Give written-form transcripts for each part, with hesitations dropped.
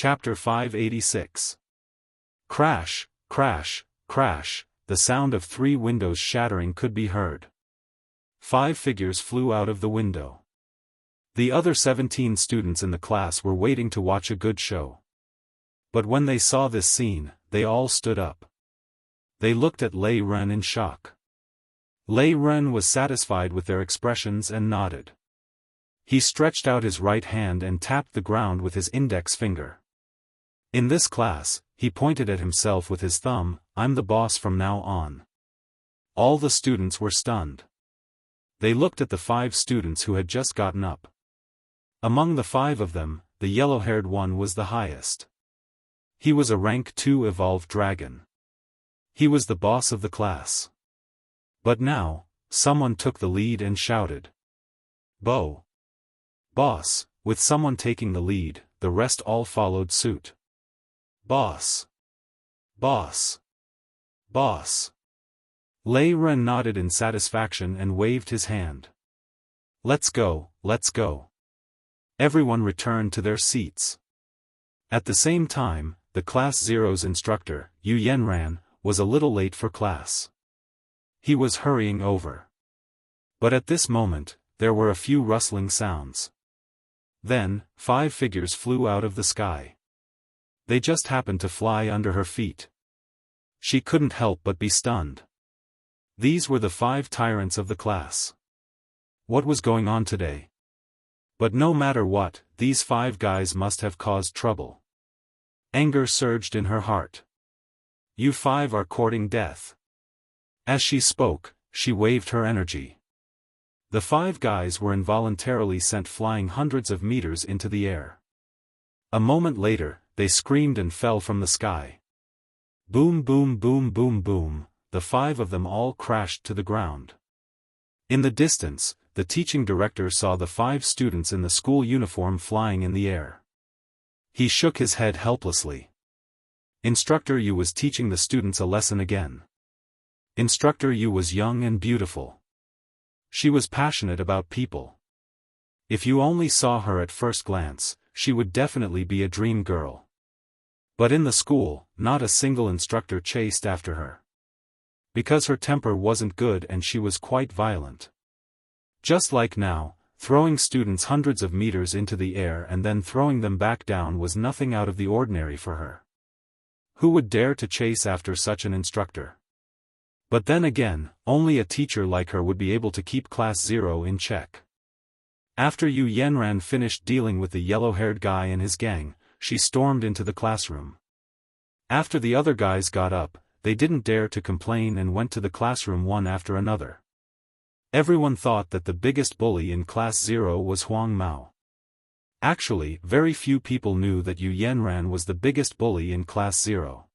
Chapter 586. Crash, crash, crash, the sound of 3 windows shattering could be heard. 5 figures flew out of the window. The other 17 students in the class were waiting to watch a good show. But when they saw this scene, they all stood up. They looked at Lei Ren in shock. Lei Ren was satisfied with their expressions and nodded. He stretched out his right hand and tapped the ground with his index finger. In this class, he pointed at himself with his thumb, "I'm the boss from now on." All the students were stunned. They looked at the 5 students who had just gotten up. Among the 5 of them, the yellow-haired one was the highest. He was a rank 2 evolved dragon. He was the boss of the class. But now, someone took the lead and shouted, "Bo! Boss!" With someone taking the lead, the rest all followed suit. "Boss! Boss! Boss!" Lei Ren nodded in satisfaction and waved his hand. "Let's go, let's go." Everyone returned to their seats. At the same time, the Class 0's instructor, Yu Yanran, was a little late for class. He was hurrying over. But at this moment, there were a few rustling sounds. Then, 5 figures flew out of the sky. They just happened to fly under her feet. She couldn't help but be stunned. These were the 5 tyrants of the class. What was going on today? But no matter what, these 5 guys must have caused trouble. Anger surged in her heart. "You 5 are courting death." As she spoke, she waved her energy. The 5 guys were involuntarily sent flying hundreds of meters into the air. A moment later, they screamed and fell from the sky. Boom, boom, boom, boom, boom, the 5 of them all crashed to the ground. In the distance, the teaching director saw the 5 students in the school uniform flying in the air. He shook his head helplessly. Instructor Yu was teaching the students a lesson again. Instructor Yu was young and beautiful. She was passionate about people. If you only saw her at first glance, she would definitely be a dream girl. But in the school, not a single instructor chased after her. Because her temper wasn't good and she was quite violent. Just like now, throwing students hundreds of meters into the air and then throwing them back down was nothing out of the ordinary for her. Who would dare to chase after such an instructor? But then again, only a teacher like her would be able to keep Class 0 in check. After Yu Yanran finished dealing with the yellow-haired guy and his gang, she stormed into the classroom. After the other guys got up, they didn't dare to complain and went to the classroom one after another. Everyone thought that the biggest bully in Class 0 was Huang Mao. Actually, very few people knew that Yu Yanran was the biggest bully in Class 0.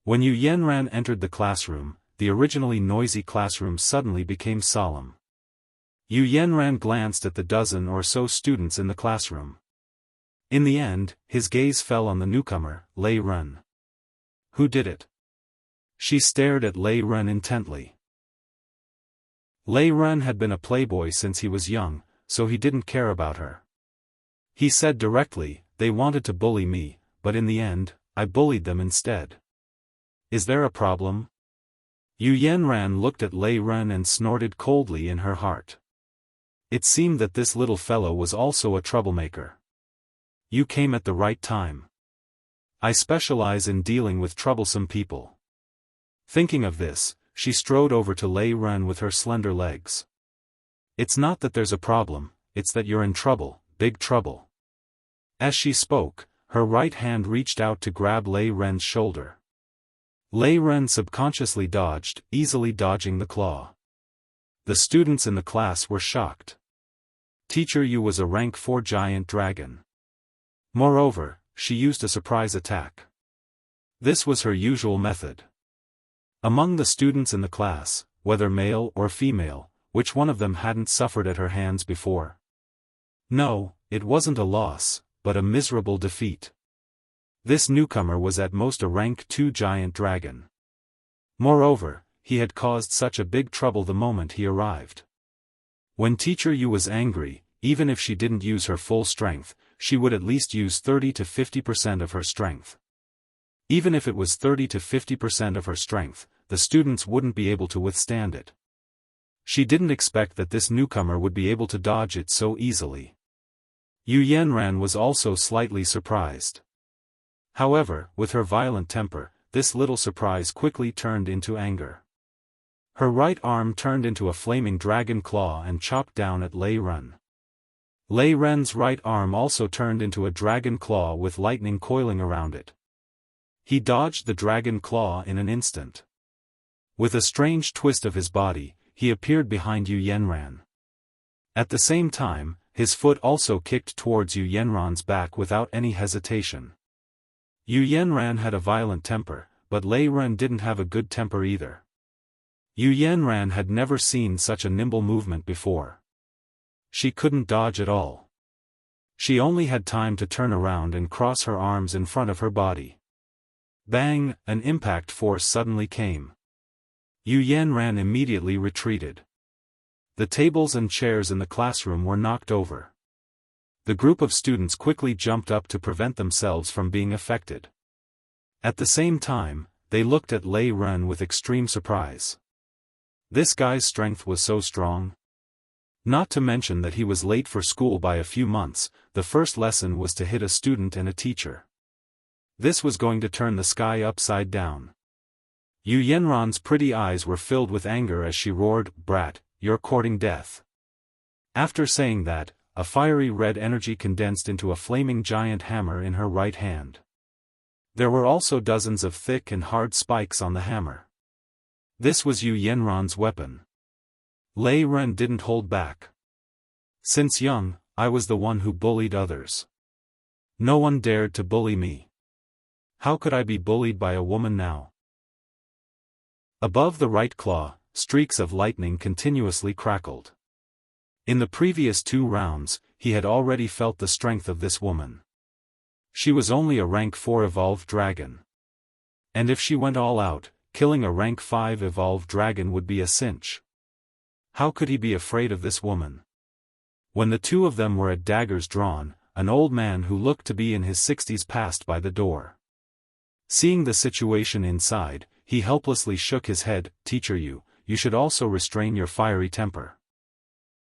When Yu Yanran entered the classroom, the originally noisy classroom suddenly became solemn. Yu Yanran glanced at the dozen or so students in the classroom. In the end, his gaze fell on the newcomer, Lei Ren. Who did it? She stared at Lei Ren intently. Lei Ren had been a playboy since he was young, so he didn't care about her. He said directly, "They wanted to bully me, but in the end, I bullied them instead. Is there a problem?" Yu Yanran looked at Lei Ren and snorted coldly in her heart. It seemed that this little fellow was also a troublemaker. "You came at the right time. I specialize in dealing with troublesome people." Thinking of this, she strode over to Lei Ren with her slender legs. "It's not that there's a problem, it's that you're in trouble, big trouble." As she spoke, her right hand reached out to grab Lei Ren's shoulder. Lei Ren subconsciously dodged, easily dodging the claw. The students in the class were shocked. Teacher Yu was a rank 4 giant dragon. Moreover, she used a surprise attack. This was her usual method. Among the students in the class, whether male or female, which one of them hadn't suffered at her hands before? No, it wasn't a loss, but a miserable defeat. This newcomer was at most a rank 2 giant dragon. Moreover, he had caused such a big trouble the moment he arrived. When Teacher Yu was angry, even if she didn't use her full strength, she would at least use 30 to 50% of her strength. Even if it was 30 to 50% of her strength, the students wouldn't be able to withstand it. She didn't expect that this newcomer would be able to dodge it so easily. Yu Yanran was also slightly surprised. However, with her violent temper, this little surprise quickly turned into anger. Her right arm turned into a flaming dragon claw and chopped down at Lei Ren. Lei Ren's right arm also turned into a dragon claw with lightning coiling around it. He dodged the dragon claw in an instant. With a strange twist of his body, he appeared behind Yu Yanran. At the same time, his foot also kicked towards Yu Yanran's back without any hesitation. Yu Yanran had a violent temper, but Lei Ren didn't have a good temper either. Yu Yanran had never seen such a nimble movement before. She couldn't dodge at all. She only had time to turn around and cross her arms in front of her body. Bang! An impact force suddenly came. Yu Yanran immediately retreated. The tables and chairs in the classroom were knocked over. The group of students quickly jumped up to prevent themselves from being affected. At the same time, they looked at Lei Ren with extreme surprise. This guy's strength was so strong. Not to mention that he was late for school by a few months. The first lesson was to hit a student and a teacher. This was going to turn the sky upside down. Yu Yanran's pretty eyes were filled with anger as she roared, "Brat, you're courting death." After saying that, a fiery red energy condensed into a flaming giant hammer in her right hand. There were also dozens of thick and hard spikes on the hammer. This was Yu Yanran's weapon. Lei Ren didn't hold back. Since young, I was the one who bullied others. No one dared to bully me. How could I be bullied by a woman now? Above the right claw, streaks of lightning continuously crackled. In the previous 2 rounds, he had already felt the strength of this woman. She was only a rank 4 evolved dragon. And if she went all out, killing a rank 5 evolved dragon would be a cinch. How could he be afraid of this woman? When the 2 of them were at daggers drawn, an old man who looked to be in his 60s passed by the door. Seeing the situation inside, he helplessly shook his head. "Teacher, you should also restrain your fiery temper."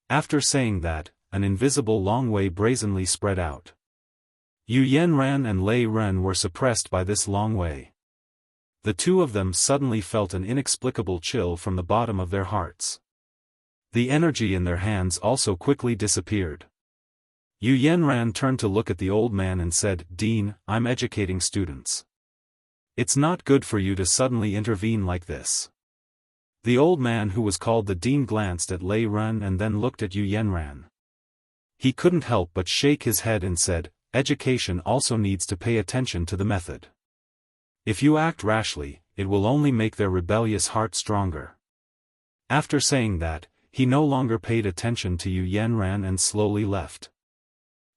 After saying that, an invisible long way brazenly spread out. Yu Yanran and Lei Ren were suppressed by this long way. The 2 of them suddenly felt an inexplicable chill from the bottom of their hearts. The energy in their hands also quickly disappeared. Yu Yanran turned to look at the old man and said, "Dean, I'm educating students. It's not good for you to suddenly intervene like this." The old man who was called the dean glanced at Lei Ren and then looked at Yu Yanran. He couldn't help but shake his head and said, "Education also needs to pay attention to the method. If you act rashly, it will only make their rebellious heart stronger." After saying that, he no longer paid attention to Yu Yanran and slowly left.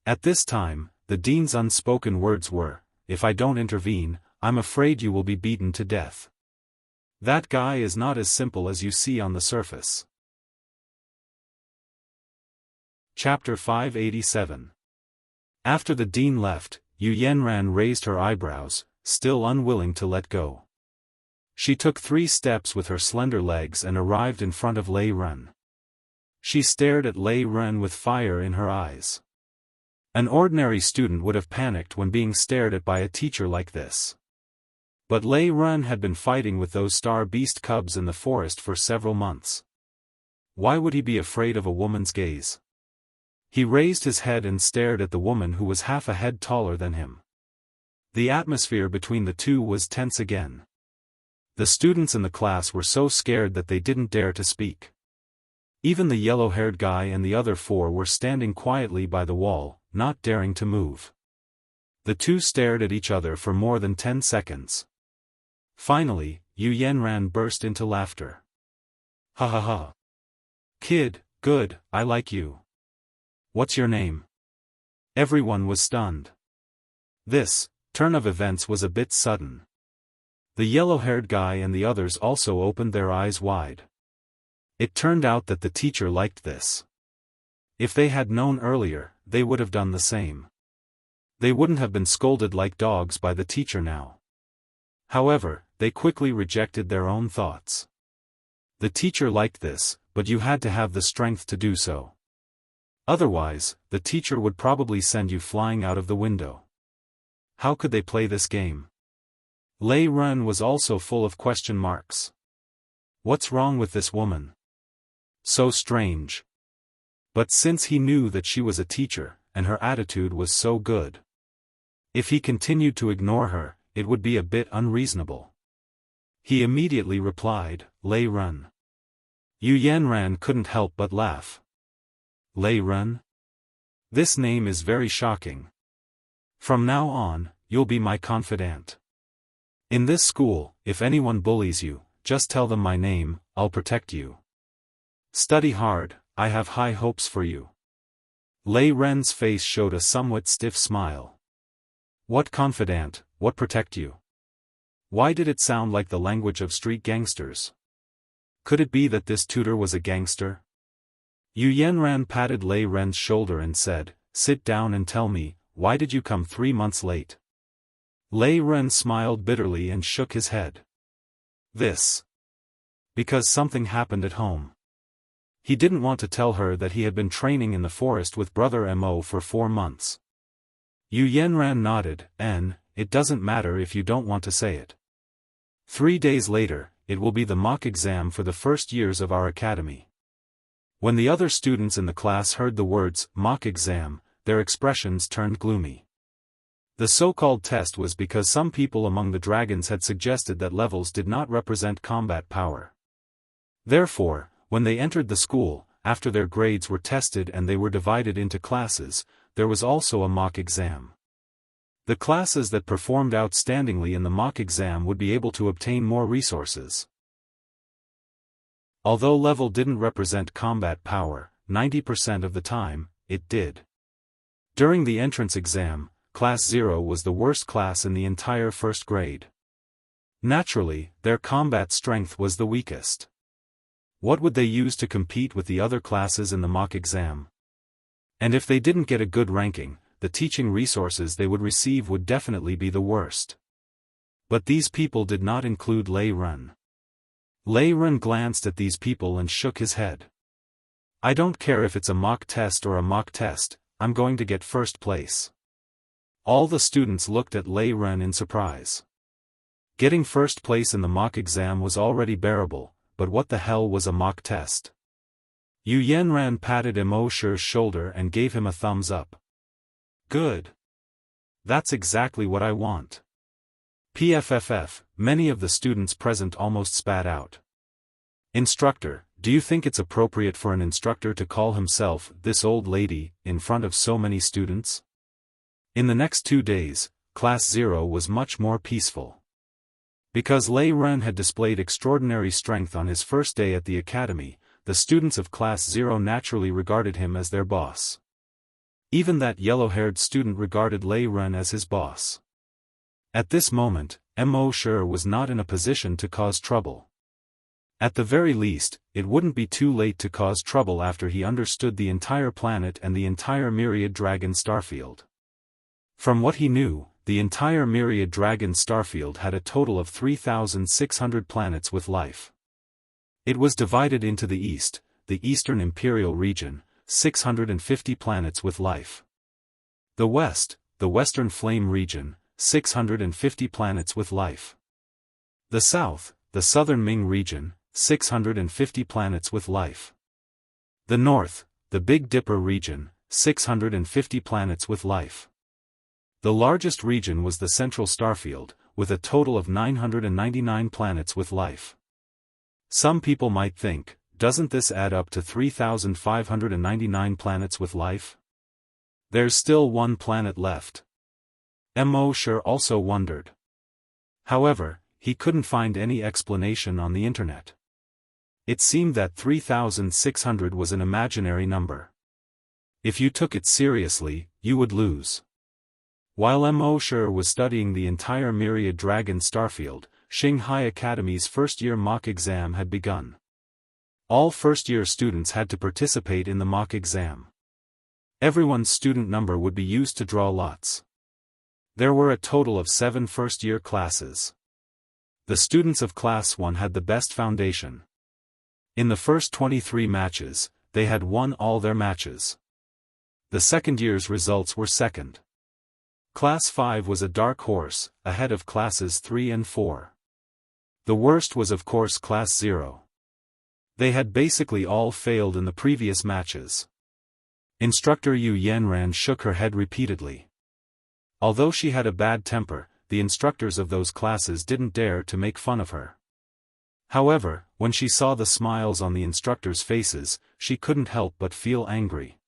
At this time, the dean's unspoken words were, "If I don't intervene, I'm afraid you will be beaten to death. That guy is not as simple as you see on the surface." Chapter 587. After the dean left, Yu Yanran raised her eyebrows, still unwilling to let go. She took 3 steps with her slender legs and arrived in front of Lei Ren. She stared at Lei Ren with fire in her eyes. An ordinary student would have panicked when being stared at by a teacher like this. But Lei Ren had been fighting with those star beast cubs in the forest for several months. Why would he be afraid of a woman's gaze? He raised his head and stared at the woman who was half a head taller than him. The atmosphere between the 2 was tense again. The students in the class were so scared that they didn't dare to speak. Even the yellow-haired guy and the other 4 were standing quietly by the wall, not daring to move. The 2 stared at each other for more than 10 seconds. Finally, Yu Yanran burst into laughter. "Ha ha ha. Kid, good, I like you. What's your name?" Everyone was stunned. This turn of events was a bit sudden. The yellow-haired guy and the others also opened their eyes wide. It turned out that the teacher liked this. If they had known earlier, they would have done the same. They wouldn't have been scolded like dogs by the teacher now. However, they quickly rejected their own thoughts. The teacher liked this, but you had to have the strength to do so. Otherwise, the teacher would probably send you flying out of the window. How could they play this game? Lei Ren was also full of question marks. What's wrong with this woman? So strange. But since he knew that she was a teacher, and her attitude was so good, if he continued to ignore her, it would be a bit unreasonable. He immediately replied, Lei Ren. Yu Yanran couldn't help but laugh. Lei Ren? This name is very shocking. From now on, you'll be my confidant. In this school, if anyone bullies you, just tell them my name, I'll protect you. Study hard, I have high hopes for you. Lei Ren's face showed a somewhat stiff smile. What confidant, what protect you? Why did it sound like the language of street gangsters? Could it be that this tutor was a gangster? Yu Yanran patted Lei Ren's shoulder and said, sit down and tell me, why did you come 3 months late? Lei Ren smiled bitterly and shook his head. This. Because something happened at home. He didn't want to tell her that he had been training in the forest with Brother Mo for 4 months. Yu Yanran nodded, it doesn't matter if you don't want to say it. 3 days later, it will be the mock exam for the first years of our academy. When the other students in the class heard the words, mock exam, their expressions turned gloomy. The so-called test was because some people among the dragons had suggested that levels did not represent combat power. Therefore, when they entered the school, after their grades were tested and they were divided into classes, there was also a mock exam. The classes that performed outstandingly in the mock exam would be able to obtain more resources. Although level didn't represent combat power, 90% of the time, it did. During the entrance exam, Class 0 was the worst class in the entire first grade. Naturally, their combat strength was the weakest. What would they use to compete with the other classes in the mock exam? And if they didn't get a good ranking, the teaching resources they would receive would definitely be the worst. But these people did not include Lei Ren. Lei Ren glanced at these people and shook his head. I don't care if it's a mock test or a mock test, I'm going to get first place. All the students looked at Lei Ren in surprise. Getting first place in the mock exam was already bearable, but what the hell was a mock test? Yu Yanran patted Mo Shi's shoulder and gave him a thumbs up. Good. That's exactly what I want. PFFF, many of the students present almost spat out. Instructor, do you think it's appropriate for an instructor to call himself this old lady in front of so many students? In the next 2 days, Class 0 was much more peaceful. Because Lei Ren had displayed extraordinary strength on his first day at the academy, the students of Class 0 naturally regarded him as their boss. Even that yellow-haired student regarded Lei Ren as his boss. At this moment, Mo Shi was not in a position to cause trouble. At the very least, it wouldn't be too late to cause trouble after he understood the entire planet and the entire Myriad Dragon Starfield. From what he knew, the entire Myriad Dragon Starfield had a total of 3,600 planets with life. It was divided into the east, the Eastern Imperial region, 650 planets with life. The west, the Western Flame region, 650 planets with life. The south, the Southern Ming region, 650 planets with life. The north, the Big Dipper region, 650 planets with life. The largest region was the Central Starfield, with a total of 999 planets with life. Some people might think, doesn't this add up to 3,599 planets with life? There's still one planet left. Mo Shi also wondered. However, he couldn't find any explanation on the internet. It seemed that 3,600 was an imaginary number. If you took it seriously, you would lose. While Mo Shi was studying the entire Myriad Dragon Starfield, Shanghai Academy's first-year mock exam had begun. All first-year students had to participate in the mock exam. Everyone's student number would be used to draw lots. There were a total of 7 first-year classes. The students of Class 1 had the best foundation. In the first 23 matches, they had won all their matches. The second year's results were second. Class 5 was a dark horse, ahead of Classes 3 and 4. The worst was of course Class 0. They had basically all failed in the previous matches. Instructor Yu Yanran shook her head repeatedly. Although she had a bad temper, the instructors of those classes didn't dare to make fun of her. However, when she saw the smiles on the instructors' faces, she couldn't help but feel angry.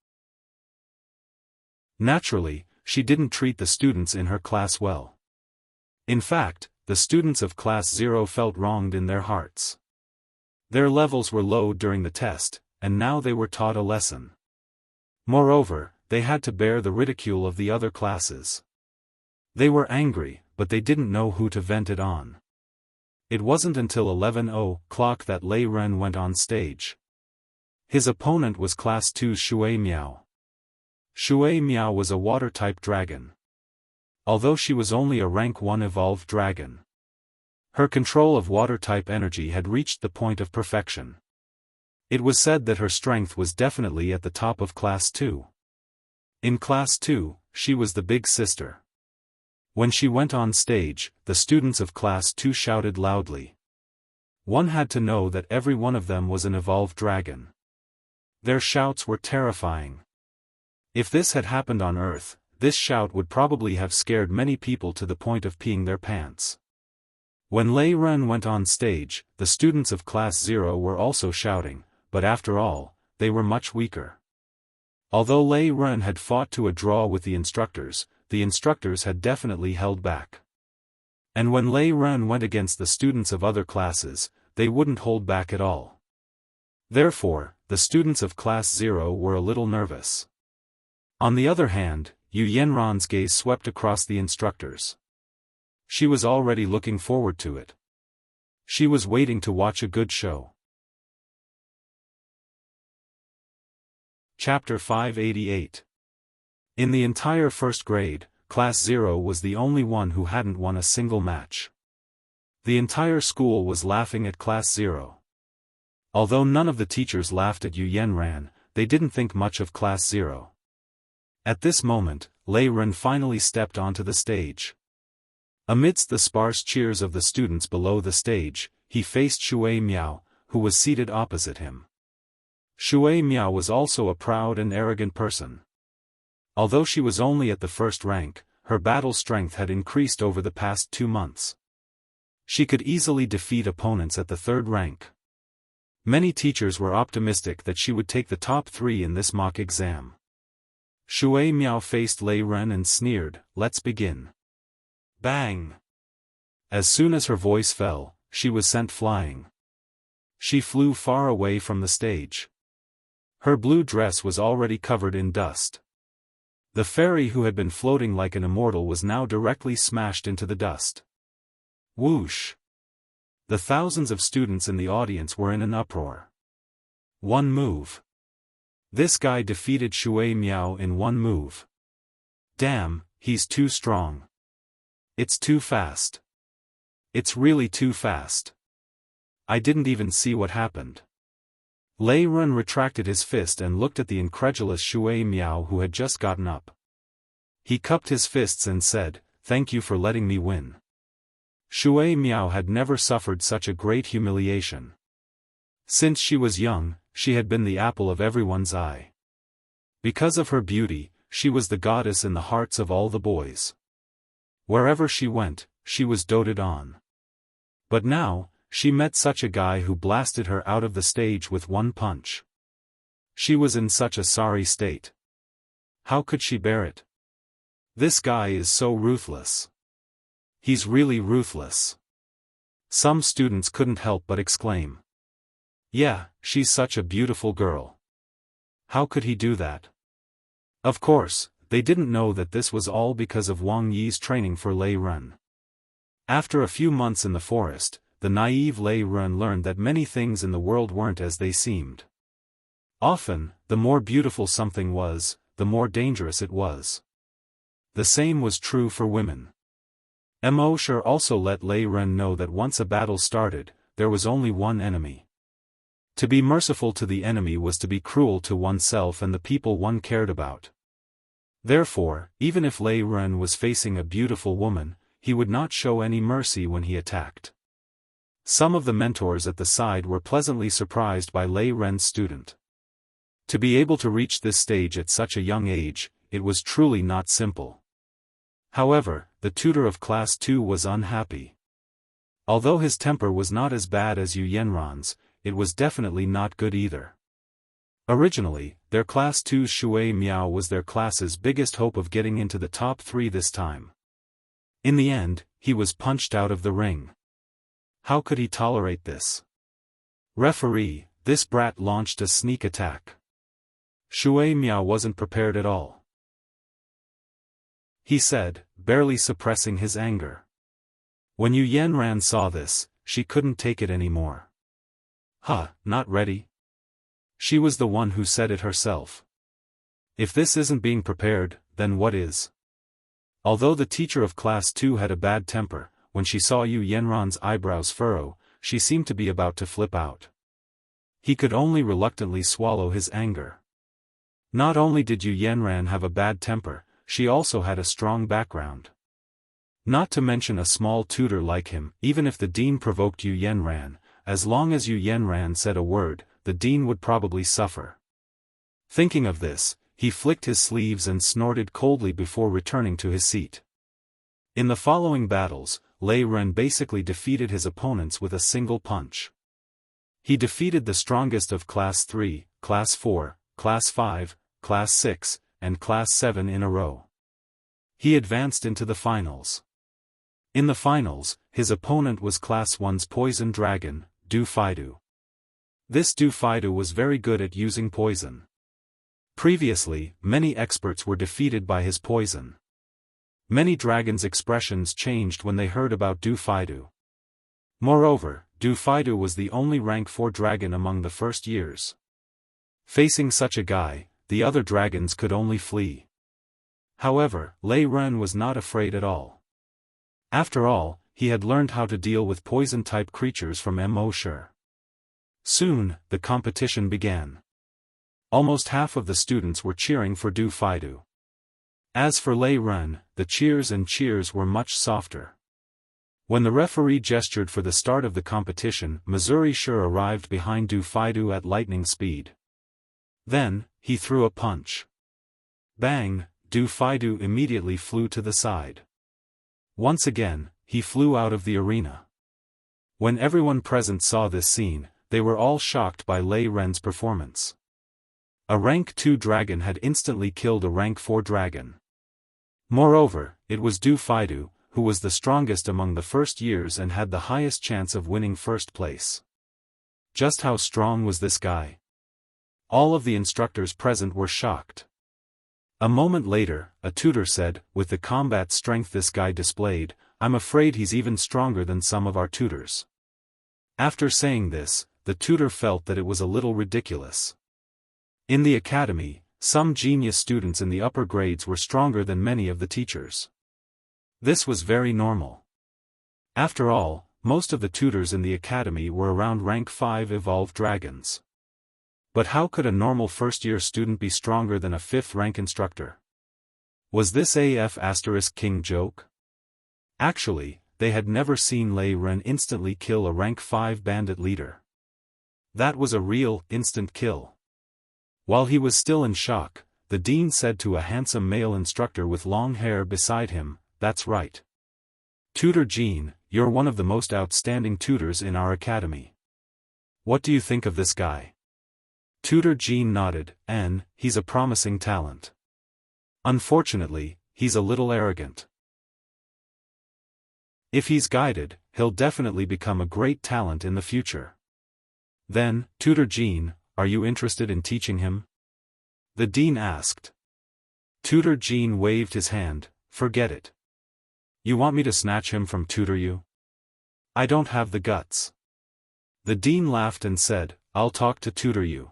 Naturally, she didn't treat the students in her class well. In fact, the students of Class 0 felt wronged in their hearts. Their levels were low during the test, and now they were taught a lesson. Moreover, they had to bear the ridicule of the other classes. They were angry, but they didn't know who to vent it on. It wasn't until 11:00 that Lei Ren went on stage. His opponent was Class 2's Shui Miao. Shui Miao was a water-type dragon. Although she was only a rank 1 evolved dragon, her control of water-type energy had reached the point of perfection. It was said that her strength was definitely at the top of Class 2. In Class 2, she was the big sister. When she went on stage, the students of Class 2 shouted loudly. One had to know that every one of them was an evolved dragon. Their shouts were terrifying. If this had happened on Earth, this shout would probably have scared many people to the point of peeing their pants. When Lei Ren went on stage, the students of Class 0 were also shouting, but after all, they were much weaker. Although Lei Ren had fought to a draw with the instructors had definitely held back. And when Lei Ren went against the students of other classes, they wouldn't hold back at all. Therefore, the students of Class 0 were a little nervous. On the other hand, Yu Yanran's gaze swept across the instructors. She was already looking forward to it. She was waiting to watch a good show. Chapter 588. In the entire first grade, Class 0 was the only one who hadn't won a single match. The entire school was laughing at Class 0. Although none of the teachers laughed at Yu Yanran, they didn't think much of Class 0. At this moment, Lei Ren finally stepped onto the stage. Amidst the sparse cheers of the students below the stage, he faced Shui Miao, who was seated opposite him. Shui Miao was also a proud and arrogant person. Although she was only at the first rank, her battle strength had increased over the past 2 months. She could easily defeat opponents at the third rank. Many teachers were optimistic that she would take the top 3 in this mock exam. Shui Miao faced Lei Ren and sneered, "Let's begin." Bang! As soon as her voice fell, she was sent flying. She flew far away from the stage. Her blue dress was already covered in dust. The fairy who had been floating like an immortal was now directly smashed into the dust. Whoosh! The thousands of students in the audience were in an uproar. One move. This guy defeated Shui Miao in one move. Damn, he's too strong. It's too fast. It's really too fast. I didn't even see what happened. Lei Ren retracted his fist and looked at the incredulous Shui Miao who had just gotten up. He cupped his fists and said, "Thank you for letting me win." Shui Miao had never suffered such a great humiliation. Since she was young, she had been the apple of everyone's eye. Because of her beauty, she was the goddess in the hearts of all the boys. Wherever she went, she was doted on. But now, she met such a guy who blasted her out of the stage with one punch. She was in such a sorry state. How could she bear it? This guy is so ruthless. He's really ruthless. Some students couldn't help but exclaim. Yeah, she's such a beautiful girl. How could he do that? Of course, they didn't know that this was all because of Wang Yi's training for Lei Ren. After a few months in the forest, the naive Lei Ren learned that many things in the world weren't as they seemed. Often, the more beautiful something was, the more dangerous it was. The same was true for women. Immortal also let Lei Ren know that once a battle started, there was only one enemy. To be merciful to the enemy was to be cruel to oneself and the people one cared about. Therefore, even if Lei Ren was facing a beautiful woman, he would not show any mercy when he attacked. Some of the mentors at the side were pleasantly surprised by Lei Ren's student. To be able to reach this stage at such a young age, it was truly not simple. However, the tutor of Class 2 was unhappy. Although his temper was not as bad as Yu Yanran's, it was definitely not good either. Originally, their Class 2's Shui Miao was their class's biggest hope of getting into the top 3 this time. In the end, he was punched out of the ring. How could he tolerate this? Referee, this brat launched a sneak attack. Shui Miao wasn't prepared at all. He said, barely suppressing his anger. When Yu Yanran saw this, she couldn't take it anymore. Not ready? She was the one who said it herself. If this isn't being prepared, then what is? Although the teacher of Class 2 had a bad temper, when she saw Yu Yanran's eyebrows furrow, she seemed to be about to flip out. He could only reluctantly swallow his anger. Not only did Yu Yanran have a bad temper, she also had a strong background. Not to mention a small tutor like him. Even if the dean provoked Yu Yanran, as long as Yu Yanran said a word, the dean would probably suffer. Thinking of this, he flicked his sleeves and snorted coldly before returning to his seat. In the following battles, Lei Ren basically defeated his opponents with a single punch. He defeated the strongest of Class 3, Class 4, Class 5, Class 6, and Class 7 in a row. He advanced into the finals. In the finals, his opponent was Class 1's Poison Dragon, Du Faidu. This Du Faidu was very good at using poison. Previously, many experts were defeated by his poison. Many dragons' expressions changed when they heard about Du Faidu. Moreover, Du Faidu was the only rank 4 dragon among the first years. Facing such a guy, the other dragons could only flee. However, Lei Ren was not afraid at all. After all, he had learned how to deal with poison-type creatures from Immortal. Soon, the competition began. Almost half of the students were cheering for Du Faidu. As for Lei Ren, the cheers were much softer. When the referee gestured for the start of the competition, Missouri Sure arrived behind Du Faidu at lightning speed. Then, he threw a punch. Bang! Du Faidu immediately flew to the side. Once again, he flew out of the arena. When everyone present saw this scene, they were all shocked by Lei Ren's performance. A rank 2 dragon had instantly killed a rank 4 dragon. Moreover, it was Du Faidu, who was the strongest among the first years and had the highest chance of winning first place. Just how strong was this guy? All of the instructors present were shocked. A moment later, a tutor said, with the combat strength this guy displayed, I'm afraid he's even stronger than some of our tutors. After saying this, the tutor felt that it was a little ridiculous. In the academy, some genius students in the upper grades were stronger than many of the teachers. This was very normal. After all, most of the tutors in the academy were around rank 5 evolved dragons. But how could a normal first-year student be stronger than a 5th rank instructor? Was this King joke? Actually, they had never seen Lei Ren instantly kill a rank 5 bandit leader. That was a real, instant kill. While he was still in shock, the dean said to a handsome male instructor with long hair beside him, that's right. Tutor Jean, you're one of the most outstanding tutors in our academy. What do you think of this guy? Tutor Jean nodded, and he's a promising talent. Unfortunately, he's a little arrogant. If he's guided, he'll definitely become a great talent in the future. Then, Tutor Jean, are you interested in teaching him? The dean asked. Tutor Jean waved his hand, forget it. You want me to snatch him from Tutor Yu? I don't have the guts. The dean laughed and said, I'll talk to Tutor Yu.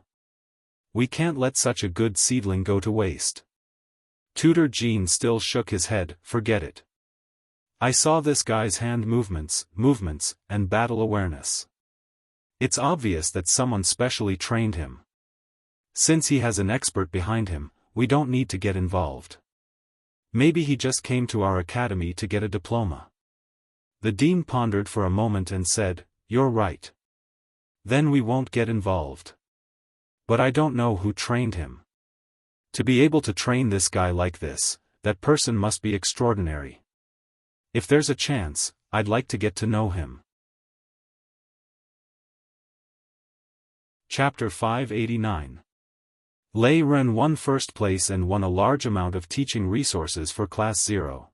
We can't let such a good seedling go to waste. Tutor Jean still shook his head. Forget it. I saw this guy's hand movements, and battle awareness. It's obvious that someone specially trained him. Since he has an expert behind him, we don't need to get involved. Maybe he just came to our academy to get a diploma. The dean pondered for a moment and said, "You're right. Then we won't get involved. But I don't know who trained him. To be able to train this guy like this, that person must be extraordinary. If there's a chance, I'd like to get to know him." Chapter 589. Lei Ren won first place and won a large amount of teaching resources for Class 0.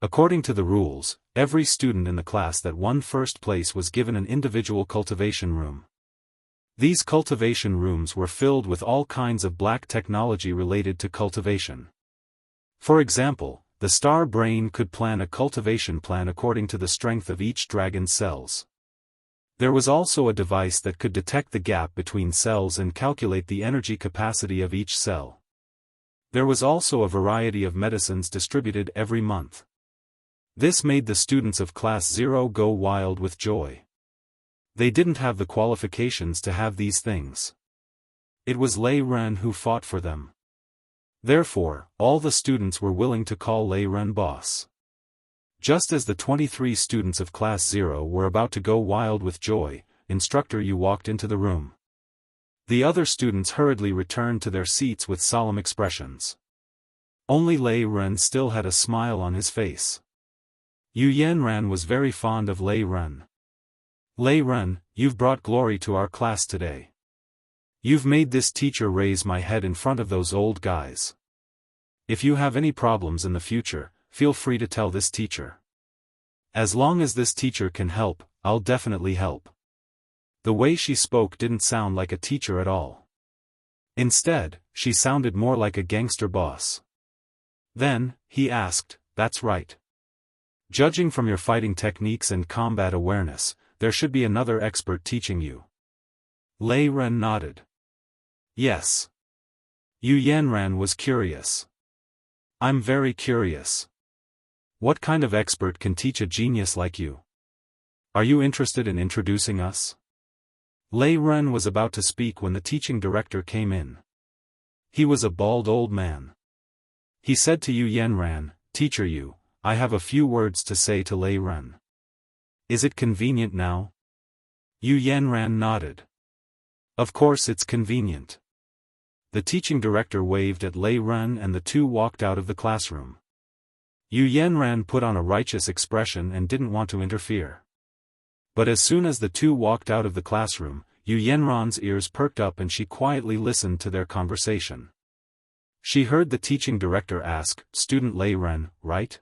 According to the rules, every student in the class that won first place was given an individual cultivation room. These cultivation rooms were filled with all kinds of black technology related to cultivation. For example, the star brain could plan a cultivation plan according to the strength of each dragon's cells. There was also a device that could detect the gap between cells and calculate the energy capacity of each cell. There was also a variety of medicines distributed every month. This made the students of Class 0 go wild with joy. They didn't have the qualifications to have these things. It was Lei Ren who fought for them. Therefore, all the students were willing to call Lei Ren boss. Just as the 23 students of Class 0 were about to go wild with joy, Instructor Yu walked into the room. The other students hurriedly returned to their seats with solemn expressions. Only Lei Ren still had a smile on his face. Yu Yanran was very fond of Lei Ren. "Lei Ren, you've brought glory to our class today. You've made this teacher raise my head in front of those old guys. If you have any problems in the future, feel free to tell this teacher. As long as this teacher can help, I'll definitely help." The way she spoke didn't sound like a teacher at all. Instead, she sounded more like a gangster boss. Then, he asked, "That's right. Judging from your fighting techniques and combat awareness, there should be another expert teaching you." Lei Ren nodded. "Yes." Yu Yanran was curious. "I'm very curious. What kind of expert can teach a genius like you? Are you interested in introducing us?" Lei Ren was about to speak when the teaching director came in. He was a bald old man. He said to Yu Yanran, "Teacher Yu, I have a few words to say to Lei Ren. Is it convenient now?" Yu Yanran nodded. "Of course it's convenient." The teaching director waved at Lei Ren and the two walked out of the classroom. Yu Yanran put on a righteous expression and didn't want to interfere. But as soon as the two walked out of the classroom, Yu Yanran's ears perked up and she quietly listened to their conversation. She heard the teaching director ask, "Student Lei Ren, right?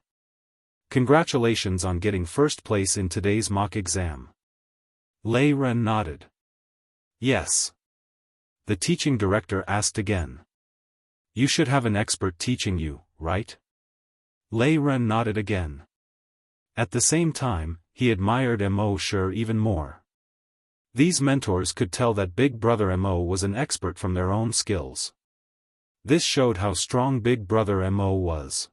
Congratulations on getting first place in today's mock exam." Lei Ren nodded. "Yes." The teaching director asked again. "You should have an expert teaching you, right?" Lei Ren nodded again. At the same time, he admired Mo Shi even more. These mentors could tell that Big Brother Mo was an expert from their own skills. This showed how strong Big Brother Mo was.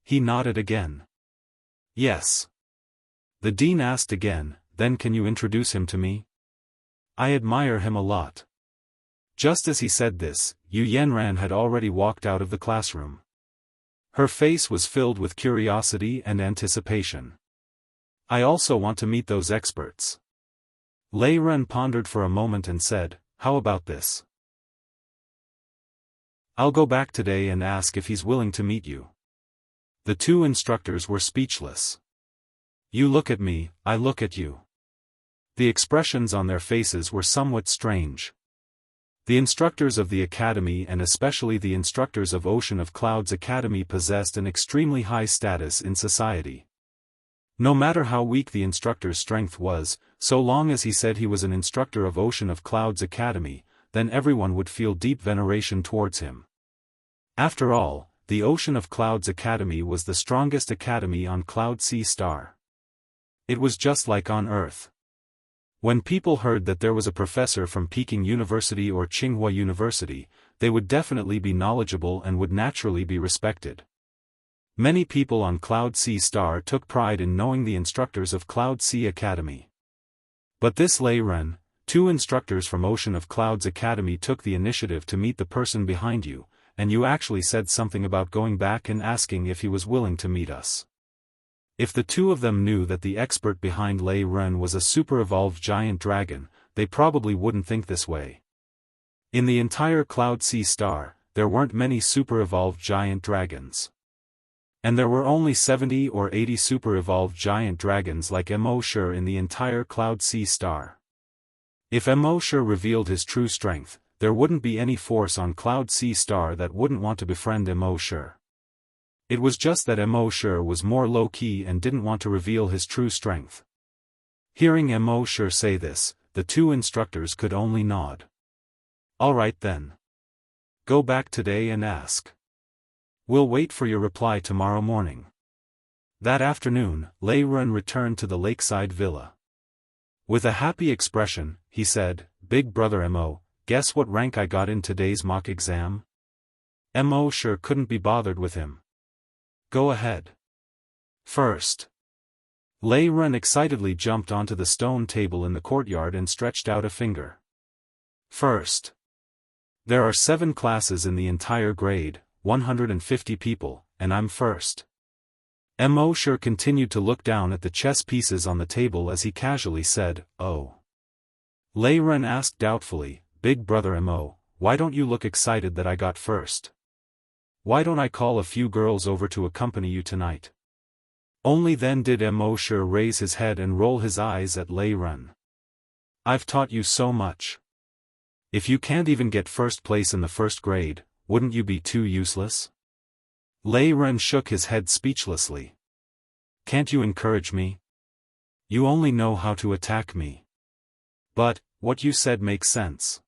He nodded again. "Yes." The dean asked again, "Then can you introduce him to me? I admire him a lot." Just as he said this, Yu Yanran had already walked out of the classroom. Her face was filled with curiosity and anticipation. "I also want to meet those experts." Lei Ren pondered for a moment and said, "How about this? I'll go back today and ask if he's willing to meet you." The two instructors were speechless. You look at me, I look at you. The expressions on their faces were somewhat strange. The instructors of the academy and especially the instructors of Ocean of Clouds Academy possessed an extremely high status in society. No matter how weak the instructor's strength was, so long as he said he was an instructor of Ocean of Clouds Academy, then everyone would feel deep veneration towards him. After all, the Ocean of Clouds Academy was the strongest academy on Cloud Sea Star. It was just like on Earth. When people heard that there was a professor from Peking University or Tsinghua University, they would definitely be knowledgeable and would naturally be respected. Many people on Cloud Sea Star took pride in knowing the instructors of Cloud Sea Academy. But this Lei Ren, 2 instructors from Ocean of Clouds Academy took the initiative to meet the person behind you, and you actually said something about going back and asking if he was willing to meet us. If the 2 of them knew that the expert behind Lei Ren was a super-evolved giant dragon, they probably wouldn't think this way. In the entire Cloud Sea Star, there weren't many super-evolved giant dragons. And there were only 70 or 80 super-evolved giant dragons like Immortal in the entire Cloud Sea Star. If Immortal revealed his true strength, there wouldn't be any force on Cloud Sea Star that wouldn't want to befriend Immortal. It was just that Immortal was more low-key and didn't want to reveal his true strength. Hearing Immortal say this, the 2 instructors could only nod. Alright then. Go back today and ask. We'll wait for your reply tomorrow morning. That afternoon, Lei Ren returned to the lakeside villa. With a happy expression, he said, "Big brother Mo, guess what rank I got in today's mock exam?" Mo sure couldn't be bothered with him. Go ahead. First. Lei Ren excitedly jumped onto the stone table in the courtyard and stretched out a finger. First. There are 7 classes in the entire grade, 150 people, and I'm first. Mo sure continued to look down at the chess pieces on the table as he casually said, "Oh." Lei Ren asked doubtfully, "Big brother Mo, why don't you look excited that I got first? Why don't I call a few girls over to accompany you tonight?" Only then did Mo sure raise his head and roll his eyes at Lei Ren. "I've taught you so much. If you can't even get first place in the first grade, wouldn't you be too useless?" Lei Ren shook his head speechlessly. "Can't you encourage me? You only know how to attack me. But, what you said makes sense.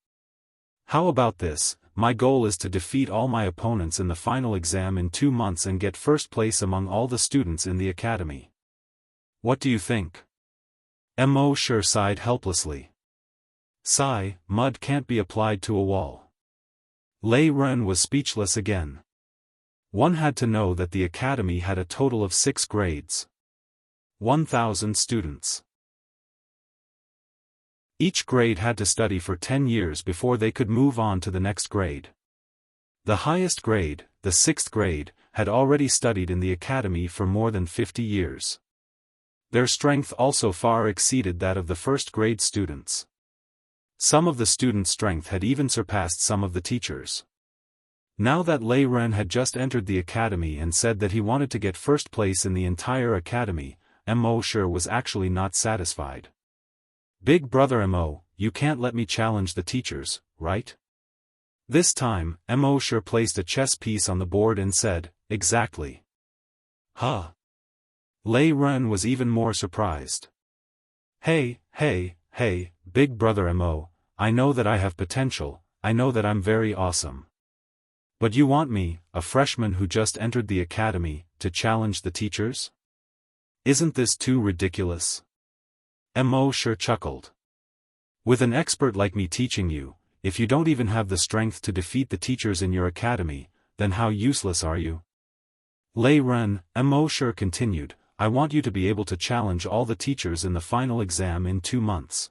How about this? My goal is to defeat all my opponents in the final exam in 2 months and get first place among all the students in the academy. What do you think?" Mo sure sighed helplessly. Sigh, mud can't be applied to a wall. Lei Ren was speechless again. One had to know that the academy had a total of 6 grades. 1,000 students. Each grade had to study for 10 years before they could move on to the next grade. The highest grade, the 6th grade, had already studied in the academy for more than 50 years. Their strength also far exceeded that of the first grade students. Some of the students' strength had even surpassed some of the teachers. Now that Lei Ren had just entered the academy and said that he wanted to get first place in the entire academy, Mo sure was actually not satisfied. "Big brother Mo, you can't let me challenge the teachers, right?" This time, Mo sure placed a chess piece on the board and said, "Exactly." Huh. Lei Ren was even more surprised. Hey, big brother Mo, I know that I have potential, I know that I'm very awesome. But you want me, a freshman who just entered the academy, to challenge the teachers? Isn't this too ridiculous? Mo sure chuckled. With an expert like me teaching you, if you don't even have the strength to defeat the teachers in your academy, then how useless are you? Lei Ren, Mo sure continued, I want you to be able to challenge all the teachers in the final exam in 2 months.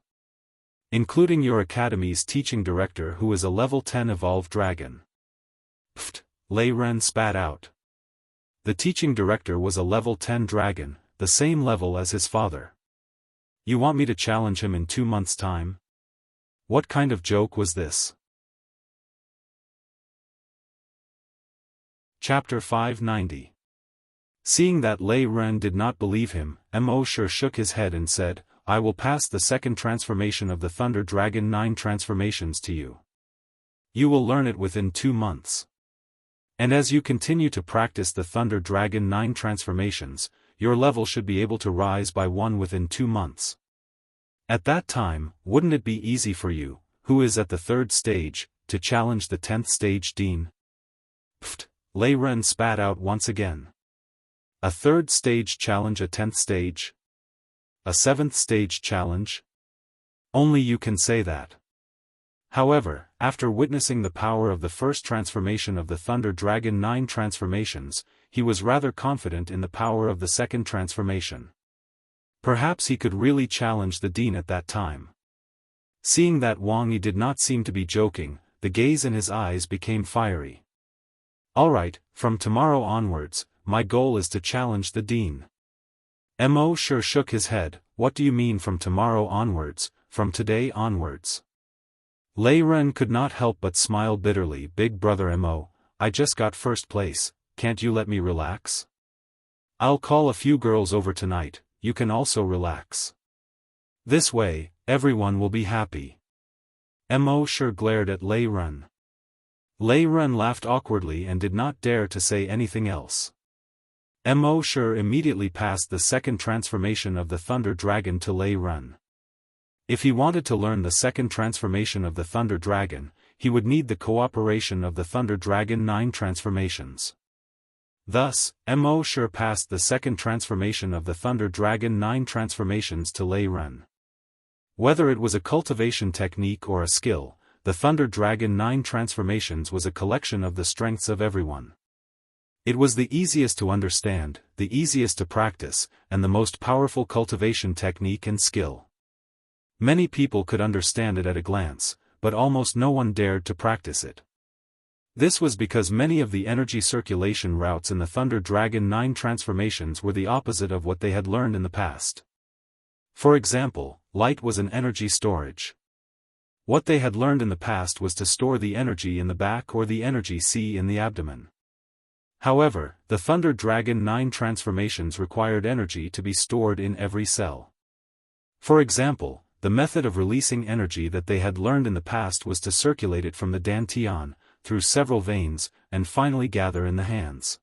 Including your academy's teaching director who is a level 10 evolved dragon. Pfft, Lei Ren spat out. The teaching director was a level 10 dragon, the same level as his father. You want me to challenge him in 2 months' time? What kind of joke was this? Chapter 590. Seeing that Lei Ren did not believe him, Mo sure shook his head and said, I will pass the second transformation of the Thunder Dragon 9 transformations to you. You will learn it within 2 months. And as you continue to practice the Thunder Dragon 9 transformations, your level should be able to rise by 1 within 2 months. At that time, wouldn't it be easy for you, who is at the 3rd stage, to challenge the 10th stage Dean? Pfft, Lei Ren spat out once again. A 3rd stage challenge a 10th stage? A 7th stage challenge? Only you can say that. However, after witnessing the power of the first transformation of the Thunder Dragon 9 transformations, he was rather confident in the power of the second transformation. Perhaps he could really challenge the Dean at that time. Seeing that Wang Yi did not seem to be joking, the gaze in his eyes became fiery. "Alright, from tomorrow onwards, my goal is to challenge the Dean." Mo sure shook his head. "What do you mean from tomorrow onwards, from today onwards?" Lei Ren could not help but smile bitterly. "Big brother Mo, I just got first place, can't you let me relax? I'll call a few girls over tonight, you can also relax. This way, everyone will be happy." Mo sure glared at Lei Ren. Lei Ren laughed awkwardly and did not dare to say anything else. Mo sure immediately passed the second transformation of the Thunder Dragon to Lei Ren. If he wanted to learn the second transformation of the Thunder Dragon, he would need the cooperation of the Thunder Dragon 9 transformations. Thus, Mo sure passed the second transformation of the Thunder Dragon 9 transformations to Lei Ren. Whether it was a cultivation technique or a skill, the Thunder Dragon 9 transformations was a collection of the strengths of everyone. It was the easiest to understand, the easiest to practice, and the most powerful cultivation technique and skill. Many people could understand it at a glance, but almost no one dared to practice it. This was because many of the energy circulation routes in the Thunder Dragon 9 transformations were the opposite of what they had learned in the past. For example, light was an energy storage. What they had learned in the past was to store the energy in the back or the energy sea in the abdomen. However, the Thunder Dragon 9 transformations required energy to be stored in every cell. For example, the method of releasing energy that they had learned in the past was to circulate it from the dantian, through several veins, and finally gather in the hands.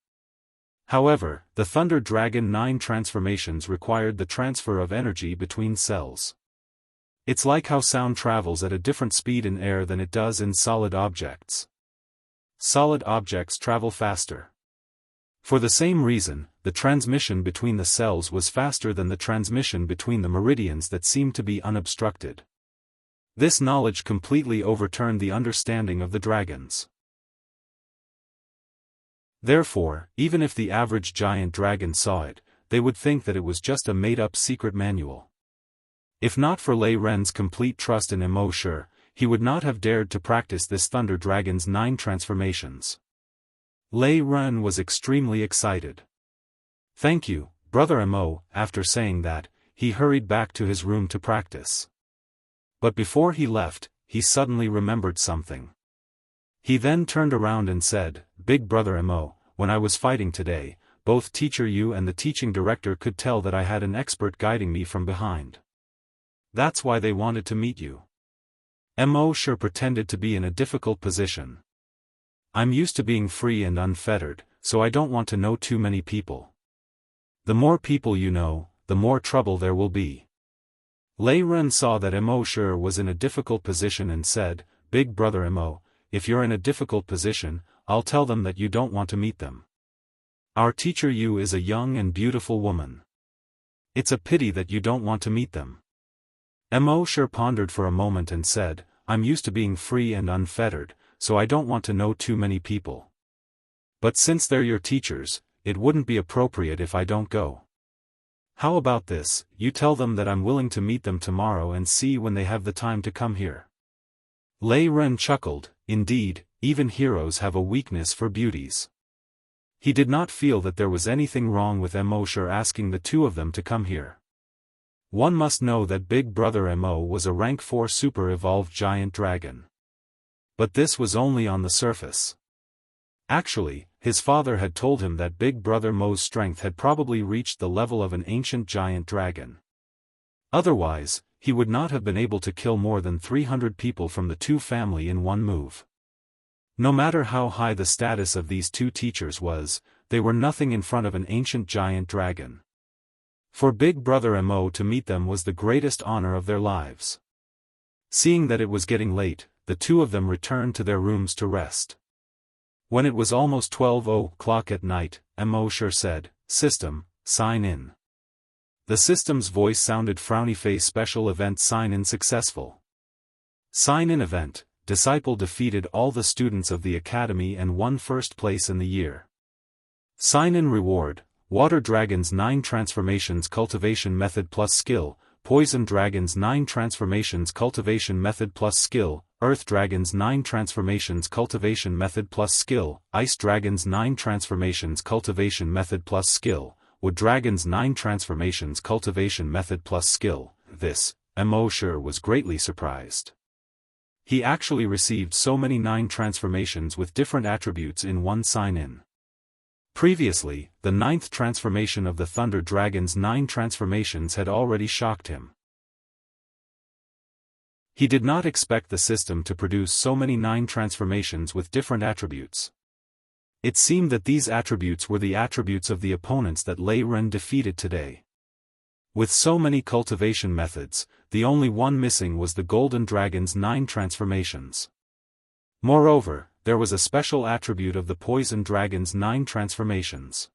However, the Thunder Dragon 9 transformations required the transfer of energy between cells. It's like how sound travels at a different speed in air than it does in solid objects. Solid objects travel faster. For the same reason, the transmission between the cells was faster than the transmission between the meridians that seemed to be unobstructed. This knowledge completely overturned the understanding of the dragons. Therefore, even if the average giant dragon saw it, they would think that it was just a made-up secret manual. If not for Lei Ren's complete trust in Mo sure, he would not have dared to practice this Thunder Dragon's 9 transformations. Lei Ren was extremely excited. "Thank you, brother Mo." After saying that, he hurried back to his room to practice. But before he left, he suddenly remembered something. He then turned around and said, "Big brother Mo, when I was fighting today, both Teacher Yu and the teaching director could tell that I had an expert guiding me from behind. That's why they wanted to meet you." Mo sure pretended to be in a difficult position. "I'm used to being free and unfettered, so I don't want to know too many people. The more people you know, the more trouble there will be." Lei Ren saw that Mo sure was in a difficult position and said, "Big brother Mo, if you're in a difficult position, I'll tell them that you don't want to meet them. Our teacher Yu is a young and beautiful woman. It's a pity that you don't want to meet them." Mo sure pondered for a moment and said, "I'm used to being free and unfettered, so I don't want to know too many people. But since they're your teachers, it wouldn't be appropriate if I don't go. How about this, you tell them that I'm willing to meet them tomorrow and see when they have the time to come here." Lei Ren chuckled. Indeed, even heroes have a weakness for beauties. He did not feel that there was anything wrong with Mo sure asking the two of them to come here. One must know that Big Brother Mo was a rank 4 super evolved giant dragon. But this was only on the surface. Actually, his father had told him that Big Brother Mo's strength had probably reached the level of an ancient giant dragon. Otherwise, he would not have been able to kill more than 300 people from the two family in one move. No matter how high the status of these two teachers was, they were nothing in front of an ancient giant dragon. For Big Brother Mo to meet them was the greatest honor of their lives. Seeing that it was getting late, the two of them returned to their rooms to rest. When it was almost 12 o'clock at night, Mo sure said, "System, sign in." The system's voice sounded frowny face. "Special event sign in successful. Sign in event, disciple defeated all the students of the academy and won first place in the year. Sign-in reward: Water Dragon's 9 Transformations Cultivation Method plus Skill, Poison Dragon's 9 Transformations Cultivation Method plus Skill, Earth Dragon's 9 Transformations Cultivation Method plus Skill, Ice Dragon's 9 Transformations Cultivation Method plus Skill, Wood Dragon's 9 Transformations Cultivation Method plus Skill. This, Immortal was greatly surprised. He actually received so many 9 transformations with different attributes in one sign-in. Previously, the 9th transformation of the Thunder Dragon's 9 transformations had already shocked him. He did not expect the system to produce so many 9 transformations with different attributes. It seemed that these attributes were the attributes of the opponents that Lei Ren defeated today. With so many cultivation methods, the only one missing was the Golden Dragon's 9 transformations. Moreover, there was a special attribute of the Poison Dragon's 9 transformations.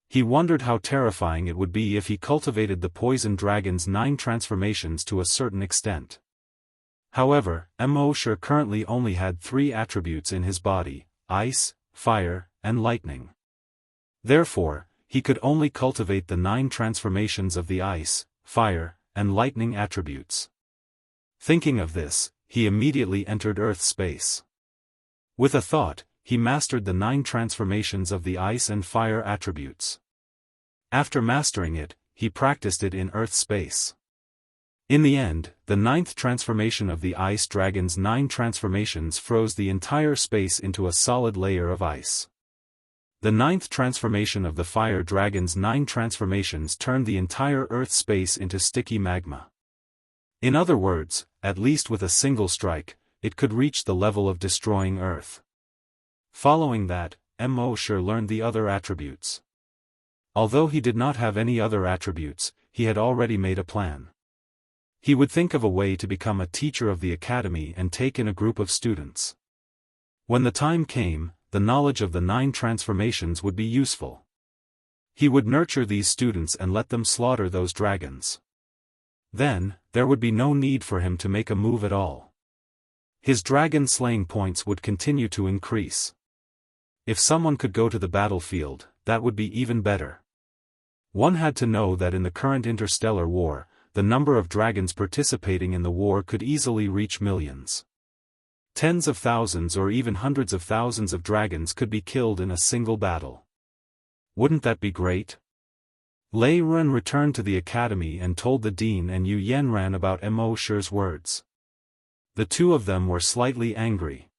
He wondered how terrifying it would be if he cultivated the Poison Dragon's 9 transformations to a certain extent. However, Immortal currently only had 3 attributes in his body: ice, fire, and lightning. Therefore, he could only cultivate the 9 transformations of the ice, fire, and lightning attributes. Thinking of this, he immediately entered Earth space. With a thought, he mastered the 9 transformations of the ice and fire attributes. After mastering it, he practiced it in Earth space. In the end, the 9th transformation of the Ice Dragon's 9 transformations froze the entire space into a solid layer of ice. The 9th transformation of the Fire Dragon's 9 transformations turned the entire Earth space into sticky magma. In other words, at least with a single strike, it could reach the level of destroying Earth. Following that, Immortal learned the other attributes. Although he did not have any other attributes, he had already made a plan. He would think of a way to become a teacher of the academy and take in a group of students. When the time came, the knowledge of the 9 transformations would be useful. He would nurture these students and let them slaughter those dragons. Then, there would be no need for him to make a move at all. His dragon slaying points would continue to increase. If someone could go to the battlefield, that would be even better. One had to know that in the current interstellar war, the number of dragons participating in the war could easily reach millions. Tens of thousands or even hundreds of thousands of dragons could be killed in a single battle. Wouldn't that be great? Lei Ren returned to the academy and told the dean and Yu Yanran about Immortal's words. The two of them were slightly angry.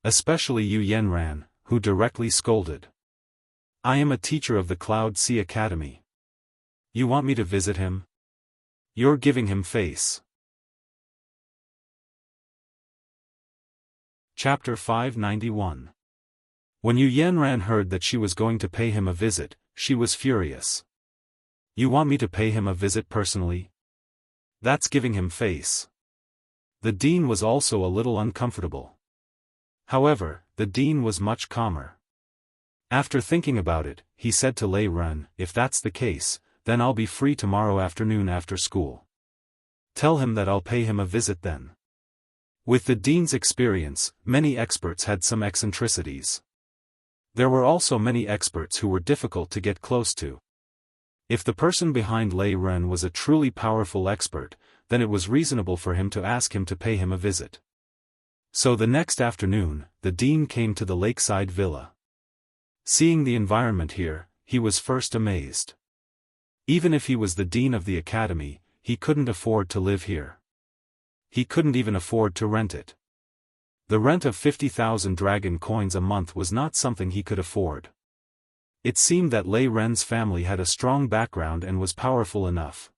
Especially Yu Yanran, who directly scolded. "I am a teacher of the Cloud Sea Academy. You want me to visit him? You're giving him face." Chapter 591. When Yu Yanran heard that she was going to pay him a visit, she was furious. "You want me to pay him a visit personally? That's giving him face." The dean was also a little uncomfortable. However, the dean was much calmer. After thinking about it, he said to Lei Ren, "If that's the case, then I'll be free tomorrow afternoon after school. Tell him that I'll pay him a visit then." With the dean's experience, many experts had some eccentricities. There were also many experts who were difficult to get close to. If the person behind Lei Ren was a truly powerful expert, then it was reasonable for him to ask him to pay him a visit. So the next afternoon, the dean came to the lakeside villa. Seeing the environment here, he was first amazed. Even if he was the dean of the academy, he couldn't afford to live here. He couldn't even afford to rent it. The rent of 50,000 dragon coins a month was not something he could afford. It seemed that Lei Ren's family had a strong background and was powerful enough.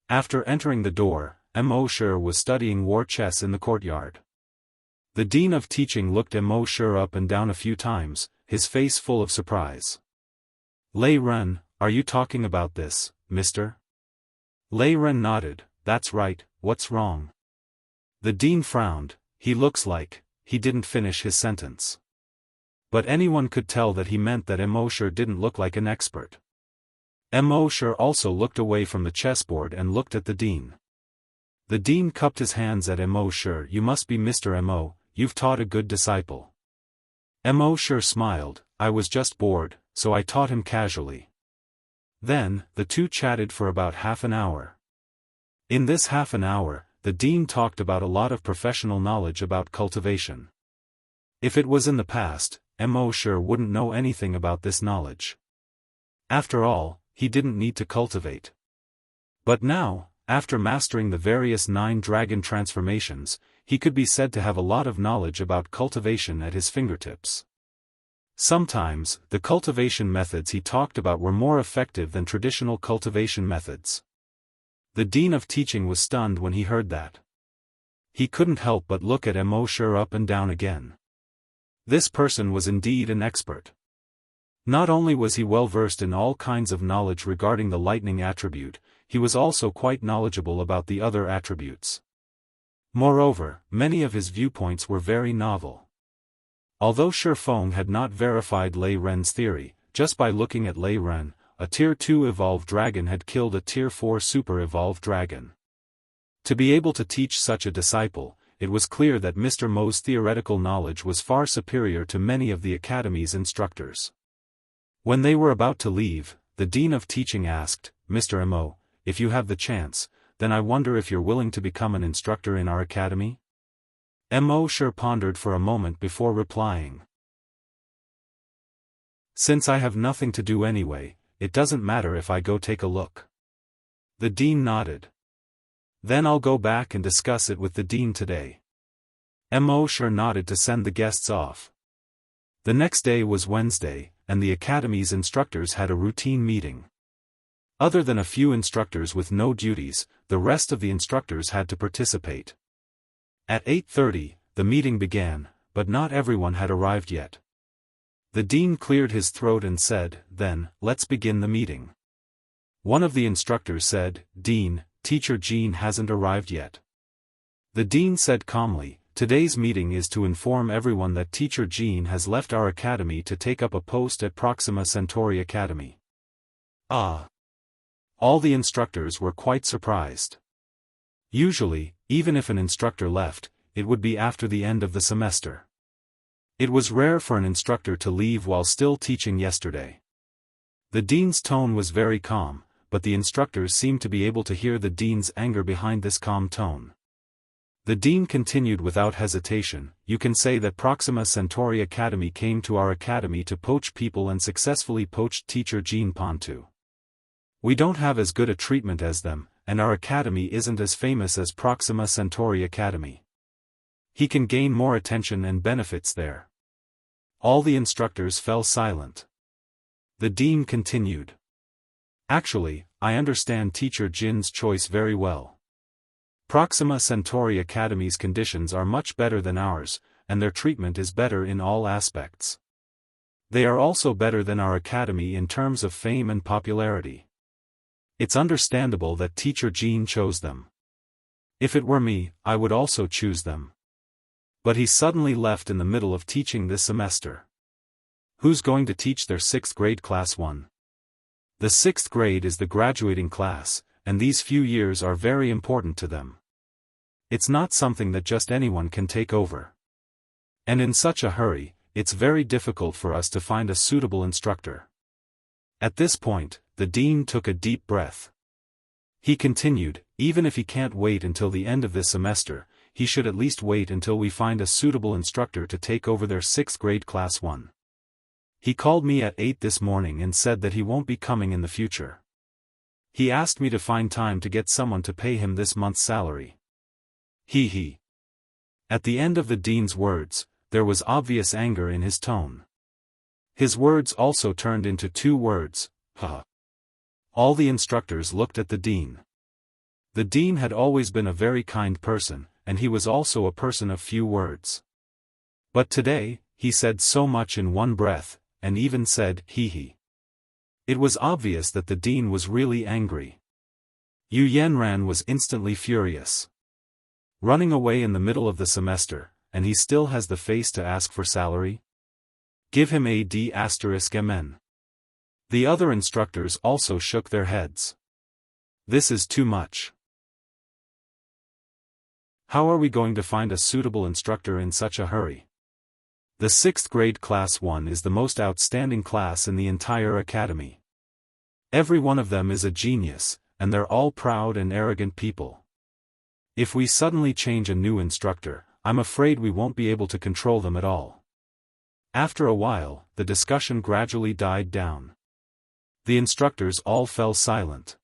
After entering the door, Immortal was studying war chess in the courtyard. The dean of teaching looked Immortal up and down a few times, his face full of surprise. "Lei Ren, are you talking about this, mister?" Lei Ren nodded. "That's right, what's wrong?" The dean frowned. He looks like he didn't finish his sentence. But anyone could tell that he meant that Immortal didn't look like an expert. Immortal also looked away from the chessboard and looked at the dean. The dean cupped his hands at Mo. Sure, you must be Mr. Mo, you've taught a good disciple. Mo. Sure smiled, I was just bored, so I taught him casually. Then, the two chatted for about half an hour. In this half an hour, the dean talked about a lot of professional knowledge about cultivation. If it was in the past, Mo. Sure wouldn't know anything about this knowledge. After all, he didn't need to cultivate. But now, after mastering the various 9 dragon transformations, he could be said to have a lot of knowledge about cultivation at his fingertips. Sometimes, the cultivation methods he talked about were more effective than traditional cultivation methods. The dean of teaching was stunned when he heard that. He couldn't help but look at Mo. Sure up and down again. This person was indeed an expert. Not only was he well versed in all kinds of knowledge regarding the lightning attribute, he was also quite knowledgeable about the other attributes. Moreover, many of his viewpoints were very novel. Although Shi Feng had not verified Lei Ren's theory, just by looking at Lei Ren, a Tier 2 evolved dragon had killed a Tier 4 super evolved dragon. To be able to teach such a disciple, it was clear that Mr. Mo's theoretical knowledge was far superior to many of the academy's instructors. When they were about to leave, the dean of teaching asked, Mr. Mo, if you have the chance, then I wonder if you're willing to become an instructor in our academy? Mo. Sure pondered for a moment before replying. Since I have nothing to do anyway, it doesn't matter if I go take a look. The dean nodded. Then I'll go back and discuss it with the dean today. Mo. Sure nodded to send the guests off. The next day was Wednesday, and the academy's instructors had a routine meeting. Other than a few instructors with no duties, the rest of the instructors had to participate. At 8:30, the meeting began, but not everyone had arrived yet. The dean cleared his throat and said, then, let's begin the meeting. One of the instructors said, Dean, Teacher Jean hasn't arrived yet. The dean said calmly, today's meeting is to inform everyone that Teacher Jean has left our academy to take up a post at Proxima Centauri Academy. Ah! All the instructors were quite surprised. Usually, even if an instructor left, it would be after the end of the semester. It was rare for an instructor to leave while still teaching yesterday. The dean's tone was very calm, but the instructors seemed to be able to hear the dean's anger behind this calm tone. The dean continued without hesitation, you can say that Proxima Centauri Academy came to our academy to poach people and successfully poached Teacher Jean Pontu. We don't have as good a treatment as them, and our academy isn't as famous as Proxima Centauri Academy. He can gain more attention and benefits there. All the instructors fell silent. The dean continued. Actually, I understand Teacher Jin's choice very well. Proxima Centauri Academy's conditions are much better than ours, and their treatment is better in all aspects. They are also better than our academy in terms of fame and popularity. It's understandable that Teacher Jean chose them. If it were me, I would also choose them. But he suddenly left in the middle of teaching this semester. Who's going to teach their 6th grade class 1? The 6th grade is the graduating class, and these few years are very important to them. It's not something that just anyone can take over. And in such a hurry, it's very difficult for us to find a suitable instructor. At this point, the dean took a deep breath. He continued, even if he can't wait until the end of this semester, he should at least wait until we find a suitable instructor to take over their 6th grade class 1. He called me at 8 this morning and said that he won't be coming in the future. He asked me to find time to get someone to pay him this month's salary. He. At the end of the dean's words, there was obvious anger in his tone. His words also turned into 2 words, huh. All the instructors looked at the dean. The dean had always been a very kind person, and he was also a person of few words. But today, he said so much in one breath, and even said, he. It was obvious that the dean was really angry. Yu Yanran was instantly furious. Running away in the middle of the semester, and he still has the face to ask for salary? Give him a D***MN. The other instructors also shook their heads. This is too much. How are we going to find a suitable instructor in such a hurry? The 6th grade Class 1 is the most outstanding class in the entire academy. Every one of them is a genius, and they're all proud and arrogant people. If we suddenly change a new instructor, I'm afraid we won't be able to control them at all. After a while, the discussion gradually died down. The instructors all fell silent.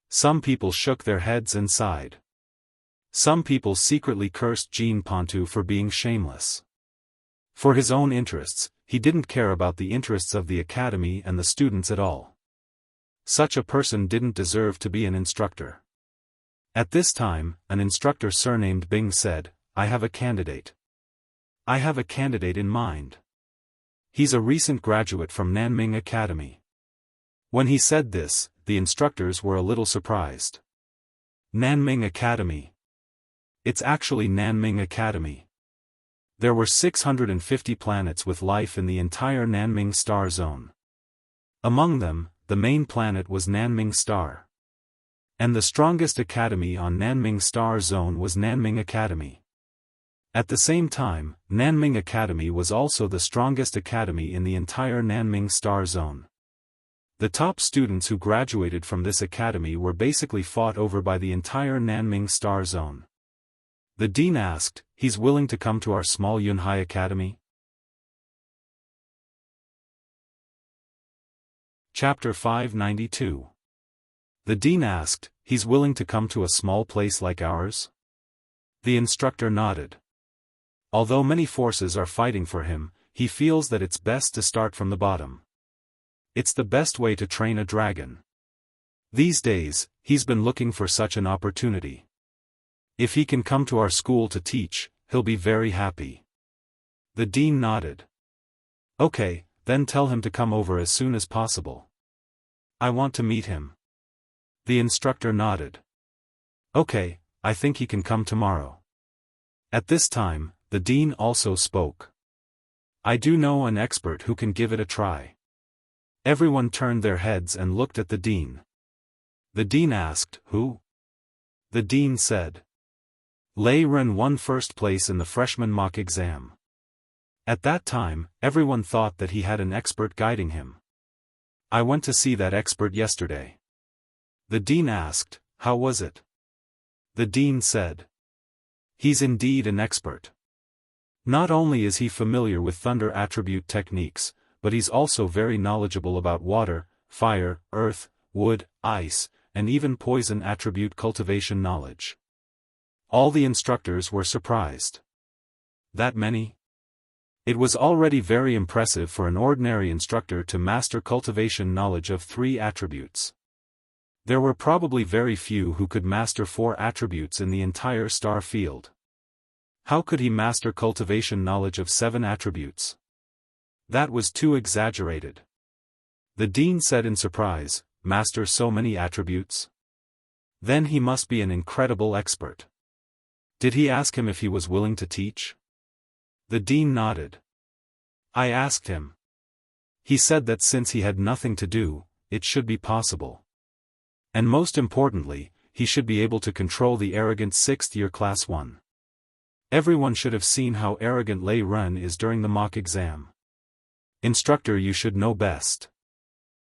Some people shook their heads and sighed. Some people secretly cursed Jean Pontu for being shameless. For his own interests, he didn't care about the interests of the academy and the students at all. Such a person didn't deserve to be an instructor. At this time, an instructor surnamed Bing said, "I have a candidate. I have a candidate in mind. He's a recent graduate from Nanming Academy." When he said this, the instructors were a little surprised. Nanming Academy. It's actually Nanming Academy. There were 650 planets with life in the entire Nanming star zone. Among them, the main planet was Nanming Star. And the strongest academy on Nanming Star Zone was Nanming Academy. At the same time, Nanming Academy was also the strongest academy in the entire Nanming Star Zone. The top students who graduated from this academy were basically fought over by the entire Nanming Star Zone. The dean asked, "He's willing to come to our small Yunhai Academy?" Chapter 592. The dean asked, "He's willing to come to a small place like ours?" The instructor nodded. Although many forces are fighting for him, he feels that it's best to start from the bottom. It's the best way to train a dragon. These days, he's been looking for such an opportunity. If he can come to our school to teach, he'll be very happy. The dean nodded. "Okay, then tell him to come over as soon as possible. I want to meet him." The instructor nodded. "Okay, I think he can come tomorrow." At this time, the dean also spoke. "I do know an expert who can give it a try." Everyone turned their heads and looked at the dean. The dean asked, "Who?" The dean said, "Lei Ren won first place in the freshman mock exam." At that time, everyone thought that he had an expert guiding him. "I went to see that expert yesterday." The dean asked, "How was it?" The dean said, "He's indeed an expert. Not only is he familiar with thunder attribute techniques, but he's also very knowledgeable about water, fire, earth, wood, ice, and even poison attribute cultivation knowledge." All the instructors were surprised. That many? It was already very impressive for an ordinary instructor to master cultivation knowledge of 3 attributes. There were probably very few who could master 4 attributes in the entire star field. How could he master cultivation knowledge of 7 attributes? That was too exaggerated. The dean said in surprise, "Master so many attributes? Then he must be an incredible expert." Did he ask him if he was willing to teach? The dean nodded. "I asked him. He said that since he had nothing to do, it should be possible. And most importantly, he should be able to control the arrogant 6th year Class 1. Everyone should have seen how arrogant Lei Ren is during the mock exam. Instructor, you should know best.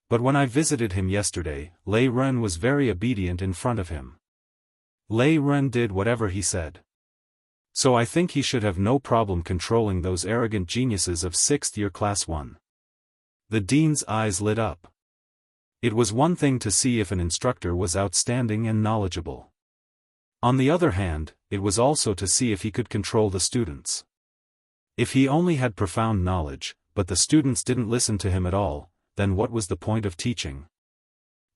But when I visited him yesterday, Lei Ren was very obedient in front of him. Lei Ren did whatever he said. So I think he should have no problem controlling those arrogant geniuses of 6th year Class 1. The dean's eyes lit up. It was one thing to see if an instructor was outstanding and knowledgeable. On the other hand, it was also to see if he could control the students. If he only had profound knowledge, but the students didn't listen to him at all, then what was the point of teaching?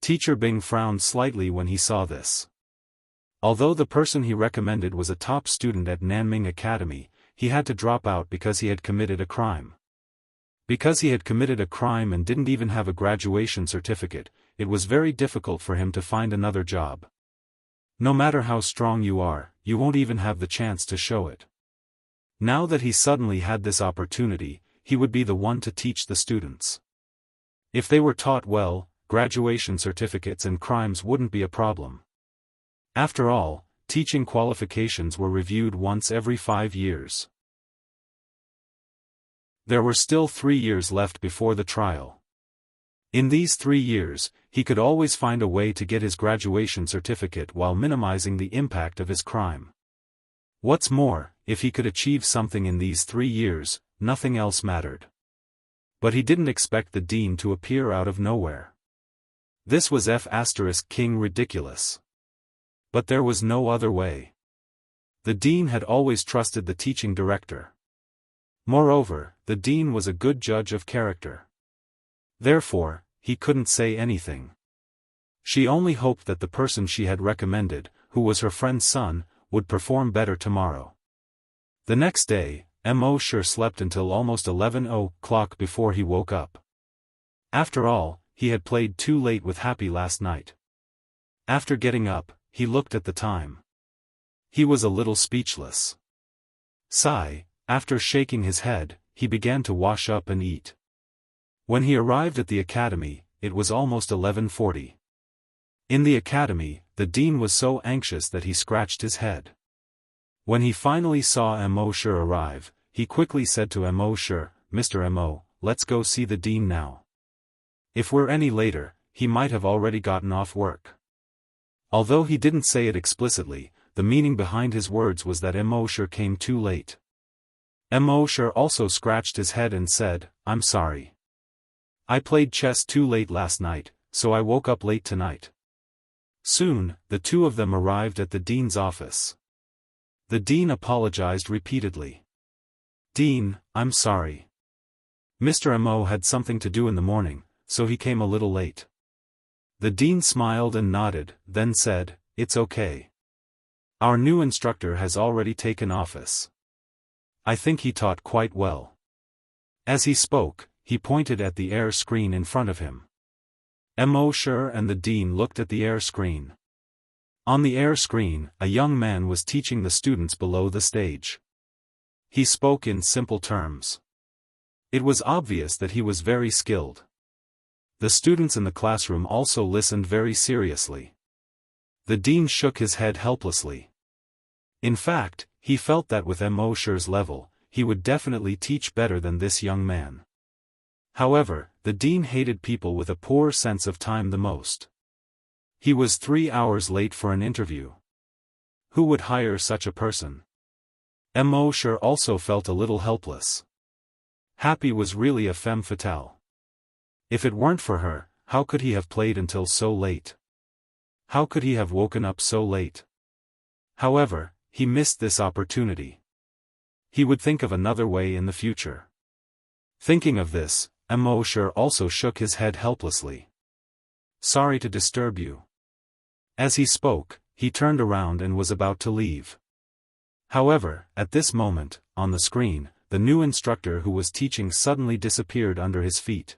Teacher Bing frowned slightly when he saw this. Although the person he recommended was a top student at Nanming Academy, he had to drop out because he had committed a crime. Because he had committed a crime and didn't even have a graduation certificate, it was very difficult for him to find another job. No matter how strong you are, you won't even have the chance to show it. Now that he suddenly had this opportunity, he would be the one to teach the students. If they were taught well, graduation certificates and crimes wouldn't be a problem. After all, teaching qualifications were reviewed once every 5 years. There were still 3 years left before the trial. In these 3 years, he could always find a way to get his graduation certificate while minimizing the impact of his crime. What's more, if he could achieve something in these 3 years, nothing else mattered. But he didn't expect the dean to appear out of nowhere. This was King ridiculous. But there was no other way. The dean had always trusted the teaching director. Moreover, the dean was a good judge of character. Therefore, he couldn't say anything. She only hoped that the person she had recommended, who was her friend's son, would perform better tomorrow. The next day, Sure slept until almost 11 o'clock before he woke up. After all, he had played too late with Happy last night. After getting up, he looked at the time. He was a little speechless. After shaking his head, he began to wash up and eat. When he arrived at the academy, it was almost 11:40. In the academy, the dean was so anxious that he scratched his head. When he finally saw Sure arrive, he quickly said to Sure, "Mr. Mo, let's go see the dean now. If we're any later, he might have already gotten off work." Although he didn't say it explicitly, the meaning behind his words was that Sure came too late. Sure also scratched his head and said, "I'm sorry. I played chess too late last night, so I woke up late tonight." Soon, the two of them arrived at the dean's office. The dean apologized repeatedly. "Dean, I'm sorry. Mr. Mo had something to do in the morning, so he came a little late." The dean smiled and nodded, then said, "It's okay. Our new instructor has already taken office. I think he taught quite well." As he spoke, he pointed at the air screen in front of him. Sure and the dean looked at the air screen. On the air screen, a young man was teaching the students below the stage. He spoke in simple terms. It was obvious that he was very skilled. The students in the classroom also listened very seriously. The dean shook his head helplessly. In fact, he felt that with Sure's level, he would definitely teach better than this young man. However, the dean hated people with a poor sense of time the most. He was 3 hours late for an interview. Who would hire such a person? Sure also felt a little helpless. Happy was really a femme fatale. If it weren't for her, how could he have played until so late? How could he have woken up so late? However, he missed this opportunity. He would think of another way in the future. Thinking of this, Sure also shook his head helplessly. "Sorry to disturb you." As he spoke, he turned around and was about to leave. However, at this moment, on the screen, the new instructor who was teaching suddenly disappeared under his feet.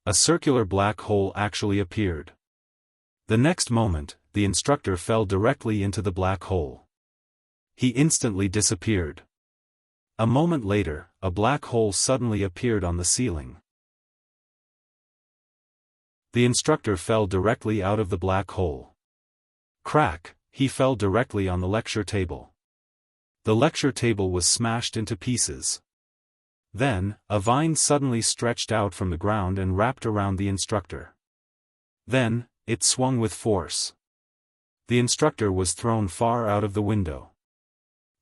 A circular black hole actually appeared. The next moment, the instructor fell directly into the black hole. He instantly disappeared. A moment later, a black hole suddenly appeared on the ceiling. The instructor fell directly out of the black hole. Crack, he fell directly on the lecture table. The lecture table was smashed into pieces. Then, a vine suddenly stretched out from the ground and wrapped around the instructor. Then, it swung with force. The instructor was thrown far out of the window.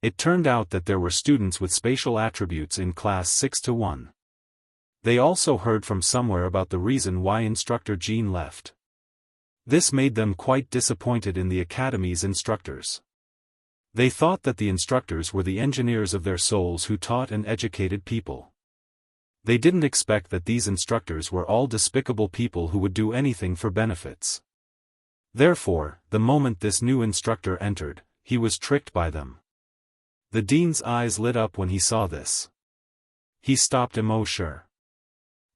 It turned out that there were students with spatial attributes in class 6-1. They also heard from somewhere about the reason why Instructor Jean left. This made them quite disappointed in the academy's instructors. They thought that the instructors were the engineers of their souls who taught and educated people. They didn't expect that these instructors were all despicable people who would do anything for benefits. Therefore, the moment this new instructor entered, he was tricked by them. The dean's eyes lit up when he saw this. He stopped Sure.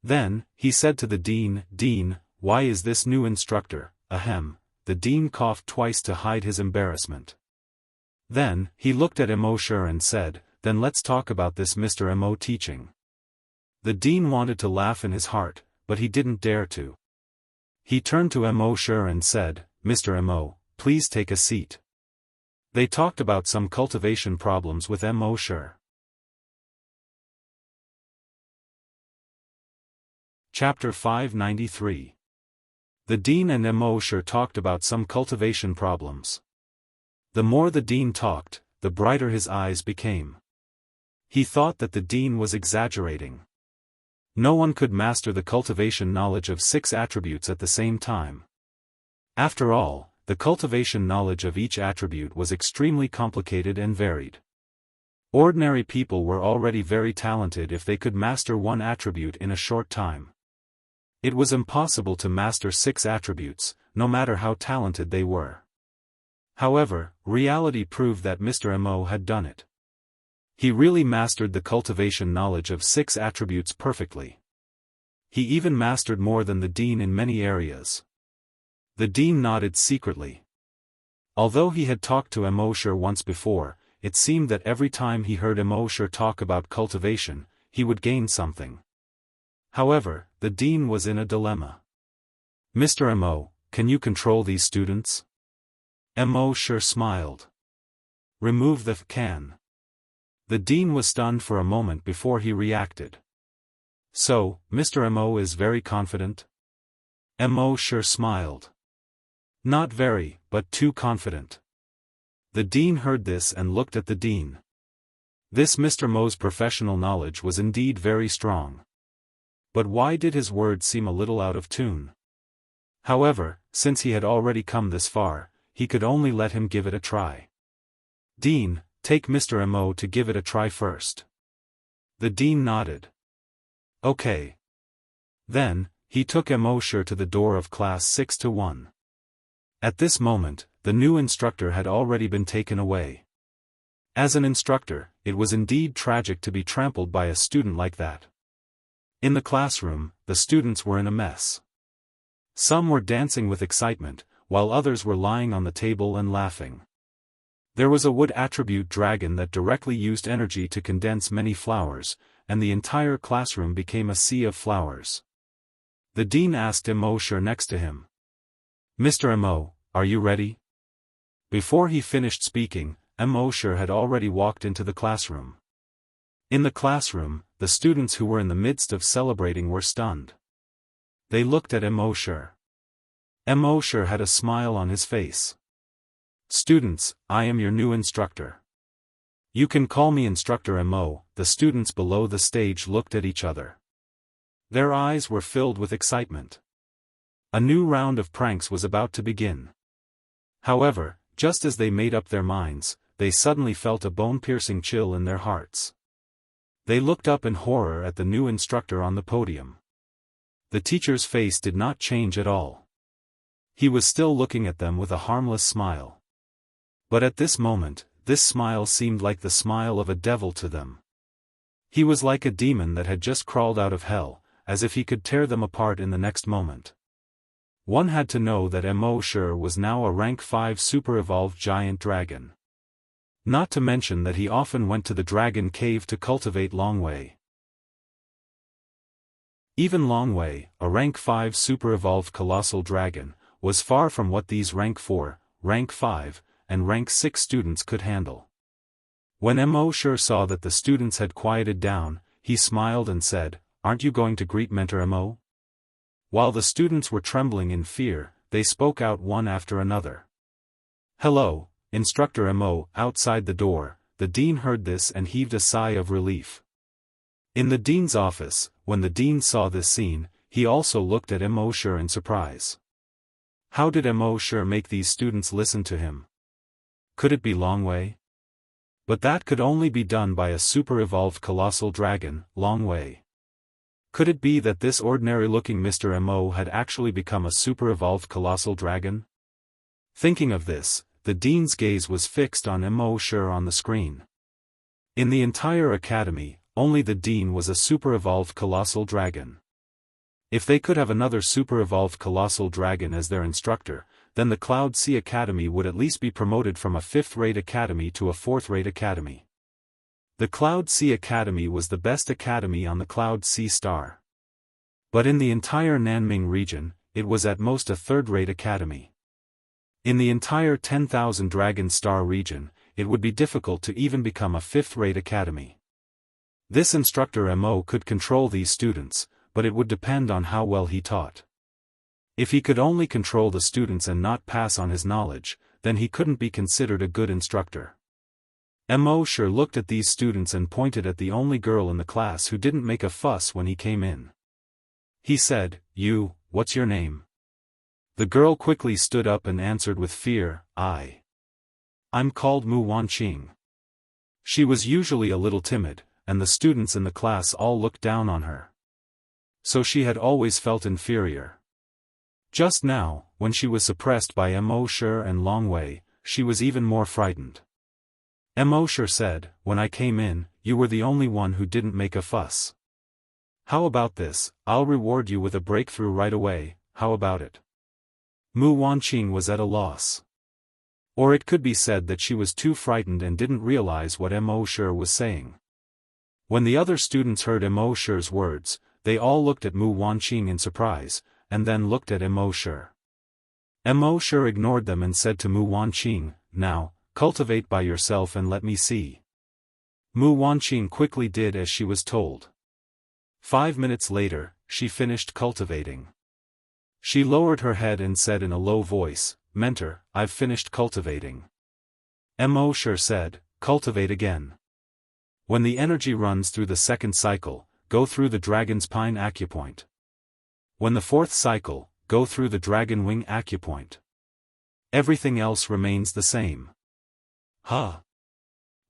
Then, he said to the dean, "Dean, why is this new instructor, ahem?" The dean coughed twice to hide his embarrassment. Then, he looked at Sure and said, "Then let's talk about this Mr. Mo teaching." The dean wanted to laugh in his heart, but he didn't dare to. He turned to Sure and said, "Mr. Mo, please take a seat." They talked about some cultivation problems with Mo Shi. Chapter 593. The Dean and Mo Shi talked about some cultivation problems. The more the Dean talked, the brighter his eyes became. He thought that the Dean was exaggerating. No one could master the cultivation knowledge of 6 attributes at the same time. After all, the cultivation knowledge of each attribute was extremely complicated and varied. Ordinary people were already very talented if they could master one attribute in a short time. It was impossible to master 6 attributes, no matter how talented they were. However, reality proved that Mr. Mo had done it. He really mastered the cultivation knowledge of 6 attributes perfectly. He even mastered more than the Dean in many areas. The Dean nodded secretly. Although he had talked to Mo Shi once before, it seemed that every time he heard Mo Shi talk about cultivation, he would gain something. However, the Dean was in a dilemma. Mr. Mo, can you control these students? Mo Shi smiled. Remove the can. The Dean was stunned for a moment before he reacted. So, Mr. Mo is very confident? Mo Shi smiled. Not very, but too confident. The Dean heard this and looked at the Dean. This Mr. Mo's professional knowledge was indeed very strong. But why did his words seem a little out of tune? However, since he had already come this far, he could only let him give it a try. Dean, take Mr. Mo to give it a try first. The Dean nodded. Okay. Then, he took Mo Shi to the door of class 6-1. At this moment, the new instructor had already been taken away. As an instructor, it was indeed tragic to be trampled by a student like that. In the classroom, the students were in a mess. Some were dancing with excitement, while others were lying on the table and laughing. There was a wood attribute dragon that directly used energy to condense many flowers, and the entire classroom became a sea of flowers. The Dean asked Mo Shi next to him. Mr. Mo, are you ready? Before he finished speaking, Mo Shi had already walked into the classroom. In the classroom, the students who were in the midst of celebrating were stunned. They looked at Mo Shi. Mo Shi had a smile on his face. Students, I am your new instructor. You can call me Instructor Mo. The students below the stage looked at each other. Their eyes were filled with excitement. A new round of pranks was about to begin. However, just as they made up their minds, they suddenly felt a bone-piercing chill in their hearts. They looked up in horror at the new instructor on the podium. The teacher's face did not change at all. He was still looking at them with a harmless smile. But at this moment, this smile seemed like the smile of a devil to them. He was like a demon that had just crawled out of hell, as if he could tear them apart in the next moment. One had to know that Mo Shi was now a rank 5 super-evolved giant dragon. Not to mention that he often went to the dragon cave to cultivate Longwei. Even Longwei, a rank 5 super-evolved colossal dragon, was far from what these rank 4, rank 5, and rank 6 students could handle. When Mo Shi saw that the students had quieted down, he smiled and said, "Aren't you going to greet Mentor Mo?" While the students were trembling in fear, they spoke out one after another. "Hello, Instructor Mo." Outside the door, the Dean heard this and heaved a sigh of relief. In the Dean's office, when the Dean saw this scene, he also looked at Mo Shi in surprise. How did Mo Shi make these students listen to him? Could it be Longwei? But that could only be done by a super-evolved colossal dragon, Longwei. Could it be that this ordinary-looking Mr. Mo had actually become a super-evolved colossal dragon? Thinking of this, the Dean's gaze was fixed on Mo Shi on the screen. In the entire academy, only the Dean was a super-evolved colossal dragon. If they could have another super-evolved colossal dragon as their instructor, then the Cloud Sea Academy would at least be promoted from a 5th-rate academy to a 4th-rate academy. The Cloud Sea Academy was the best academy on the Cloud Sea Star. But in the entire Nanming region, it was at most a 3rd-rate academy. In the entire 10,000 Dragon Star region, it would be difficult to even become a fifth-rate academy. This instructor Mo could control these students, but it would depend on how well he taught. If he could only control the students and not pass on his knowledge, then he couldn't be considered a good instructor. Mo sure looked at these students and pointed at the only girl in the class who didn't make a fuss when he came in. He said, "You, what's your name?" The girl quickly stood up and answered with fear, I'm called Mu Wanqing." She was usually a little timid, and the students in the class all looked down on her. So she had always felt inferior. Just now, when she was suppressed by Mo Sure and Long Wei, she was even more frightened. Mo Sure said, "When I came in, you were the only one who didn't make a fuss. How about this? I'll reward you with a breakthrough right away, how about it?" Mu Wanqing was at a loss. Or it could be said that she was too frightened and didn't realize what Mo Sure was saying. When the other students heard Mo Sure's words, they all looked at Mu Wanqing in surprise, and then looked at Mo Sure. Mo Sure ignored them and said to Mu Wanqing, "Now, cultivate by yourself and let me see." Mu Wanqing quickly did as she was told. 5 minutes later, she finished cultivating. She lowered her head and said in a low voice, "Mentor, I've finished cultivating." Mo Sure said, "Cultivate again. When the energy runs through the second cycle, go through the Dragon's Pine acupoint. When the fourth cycle, go through the Dragon Wing acupoint. Everything else remains the same." Huh?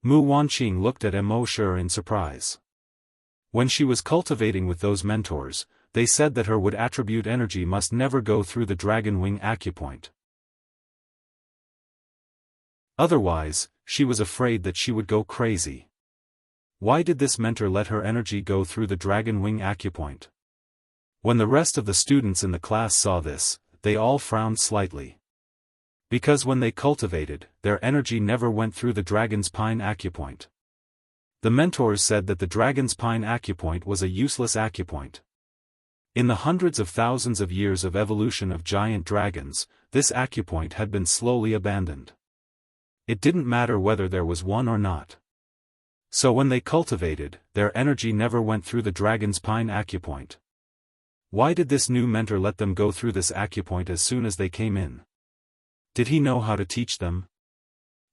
Mu Wanqing looked at Mo Sure in surprise. When she was cultivating with those mentors, they said that her wood attribute energy must never go through the Dragon Wing acupoint. Otherwise, she was afraid that she would go crazy. Why did this mentor let her energy go through the Dragon Wing acupoint? When the rest of the students in the class saw this, they all frowned slightly. Because when they cultivated, their energy never went through the Dragon's Pine acupoint. The mentors said that the Dragon's Pine acupoint was a useless acupoint. In the hundreds of thousands of years of evolution of giant dragons, this acupoint had been slowly abandoned. It didn't matter whether there was one or not. So when they cultivated, their energy never went through the Dragon's Pine acupoint. Why did this new mentor let them go through this acupoint as soon as they came in? Did he know how to teach them?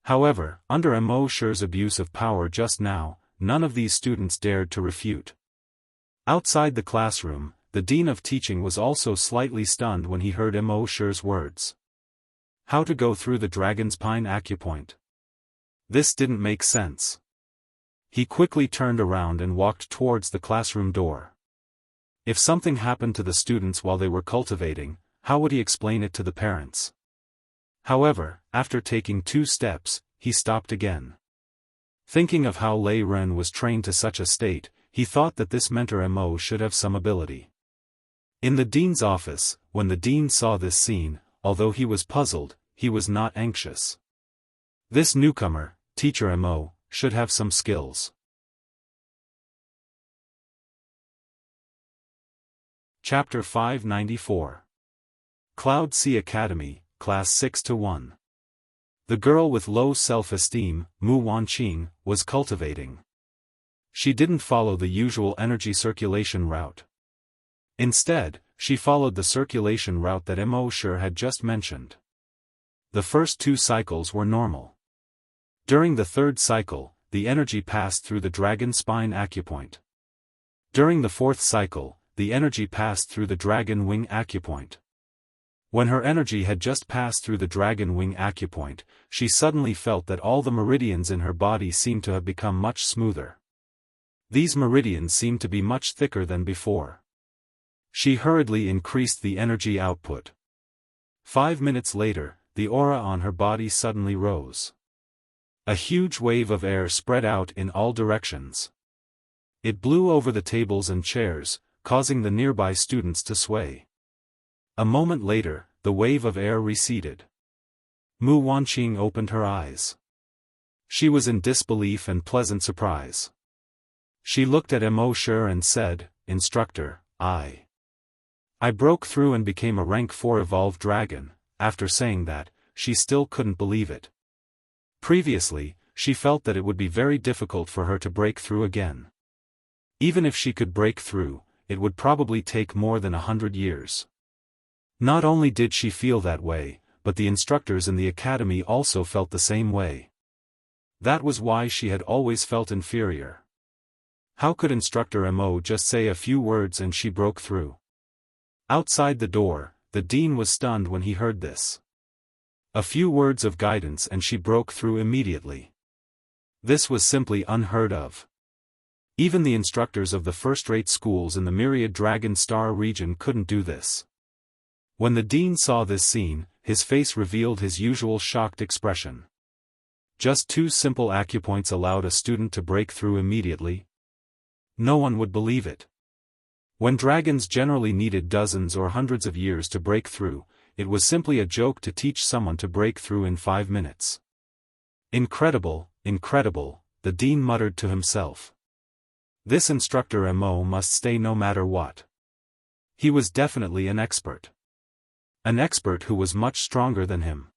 However, under Mo Sure's abuse of power just now, none of these students dared to refute. Outside the classroom, the Dean of Teaching was also slightly stunned when he heard Mo Sure's words. How to go through the Dragon's Pine acupoint? This didn't make sense. He quickly turned around and walked towards the classroom door. If something happened to the students while they were cultivating, how would he explain it to the parents? However, after taking 2 steps, he stopped again. Thinking of how Lei Ren was trained to such a state, he thought that this mentor Mo should have some ability. In the dean's office, when the dean saw this scene, although he was puzzled, he was not anxious. This newcomer, Teacher Mo, should have some skills. Chapter 594. Cloud Sea Academy, Class 6-1. The girl with low self-esteem, Mu Wanqing, was cultivating. She didn't follow the usual energy circulation route. Instead, she followed the circulation route that Mo Sure had just mentioned. The first 2 cycles were normal. During the third cycle, the energy passed through the Dragon Spine acupoint. During the fourth cycle, the energy passed through the Dragon Wing acupoint. When her energy had just passed through the Dragon Wing acupoint, she suddenly felt that all the meridians in her body seemed to have become much smoother. These meridians seemed to be much thicker than before. She hurriedly increased the energy output. 5 minutes later, the aura on her body suddenly rose. A huge wave of air spread out in all directions. It blew over the tables and chairs, causing the nearby students to sway. A moment later, the wave of air receded. Mu Wanqing opened her eyes. She was in disbelief and pleasant surprise. She looked at Mo Sure and said, "Instructor, I broke through and became a rank 4 evolved dragon." After saying that, she still couldn't believe it. Previously, she felt that it would be very difficult for her to break through again. Even if she could break through, it would probably take more than 100 years. Not only did she feel that way, but the instructors in the academy also felt the same way. That was why she had always felt inferior. How could Instructor Mo just say a few words and she broke through? Outside the door, the dean was stunned when he heard this. A few words of guidance and she broke through immediately. This was simply unheard of. Even the instructors of the first-rate schools in the Myriad Dragon Star region couldn't do this. When the dean saw this scene, his face revealed his usual shocked expression. Just 2 simple acupoints allowed a student to break through immediately? No one would believe it. When dragons generally needed dozens or hundreds of years to break through, it was simply a joke to teach someone to break through in 5 minutes. Incredible, incredible, the dean muttered to himself. This Instructor Mo must stay no matter what. He was definitely an expert. An expert who was much stronger than him.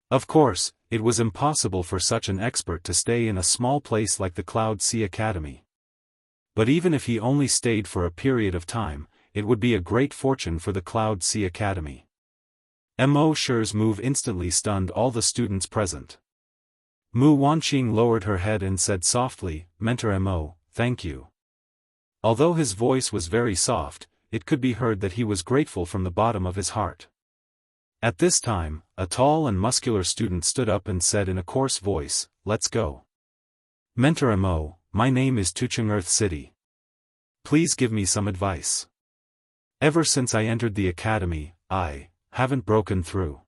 Of course, it was impossible for such an expert to stay in a small place like the Cloud Sea Academy. But even if he only stayed for a period of time, it would be a great fortune for the Cloud Sea Academy. Mo Shi's move instantly stunned all the students present. Mu Wanqing lowered her head and said softly, "Mentor Mo, thank you." Although his voice was very soft, it could be heard that he was grateful from the bottom of his heart. At this time, a tall and muscular student stood up and said in a coarse voice, "Let's go. Mentor Mo, my name is Tucheng Earth City. Please give me some advice. Ever since I entered the academy, I haven't broken through."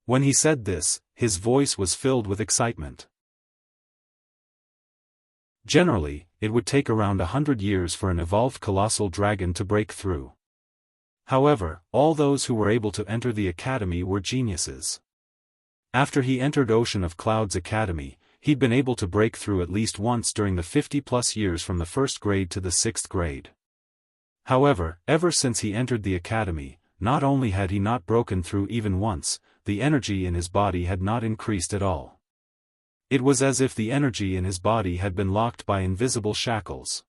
When he said this, his voice was filled with excitement. Generally, it would take around 100 years for an evolved colossal dragon to break through. However, all those who were able to enter the academy were geniuses. After he entered Ocean of Clouds Academy, he'd been able to break through at least once during the 50-plus years from the 1st grade to the 6th grade. However, ever since he entered the academy, not only had he not broken through even once, the energy in his body had not increased at all. It was as if the energy in his body had been locked by invisible shackles.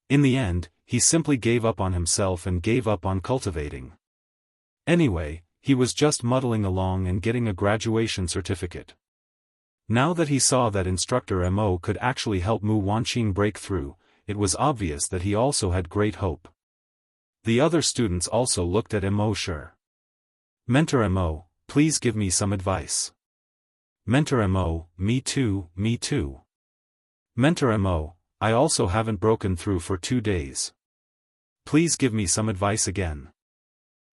In the end, he simply gave up on himself and gave up on cultivating. Anyway, he was just muddling along and getting a graduation certificate. Now that he saw that Instructor Mo could actually help Mu Wanqing break through, it was obvious that he also had great hope. The other students also looked at Mo Shi. "Mentor Mo, please give me some advice." Mentor Mo, me too, me too. Mentor Mo, I also haven't broken through for 2 days. Please give me some advice again.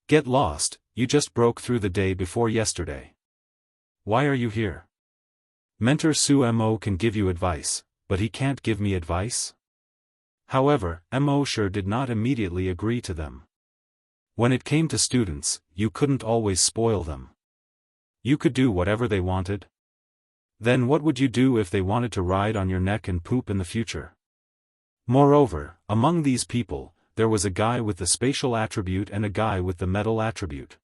Get lost, you just broke through the day before yesterday. Why are you here? Mentor Su Mo can give you advice, but he can't give me advice? However, Mo Shi did not immediately agree to them. When it came to students, you couldn't always spoil them. You could do whatever they wanted. Then what would you do if they wanted to ride on your neck and poop in the future? Moreover, among these people, there was a guy with the spatial attribute and a guy with the metal attribute.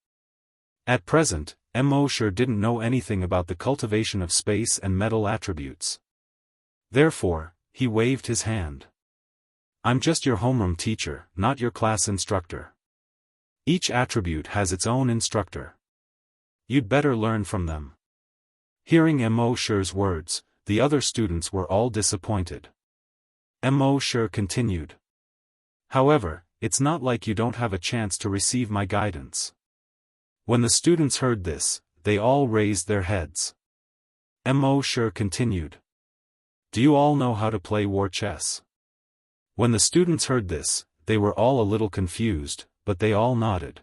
At present, Mo Shi didn't know anything about the cultivation of space and metal attributes. Therefore, he waved his hand. I'm just your homeroom teacher, not your class instructor. Each attribute has its own instructor. You'd better learn from them. Hearing Mo Shi's words, the other students were all disappointed. Mo Shi continued. However, it's not like you don't have a chance to receive my guidance. When the students heard this, they all raised their heads. Mo Shi continued. Do you all know how to play war chess? When the students heard this, they were all a little confused, but they all nodded.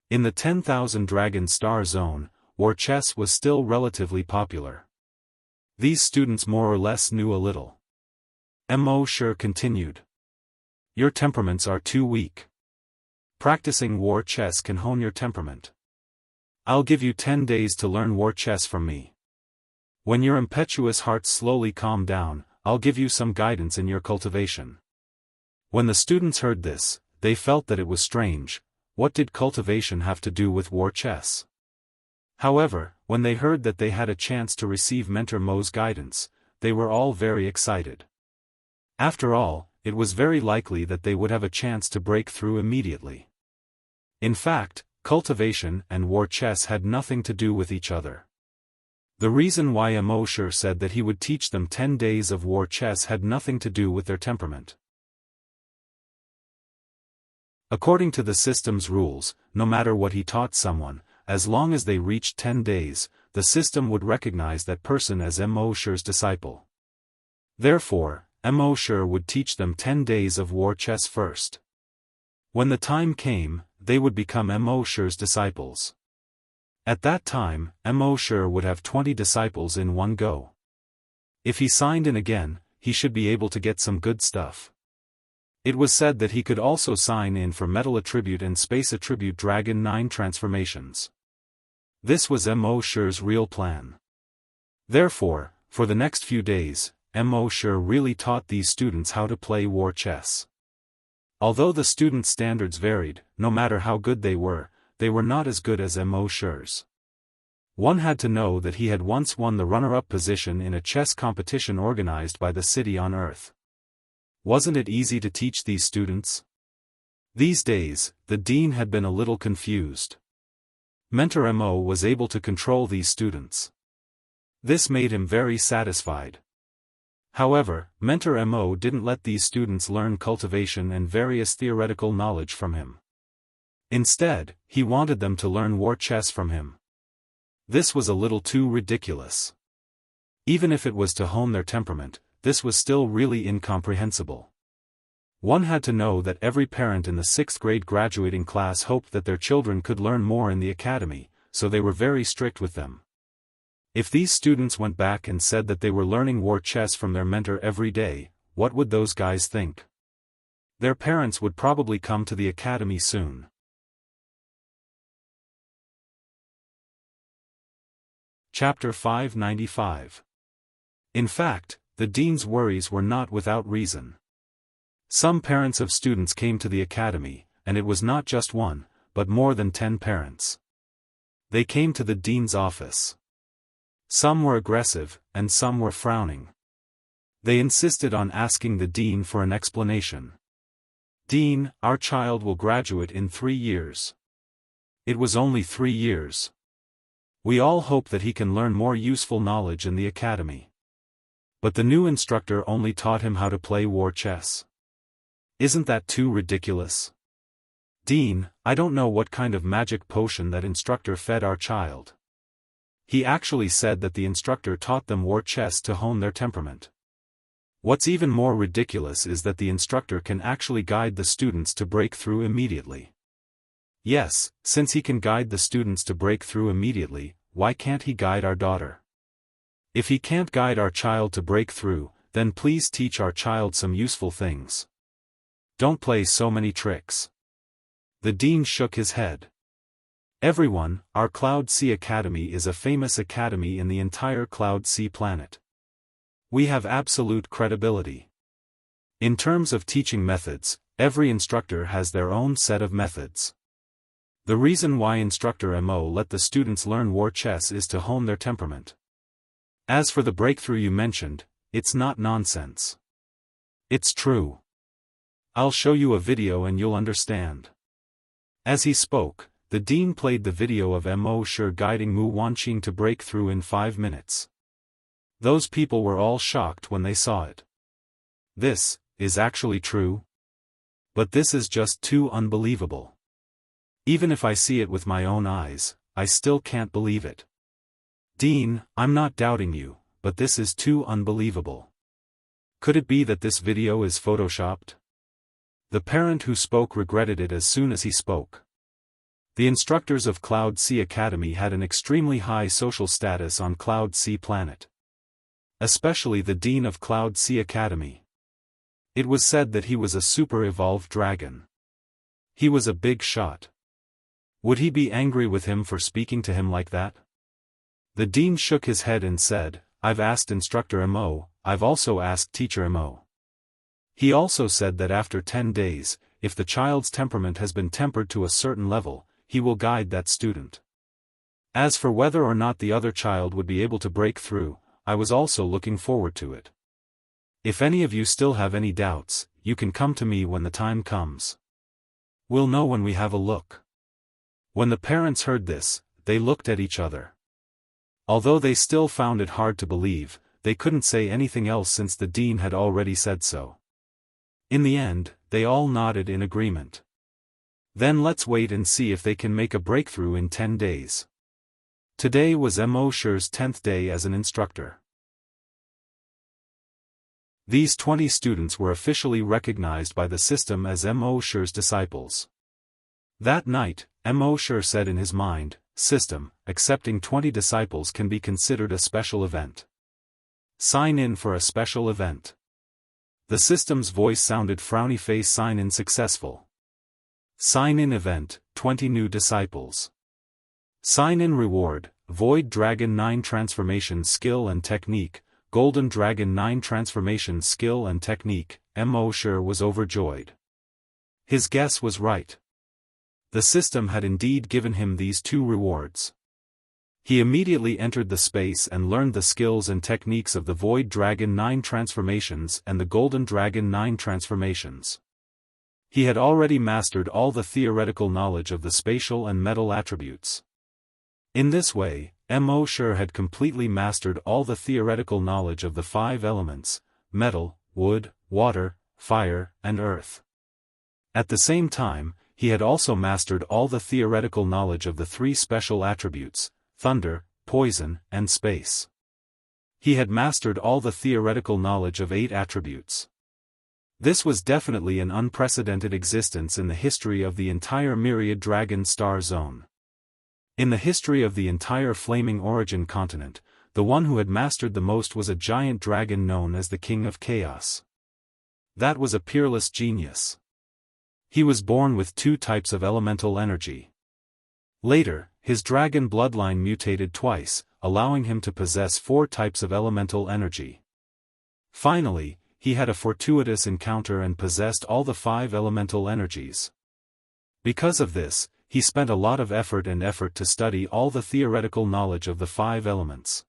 In the 10,000 Dragon Star Zone, war chess was still relatively popular. These students more or less knew a little. Mo Shi continued. Your temperaments are too weak. Practicing war chess can hone your temperament. I'll give you 10 days to learn war chess from me. When your impetuous hearts slowly calm down, I'll give you some guidance in your cultivation. When the students heard this, they felt that it was strange. What did cultivation have to do with war chess? However, when they heard that they had a chance to receive Mentor Mo's guidance, they were all very excited. After all, it was very likely that they would have a chance to break through immediately. In fact, cultivation and war chess had nothing to do with each other. The reason why Immortal said that he would teach them 10 days of war chess had nothing to do with their temperament. According to the system's rules, no matter what he taught someone, as long as they reached 10 days, the system would recognize that person as Immortal's disciple. Therefore, Immortal would teach them 10 days of war chess first. When the time came, they would become Immortal's disciples. At that time, Immortal would have 20 disciples in one go. If he signed in again, he should be able to get some good stuff. It was said that he could also sign in for Metal Attribute and Space Attribute Dragon 9 transformations. This was Immortal's real plan. Therefore, for the next few days, Immortal really taught these students how to play war chess. Although the students' standards varied, no matter how good they were not as good as Immortal's. One had to know that he had once won the runner-up position in a chess competition organized by the city on Earth. Wasn't it easy to teach these students? These days, the dean had been a little confused. Mentor Mo was able to control these students. This made him very satisfied. However, Mentor Mo didn't let these students learn cultivation and various theoretical knowledge from him. Instead, he wanted them to learn war chess from him. This was a little too ridiculous. Even if it was to hone their temperament, this was still really incomprehensible. One had to know that every parent in the 6th grade graduating class hoped that their children could learn more in the academy, so they were very strict with them. If these students went back and said that they were learning war chess from their mentor every day, what would those guys think? Their parents would probably come to the academy soon. Chapter 595. In fact, the dean's worries were not without reason. Some parents of students came to the academy, and it was not just one, but more than 10 parents. They came to the dean's office. Some were aggressive, and some were frowning. They insisted on asking the dean for an explanation. "Dean, our child will graduate in 3 years. It was only 3 years. We all hope that he can learn more useful knowledge in the academy. But the new instructor only taught him how to play war chess. Isn't that too ridiculous? Dean, I don't know what kind of magic potion that instructor fed our child. He actually said that the instructor taught them war chess to hone their temperament. What's even more ridiculous is that the instructor can actually guide the students to break through immediately. Yes, since he can guide the students to break through immediately, why can't he guide our daughter? If he can't guide our child to break through, then please teach our child some useful things. Don't play so many tricks." The dean shook his head. "Everyone, our Cloud Sea Academy is a famous academy in the entire Cloud Sea planet. We have absolute credibility. In terms of teaching methods, every instructor has their own set of methods. The reason why Instructor Mo let the students learn war chess is to hone their temperament. As for the breakthrough you mentioned, it's not nonsense. It's true. I'll show you a video and you'll understand." As he spoke, the dean played the video of Mo guiding Mu Wanqing to break through in 5 minutes. Those people were all shocked when they saw it. This is actually true? But this is just too unbelievable. Even if I see it with my own eyes, I still can't believe it. Dean, I'm not doubting you, but this is too unbelievable. Could it be that this video is photoshopped? The parent who spoke regretted it as soon as he spoke. The instructors of Cloud Sea Academy had an extremely high social status on Cloud Sea Planet. Especially the dean of Cloud Sea Academy. It was said that he was a super-evolved dragon. He was a big shot. Would he be angry with him for speaking to him like that? The dean shook his head and said, "I've asked Instructor Mo, I've also asked Teacher Mo. He also said that after 10 days, if the child's temperament has been tempered to a certain level, he will guide that student. As for whether or not the other child would be able to break through, I was also looking forward to it. If any of you still have any doubts, you can come to me when the time comes. We'll know when we have a look. When the parents heard this, they looked at each other. Although they still found it hard to believe, they couldn't say anything else since the dean had already said so. In the end, they all nodded in agreement. Then let's wait and see if they can make a breakthrough in 10 days. Today was Mo Shi's 10th day as an instructor. These 20 students were officially recognized by the system as Mo Shi's disciples. That night, Mo Shi said in his mind, "System, accepting 20 disciples can be considered a special event. Sign in for a special event." The system's voice sounded frowny face. Sign in successful. Sign in event, 20 new disciples. Sign in reward, Void Dragon 9 transformation skill and technique, Golden Dragon 9 transformation skill and technique. Mo Shi was overjoyed. His guess was right. The system had indeed given him these two rewards. He immediately entered the space and learned the skills and techniques of the Void Dragon 9 transformations and the Golden Dragon 9 transformations. He had already mastered all the theoretical knowledge of the spatial and metal attributes. In this way, Mo Shi had completely mastered all the theoretical knowledge of the 5 elements: metal, wood, water, fire, and earth. At the same time, he had also mastered all the theoretical knowledge of the 3 special attributes: thunder, poison, and space. He had mastered all the theoretical knowledge of 8 attributes. This was definitely an unprecedented existence in the history of the entire Myriad Dragon Star Zone. In the history of the entire Flaming Origin continent, the one who had mastered the most was a giant dragon known as the King of Chaos. That was a peerless genius. He was born with 2 types of elemental energy. Later, his dragon bloodline mutated twice, allowing him to possess 4 types of elemental energy. Finally, he had a fortuitous encounter and possessed all the 5 elemental energies. Because of this, he spent a lot of effort to study all the theoretical knowledge of the 5 elements.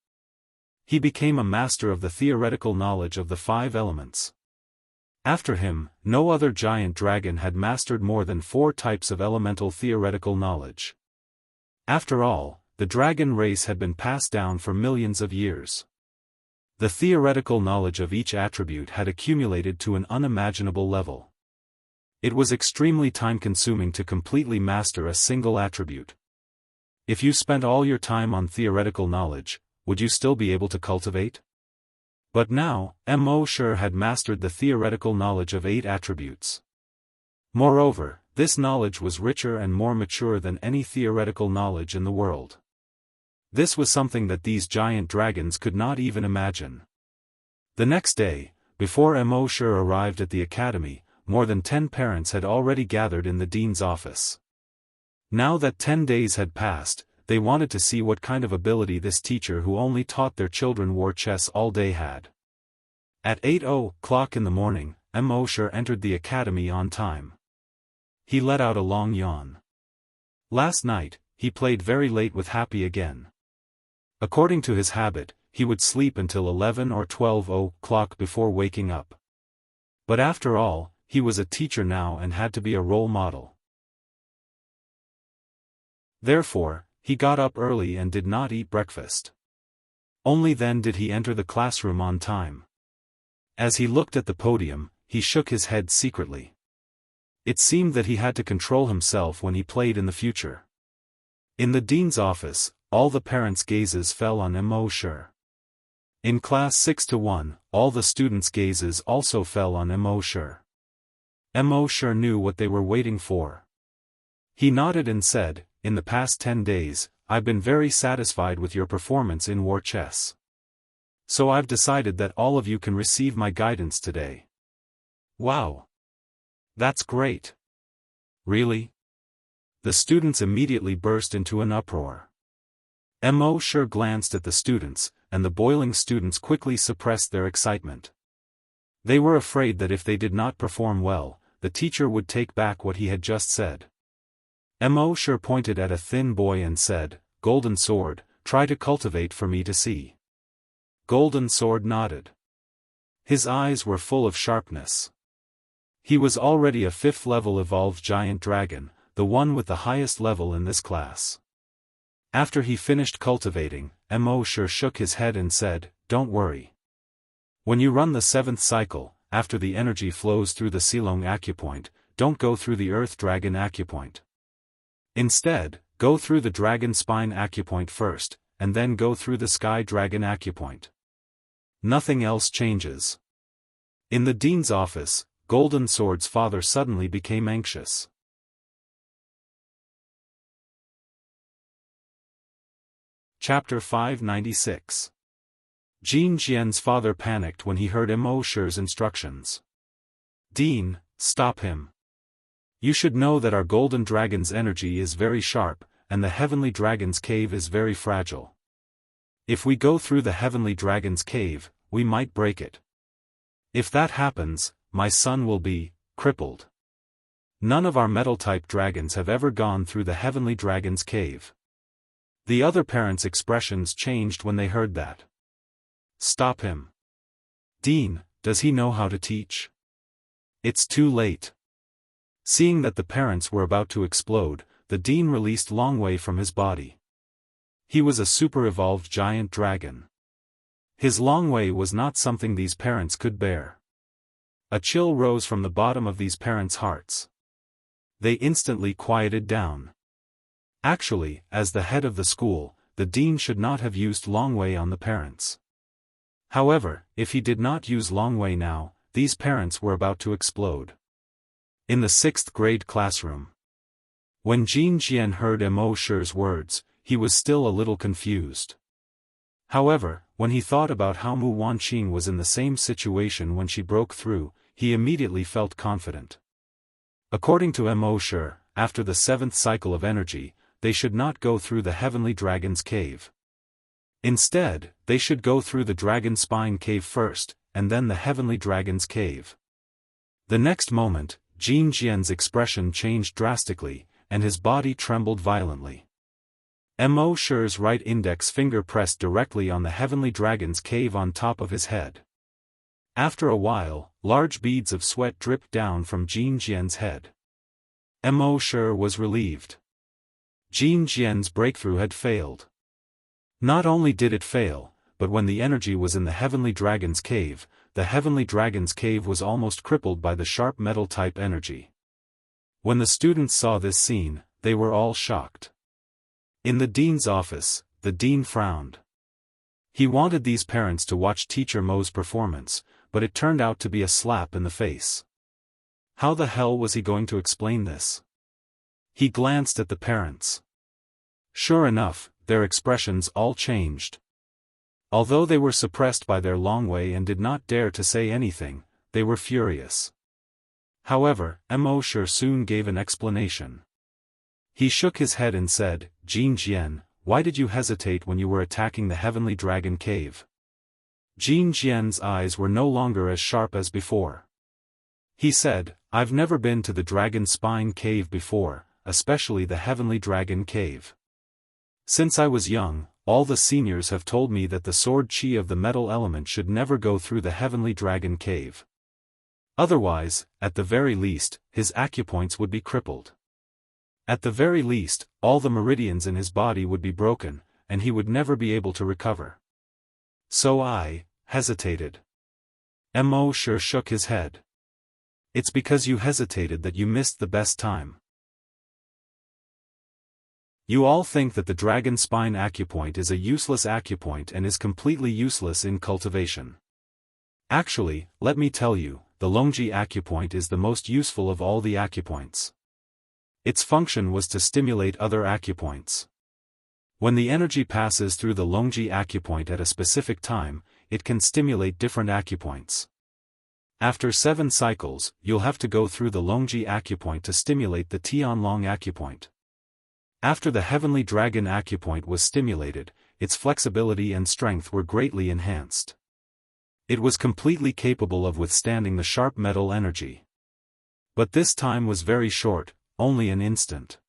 He became a master of the theoretical knowledge of the 5 elements. After him, no other giant dragon had mastered more than 4 types of elemental theoretical knowledge. After all, the dragon race had been passed down for millions of years. The theoretical knowledge of each attribute had accumulated to an unimaginable level. It was extremely time-consuming to completely master a single attribute. If you spent all your time on theoretical knowledge, would you still be able to cultivate? But now, Mo Shi had mastered the theoretical knowledge of 8 attributes. Moreover, this knowledge was richer and more mature than any theoretical knowledge in the world. This was something that these giant dragons could not even imagine. The next day, before Mo Shi arrived at the academy, more than 10 parents had already gathered in the dean's office. Now that 10 days had passed, they wanted to see what kind of ability this teacher who only taught their children war chess all day had. At 8:00 in the morning, Mo Shi entered the academy on time. He let out a long yawn. Last night, he played very late with Happy again. According to his habit, he would sleep until 11 or 12:00 before waking up. But after all, he was a teacher now and had to be a role model. Therefore, he got up early and did not eat breakfast. Only then did he enter the classroom on time. As he looked at the podium, he shook his head secretly. It seemed that he had to control himself when he played in the future. In the dean's office, all the parents' gazes fell on Mo Shi. In class 6-1, all the students' gazes also fell on Mo Shi. Mo Shi knew what they were waiting for. He nodded and said, "In the past 10 days, I've been very satisfied with your performance in war chess. So I've decided that all of you can receive my guidance today." Wow! That's great! Really? The students immediately burst into an uproar. Mo Shi glanced at the students, and the boiling students quickly suppressed their excitement. They were afraid that if they did not perform well, the teacher would take back what he had just said. Mo Shi pointed at a thin boy and said, Golden Sword, try to cultivate for me to see." Golden Sword nodded. His eyes were full of sharpness. He was already a 5th level evolved giant dragon, the one with the highest level in this class. After he finished cultivating, Immortal shook his head and said, "Don't worry. When you run the 7th cycle, after the energy flows through the Silong acupoint, don't go through the Earth Dragon acupoint. Instead, go through the Dragon Spine acupoint first, and then go through the Sky Dragon acupoint. Nothing else changes." In the dean's office, Golden Sword's father suddenly became anxious. Chapter 596. Jin Jian's father panicked when he heard Immortal's instructions. "Dean, stop him. You should know that our golden dragon's energy is very sharp, and the heavenly dragon's cave is very fragile. If we go through the heavenly dragon's cave, we might break it. If that happens, my son will be crippled. None of our metal-type dragons have ever gone through the heavenly dragon's cave." The other parents' expressions changed when they heard that. "Stop him. Dean, does he know how to teach?" "It's too late." Seeing that the parents were about to explode, the dean released Longwei from his body. He was a super-evolved giant dragon. His Longwei was not something these parents could bear. A chill rose from the bottom of these parents' hearts. They instantly quieted down. Actually, as the head of the school, the dean should not have used Longwei on the parents. However, if he did not use Longwei now, these parents were about to explode. In the 6th grade classroom. When Jin Jian heard Immortal's words, he was still a little confused. However, when he thought about how Mu Wanqing was in the same situation when she broke through, he immediately felt confident. According to Immortal, after the 7th cycle of energy, they should not go through the heavenly dragon's cave. Instead, they should go through the dragon spine cave first, and then the heavenly dragon's cave. The next moment, Jin Jian's expression changed drastically, and his body trembled violently. Immortal's right index finger pressed directly on the heavenly dragon's cave on top of his head. After a while, large beads of sweat dripped down from Jin Jian's head. Immortal was relieved. Jin Jian's breakthrough had failed. Not only did it fail, but when the energy was in the heavenly dragon's cave, the heavenly dragon's cave was almost crippled by the sharp metal-type energy. When the students saw this scene, they were all shocked. In the dean's office, the dean frowned. He wanted these parents to watch teacher Mo's performance, but it turned out to be a slap in the face. How the hell was he going to explain this? He glanced at the parents. Sure enough, their expressions all changed. Although they were suppressed by their Longwei and did not dare to say anything, they were furious. However, Immortal soon gave an explanation. He shook his head and said, "Jin Jian, why did you hesitate when you were attacking the heavenly dragon cave?" Jin Jian's eyes were no longer as sharp as before. He said, "I've never been to the dragon spine cave before, especially the heavenly dragon cave. Since I was young, all the seniors have told me that the sword chi of the metal element should never go through the heavenly dragon cave. Otherwise, at the very least, his acupoints would be crippled. At the very least, all the meridians in his body would be broken, and he would never be able to recover. So I hesitated." Immortal shook his head. "It's because you hesitated that you missed the best time. You all think that the dragon spine acupoint is a useless acupoint and is completely useless in cultivation. Actually, let me tell you, the Longji acupoint is the most useful of all the acupoints. Its function was to stimulate other acupoints. When the energy passes through the Longji acupoint at a specific time, it can stimulate different acupoints. After 7 cycles, you'll have to go through the Longji acupoint to stimulate the Tianlong acupoint. After the heavenly dragon acupoint was stimulated, its flexibility and strength were greatly enhanced. It was completely capable of withstanding the sharp metal energy. But this time was very short, only an instant.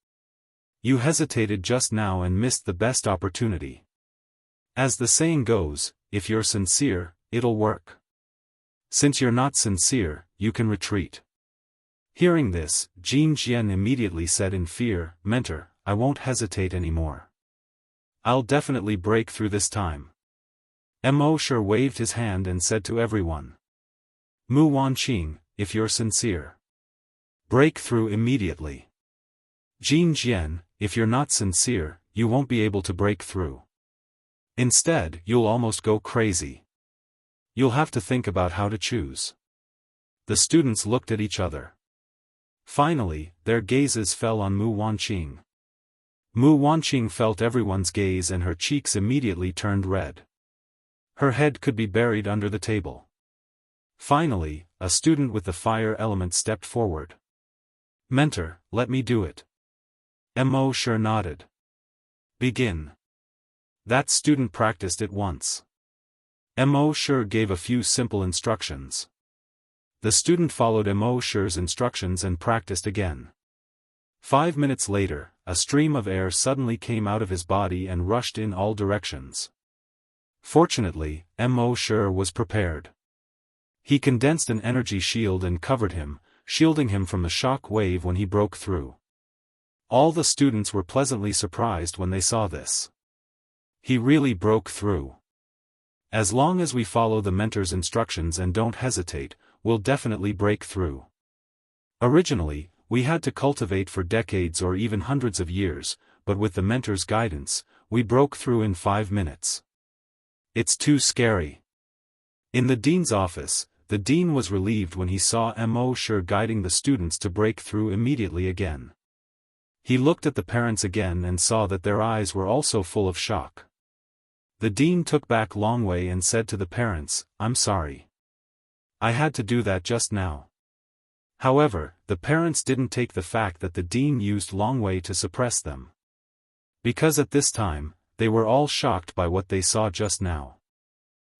You hesitated just now and missed the best opportunity. As the saying goes, if you're sincere, it'll work. Since you're not sincere, you can retreat. Hearing this, Jianghu immediately said in fear, Mentor, I won't hesitate anymore. I'll definitely break through this time. Immortal waved his hand and said to everyone. Mu Wanqing, if you're sincere, break through immediately. Jianghu, if you're not sincere, you won't be able to break through. Instead, you'll almost go crazy. You'll have to think about how to choose. The students looked at each other. Finally, their gazes fell on Mu Wanqing. Mu Wanqing felt everyone's gaze and her cheeks immediately turned red. Her head could be buried under the table. Finally, a student with the fire element stepped forward. Mentor, let me do it. Immortal nodded. Begin. That student practiced it once. Immortal gave a few simple instructions. The student followed Immortal's instructions and practiced again. 5 minutes later, a stream of air suddenly came out of his body and rushed in all directions. Fortunately, Immortal was prepared. He condensed an energy shield and covered him, shielding him from the shock wave when he broke through. All the students were pleasantly surprised when they saw this. He really broke through. As long as we follow the mentor's instructions and don't hesitate, we'll definitely break through. Originally, we had to cultivate for decades or even hundreds of years, but with the mentor's guidance, we broke through in 5 minutes. It's too scary. In the dean's office, the dean was relieved when he saw Immortal guiding the students to break through immediately again. He looked at the parents again and saw that their eyes were also full of shock. The dean took back Longwei and said to the parents, I'm sorry. I had to do that just now. However, the parents didn't take the fact that the dean used Longwei to suppress them. Because at this time, they were all shocked by what they saw just now.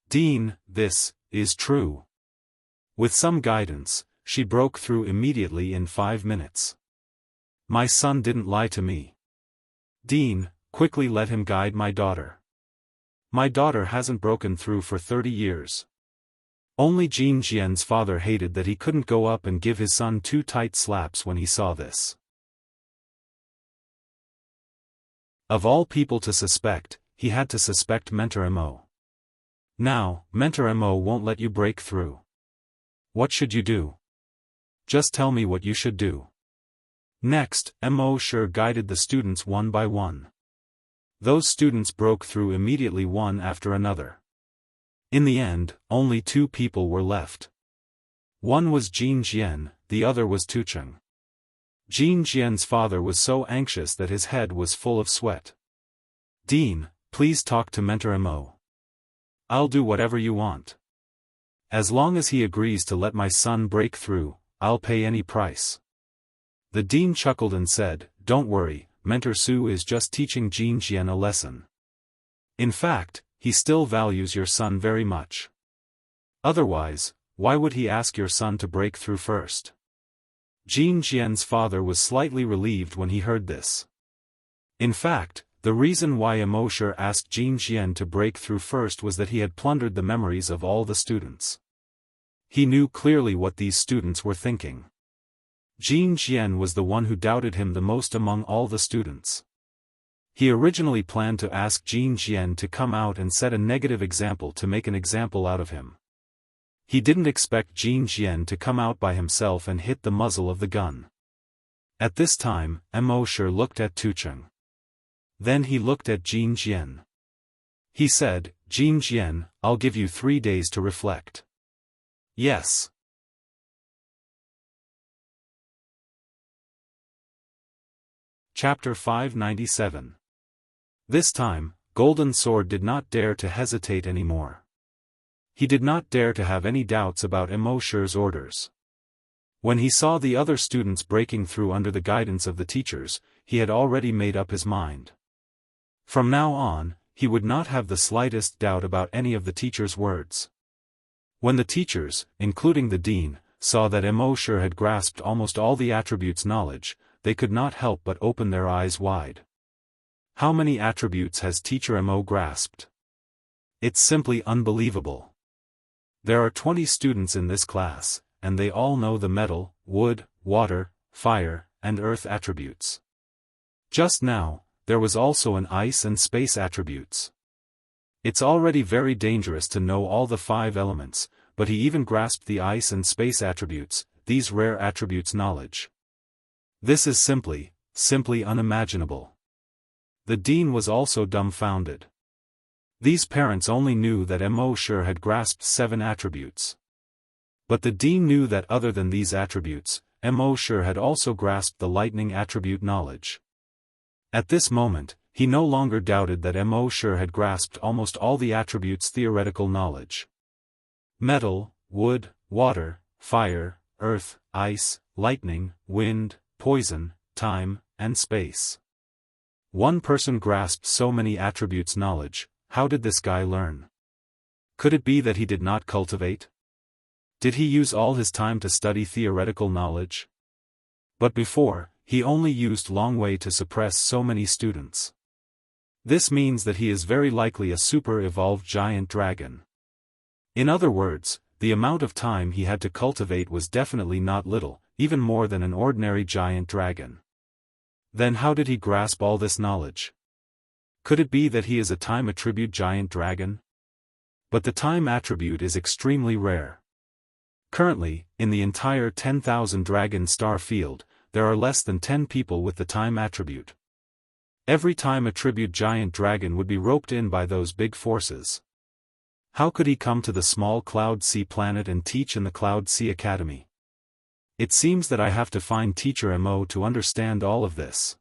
Dean, this is true. With some guidance, she broke through immediately in 5 minutes. My son didn't lie to me. Dean, quickly let him guide my daughter. My daughter hasn't broken through for 30 years. Only Jianghu's father hated that he couldn't go up and give his son 2 tight slaps when he saw this. Of all people to suspect, he had to suspect Mentor Mo. Now, Mentor Mo won't let you break through. What should you do? Just tell me what you should do. Next, Immortal guided the students one by one. Those students broke through immediately one after another. In the end, only 2 people were left. One was Jianghu, the other was Tucheng. Jianghu's father was so anxious that his head was full of sweat. Dean, please talk to Mentor Mo. I'll do whatever you want. As long as he agrees to let my son break through, I'll pay any price. The dean chuckled and said, Don't worry, Mentor Su is just teaching Jianghu a lesson. In fact, he still values your son very much. Otherwise, why would he ask your son to break through first? Jianghu's father was slightly relieved when he heard this. In fact, the reason why Immortal asked Jianghu to break through first was that he had plundered the memories of all the students. He knew clearly what these students were thinking. Jianghu was the one who doubted him the most among all the students. He originally planned to ask Jianghu to come out and set a negative example to make an example out of him. He didn't expect Jianghu to come out by himself and hit the muzzle of the gun. At this time, Immortal looked at Tucheng. Then he looked at Jianghu. He said, Jianghu, I'll give you 3 days to reflect. Yes. Chapter 597. This time, Golden Sword did not dare to hesitate anymore. He did not dare to have any doubts about Immortal's orders. When he saw the other students breaking through under the guidance of the teachers, he had already made up his mind. From now on, he would not have the slightest doubt about any of the teachers' words. When the teachers, including the dean, saw that Immortal had grasped almost all the attributes' knowledge, they could not help but open their eyes wide. How many attributes has Teacher Mo grasped? It's simply unbelievable. There are 20 students in this class, and they all know the metal, wood, water, fire, and earth attributes. Just now, there was also an ice and space attributes. It's already very dangerous to know all the 5 elements, but he even grasped the ice and space attributes, these rare attributes knowledge. This is simply unimaginable. The dean was also dumbfounded. These parents only knew that Mo sure had grasped 7 attributes. But the dean knew that other than these attributes, Mo sure had also grasped the lightning attribute knowledge. At this moment, he no longer doubted that Mo sure had grasped almost all the attributes' theoretical knowledge. Metal, wood, water, fire, earth, ice, lightning, wind, poison, time, and space. One person grasped so many attributes knowledge. How did this guy learn? Could it be that he did not cultivate? Did he use all his time to study theoretical knowledge? But before, he only used long way to suppress so many students. This means that he is very likely a super-evolved giant dragon. In other words, the amount of time he had to cultivate was definitely not little, even more than an ordinary giant dragon. Then how did he grasp all this knowledge? Could it be that he is a time attribute giant dragon? But the time attribute is extremely rare. Currently, in the entire 10,000 dragon star field, there are less than 10 people with the time attribute. Every time attribute giant dragon would be roped in by those big forces. How could he come to the small Cloud Sea planet and teach in the Cloud Sea Academy? It seems that I have to find Teacher Mo to understand all of this.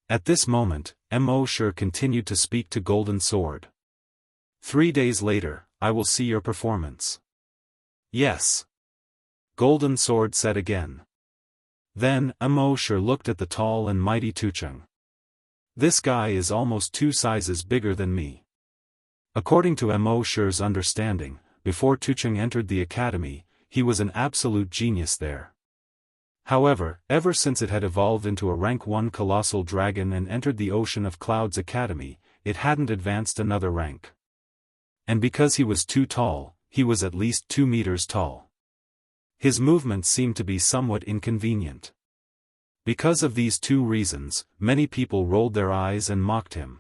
At this moment, Mo sure continued to speak to Golden Sword. 3 days later, I will see your performance. Yes. Golden Sword said again. Then, Mo sure looked at the tall and mighty Tucheng. This guy is almost 2 sizes bigger than me. According to Mo sure's understanding, before Tucheng entered the academy, he was an absolute genius there. However, ever since it had evolved into a rank 1 colossal dragon and entered the Ocean of Clouds Academy, it hadn't advanced another rank. And because he was too tall, he was at least 2 meters tall. His movements seemed to be somewhat inconvenient. Because of these 2 reasons, many people rolled their eyes and mocked him.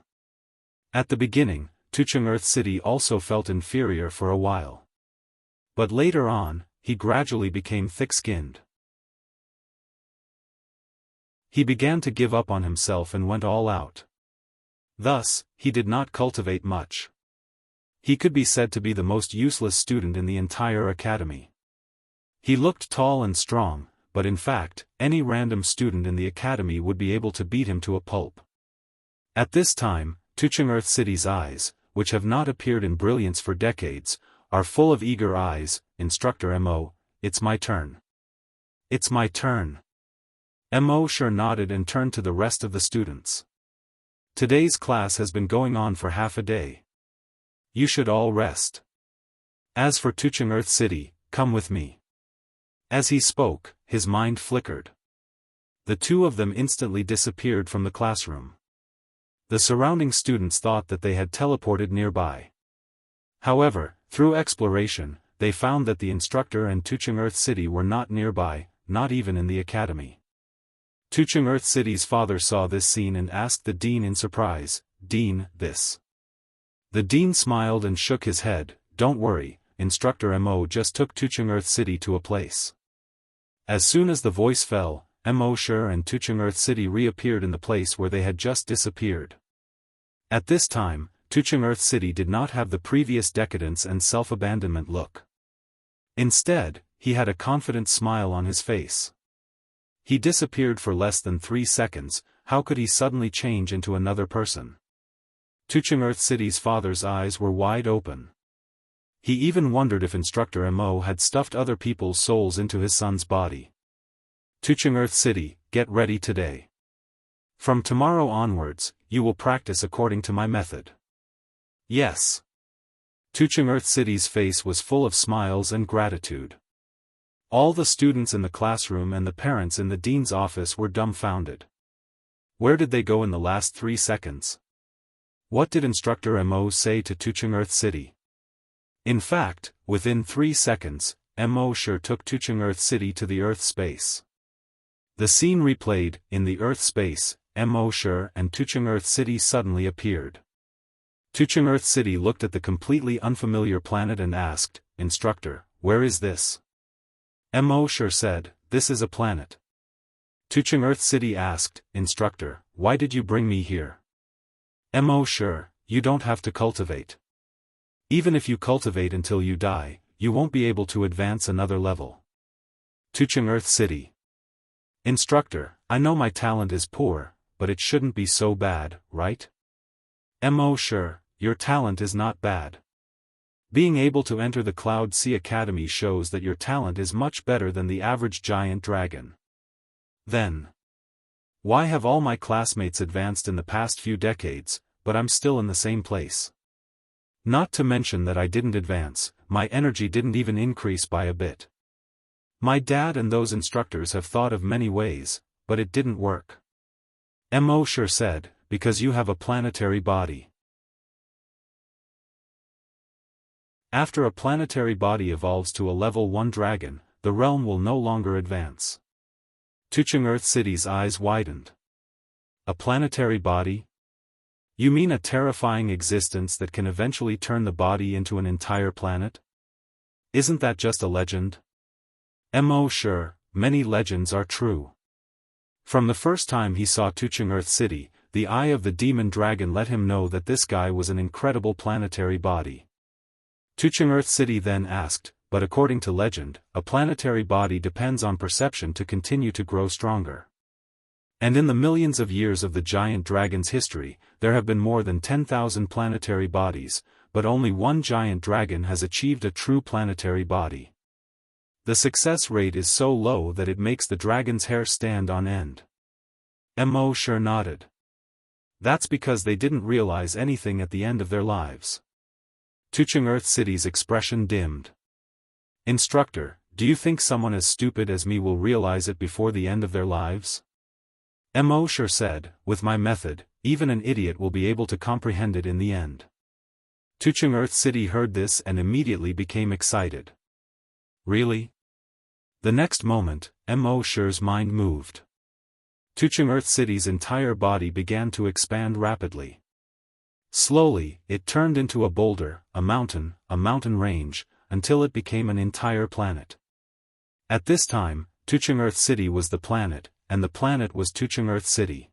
At the beginning, Tucheng Earth City also felt inferior for a while. But later on, he gradually became thick-skinned. He began to give up on himself and went all out. Thus, he did not cultivate much. He could be said to be the most useless student in the entire academy. He looked tall and strong, but in fact, any random student in the academy would be able to beat him to a pulp. At this time, Tucheng Earth City's eyes, which have not appeared in brilliance for decades, are full of eager eyes. Instructor Mo, it's my turn. It's my turn. Mo sure nodded and turned to the rest of the students. Today's class has been going on for half a day. You should all rest. As for Tucheng Earth City, come with me. As he spoke, his mind flickered. The 2 of them instantly disappeared from the classroom. The surrounding students thought that they had teleported nearby. However, through exploration, they found that the instructor and Tucheng Earth City were not nearby, not even in the academy. Tucheng Earth City's father saw this scene and asked the dean in surprise, "Dean, this?" The dean smiled and shook his head. "Don't worry, Instructor Mo just took Tucheng Earth City to a place." As soon as the voice fell, Mo sure and Tucheng Earth City reappeared in the place where they had just disappeared. At this time, Tucheng Earth City did not have the previous decadence and self-abandonment look. Instead, he had a confident smile on his face. He disappeared for less than 3 seconds. How could he suddenly change into another person? Tucheng Earth City's father's eyes were wide open. He even wondered if Instructor Mo had stuffed other people's souls into his son's body. Tucheng Earth City, get ready today. From tomorrow onwards, you will practice according to my method. Yes. Tucheng Earth City's face was full of smiles and gratitude. All the students in the classroom and the parents in the dean's office were dumbfounded. Where did they go in the last 3 seconds? What did Instructor Mo say to Tucheng Earth City? In fact, within 3 seconds, Mo sure took Tucheng Earth City to the Earth space. The scene replayed, in the Earth space, Mo sure and Tucheng Earth City suddenly appeared. Tucheng Earth City looked at the completely unfamiliar planet and asked, Instructor, where is this? Mo sure said, this is a planet. Tucheng Earth City asked, Instructor, why did you bring me here? Mo sure, you don't have to cultivate. Even if you cultivate until you die, you won't be able to advance another level. Tucheng Earth City. Instructor, I know my talent is poor, but it shouldn't be so bad, right? Mo sure, your talent is not bad. Being able to enter the Cloud Sea Academy shows that your talent is much better than the average giant dragon. Then, why have all my classmates advanced in the past few decades, but I'm still in the same place? Not to mention that I didn't advance, my energy didn't even increase by a bit. My dad and those instructors have thought of many ways, but it didn't work. Mo sure said, because you have a planetary body. After a planetary body evolves to a level 1 dragon, the realm will no longer advance. Tucheng Earth City's eyes widened. A planetary body? You mean a terrifying existence that can eventually turn the body into an entire planet? Isn't that just a legend? Mo sure, many legends are true. From the first time he saw Tucheng Earth City, the eye of the demon dragon let him know that this guy was an incredible planetary body. Tucheng Earth City then asked, but according to legend, a planetary body depends on perception to continue to grow stronger. And in the millions of years of the giant dragon's history, there have been more than 10,000 planetary bodies, but only one giant dragon has achieved a true planetary body. The success rate is so low that it makes the dragon's hair stand on end. Mo sure nodded. That's because they didn't realize anything at the end of their lives. Tucheng Earth City's expression dimmed. Instructor, do you think someone as stupid as me will realize it before the end of their lives? Mo sure said, with my method, even an idiot will be able to comprehend it in the end. Tucheng Earth City heard this and immediately became excited. Really? The next moment, Mo sure's mind moved. Tucheng Earth City's entire body began to expand rapidly. Slowly, it turned into a boulder, a mountain range, until it became an entire planet. At this time, Tucheng Earth City was the planet, and the planet was Tucheng Earth City.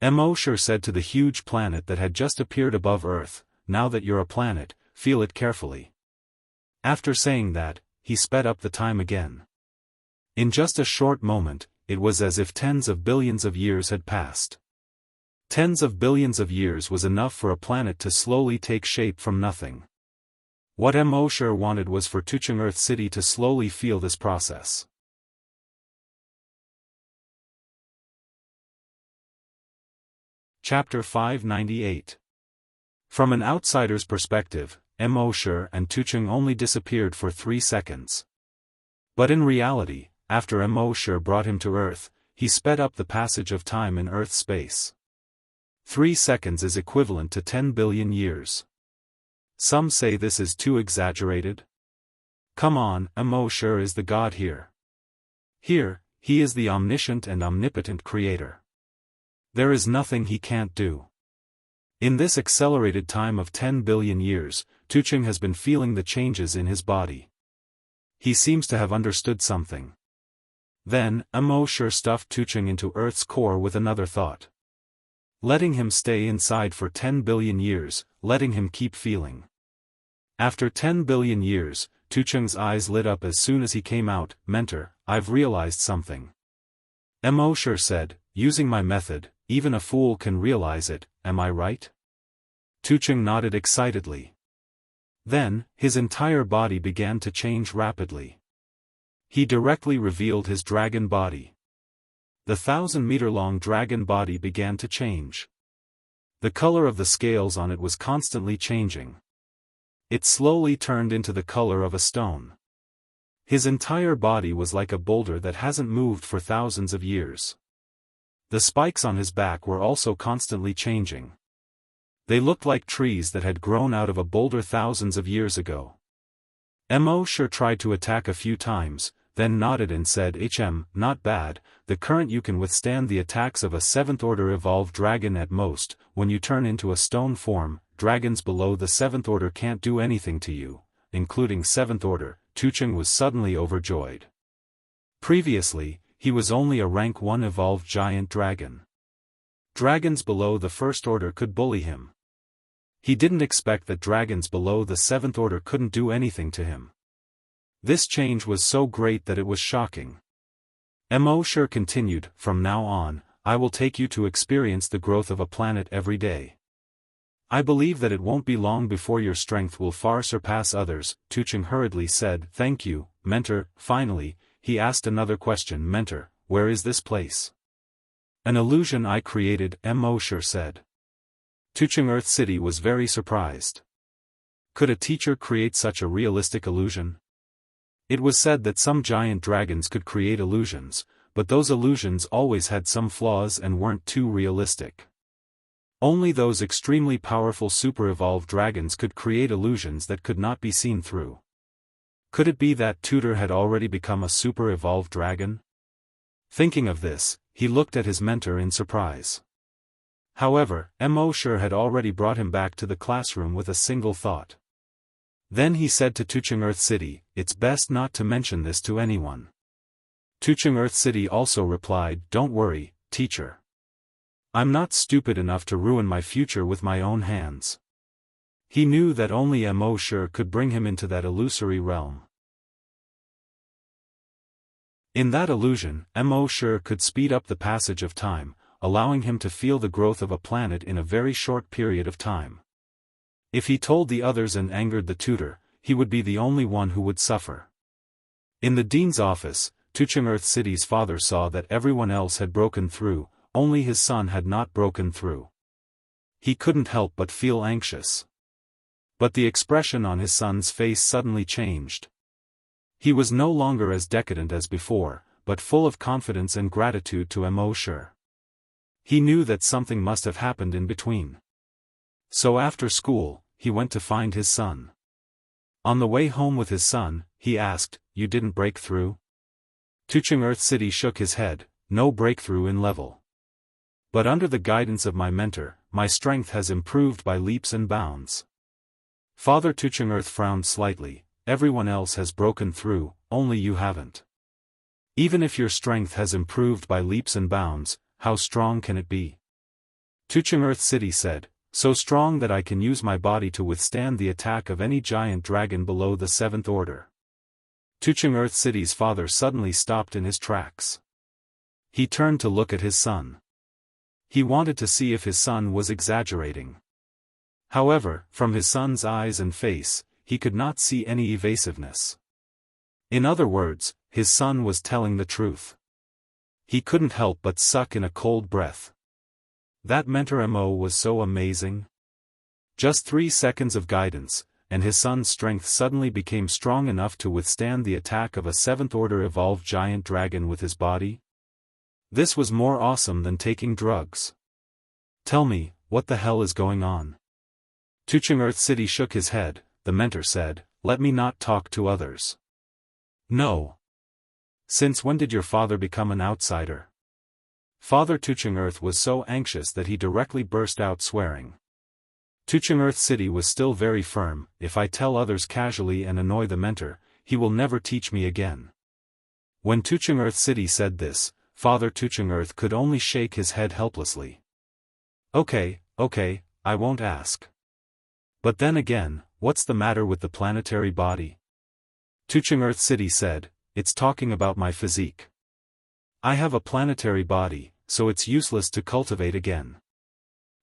Mo sure said to the huge planet that had just appeared above Earth, now that you're a planet, feel it carefully. After saying that, he sped up the time again. In just a short moment, it was as if tens of billions of years had passed. Tens of billions of years was enough for a planet to slowly take shape from nothing. What Mo sure wanted was for Tucheng Earth City to slowly feel this process. Chapter 598. From an outsider's perspective, Mo sure and Tucheng only disappeared for 3 seconds. But in reality, after Mo sure brought him to Earth, he sped up the passage of time in Earth space. 3 seconds is equivalent to 10 billion years. Some say this is too exaggerated. Come on, Mo sure is the god here. Here, he is the omniscient and omnipotent creator. There is nothing he can't do. In this accelerated time of 10 billion years, Tucheng has been feeling the changes in his body. He seems to have understood something. Then, Mo sure stuffed Tucheng into Earth's core with another thought. Letting him stay inside for 10 billion years, letting him keep feeling. After 10 billion years, Tucheng's eyes lit up as soon as he came out. Mentor, I've realized something. Mo sure said, using my method, even a fool can realize it, am I right? Tucheng nodded excitedly. Then, his entire body began to change rapidly. He directly revealed his dragon body. The 1,000-meter-long dragon body began to change. The color of the scales on it was constantly changing. It slowly turned into the color of a stone. His entire body was like a boulder that hasn't moved for thousands of years. The spikes on his back were also constantly changing. They looked like trees that had grown out of a boulder thousands of years ago. Sure tried to attack a few times, then nodded and said, not bad. The current you can withstand the attacks of a 7th order evolved dragon at most. When you turn into a stone form, dragons below the 7th order can't do anything to you, including 7th order. Tucheng was suddenly overjoyed. Previously, he was only a rank 1 evolved giant dragon. Dragons below the 1st order could bully him. He didn't expect that dragons below the 7th order couldn't do anything to him. This change was so great that it was shocking. Sure continued, from now on, I will take you to experience the growth of a planet every day. I believe that it won't be long before your strength will far surpass others. Tucheng hurriedly said, thank you, mentor. Finally, he asked another question. Mentor, where is this place? An illusion I created, Sure said. Tucheng Earth City was very surprised. Could a teacher create such a realistic illusion? It was said that some giant dragons could create illusions, but those illusions always had some flaws and weren't too realistic. Only those extremely powerful super-evolved dragons could create illusions that could not be seen through. Could it be that tutor had already become a super-evolved dragon? Thinking of this, he looked at his mentor in surprise. However, Sure had already brought him back to the classroom with a single thought. Then he said to Tucheng Earth City, it's best not to mention this to anyone. Tucheng Earth City also replied, don't worry, teacher. I'm not stupid enough to ruin my future with my own hands. He knew that only Sure could bring him into that illusory realm. In that illusion, Sure could speed up the passage of time, allowing him to feel the growth of a planet in a very short period of time. If he told the others and angered the tutor, he would be the only one who would suffer. In the dean's office, Tucheng Earth City's father saw that everyone else had broken through, only his son had not broken through. He couldn't help but feel anxious. But the expression on his son's face suddenly changed. He was no longer as decadent as before, but full of confidence and gratitude to Sure. He knew that something must have happened in between. So after school, he went to find his son. On the way home with his son, he asked, you didn't break through? Tucheng Earth City shook his head, no breakthrough in level. But under the guidance of my mentor, my strength has improved by leaps and bounds. Father Tucheng Earth frowned slightly, everyone else has broken through, only you haven't. Even if your strength has improved by leaps and bounds, how strong can it be? Tucheng Earth City said, so strong that I can use my body to withstand the attack of any giant dragon below the 7th order. Tucheng Earth City's father suddenly stopped in his tracks. He turned to look at his son. He wanted to see if his son was exaggerating. However, from his son's eyes and face, he could not see any evasiveness. In other words, his son was telling the truth. He couldn't help but suck in a cold breath. That mentor was so amazing. Just 3 seconds of guidance, and his son's strength suddenly became strong enough to withstand the attack of a 7th order evolved giant dragon with his body? This was more awesome than taking drugs. Tell me, what the hell is going on? Tucheng Earth City shook his head. The mentor said, let me not talk to others. No. Since when did your father become an outsider? Father Tucheng Earth was so anxious that he directly burst out swearing. Tucheng Earth City was still very firm, if I tell others casually and annoy the mentor, he will never teach me again. When Tucheng Earth City said this, Father Tucheng Earth could only shake his head helplessly. Okay, I won't ask. But then again, what's the matter with the planetary body? Tucheng Earth City said, it's talking about my physique. I have a planetary body, so it's useless to cultivate again.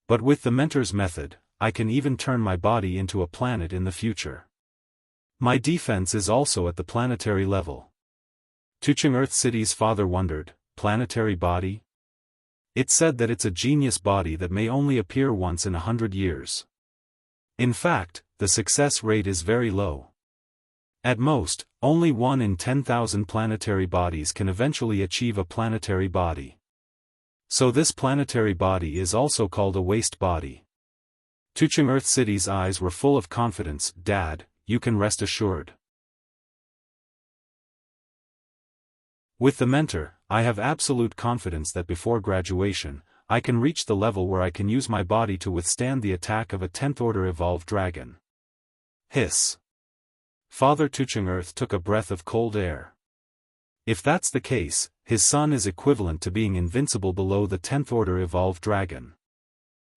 But with the mentor's method, I can even turn my body into a planet in the future. My defense is also at the planetary level. Tucheng Earth City's father wondered, planetary body? It said that it's a genius body that may only appear once in 100 years. In fact, the success rate is very low. At most, only 1 in 10,000 planetary bodies can eventually achieve a planetary body. So this planetary body is also called a waste body. Tucheng Earth City's eyes were full of confidence. Dad, you can rest assured. With the mentor, I have absolute confidence that before graduation, I can reach the level where I can use my body to withstand the attack of a 10th order evolved dragon. Hiss. Father Tucheng Earth took a breath of cold air. If that's the case, his son is equivalent to being invincible below the 10th order evolved dragon.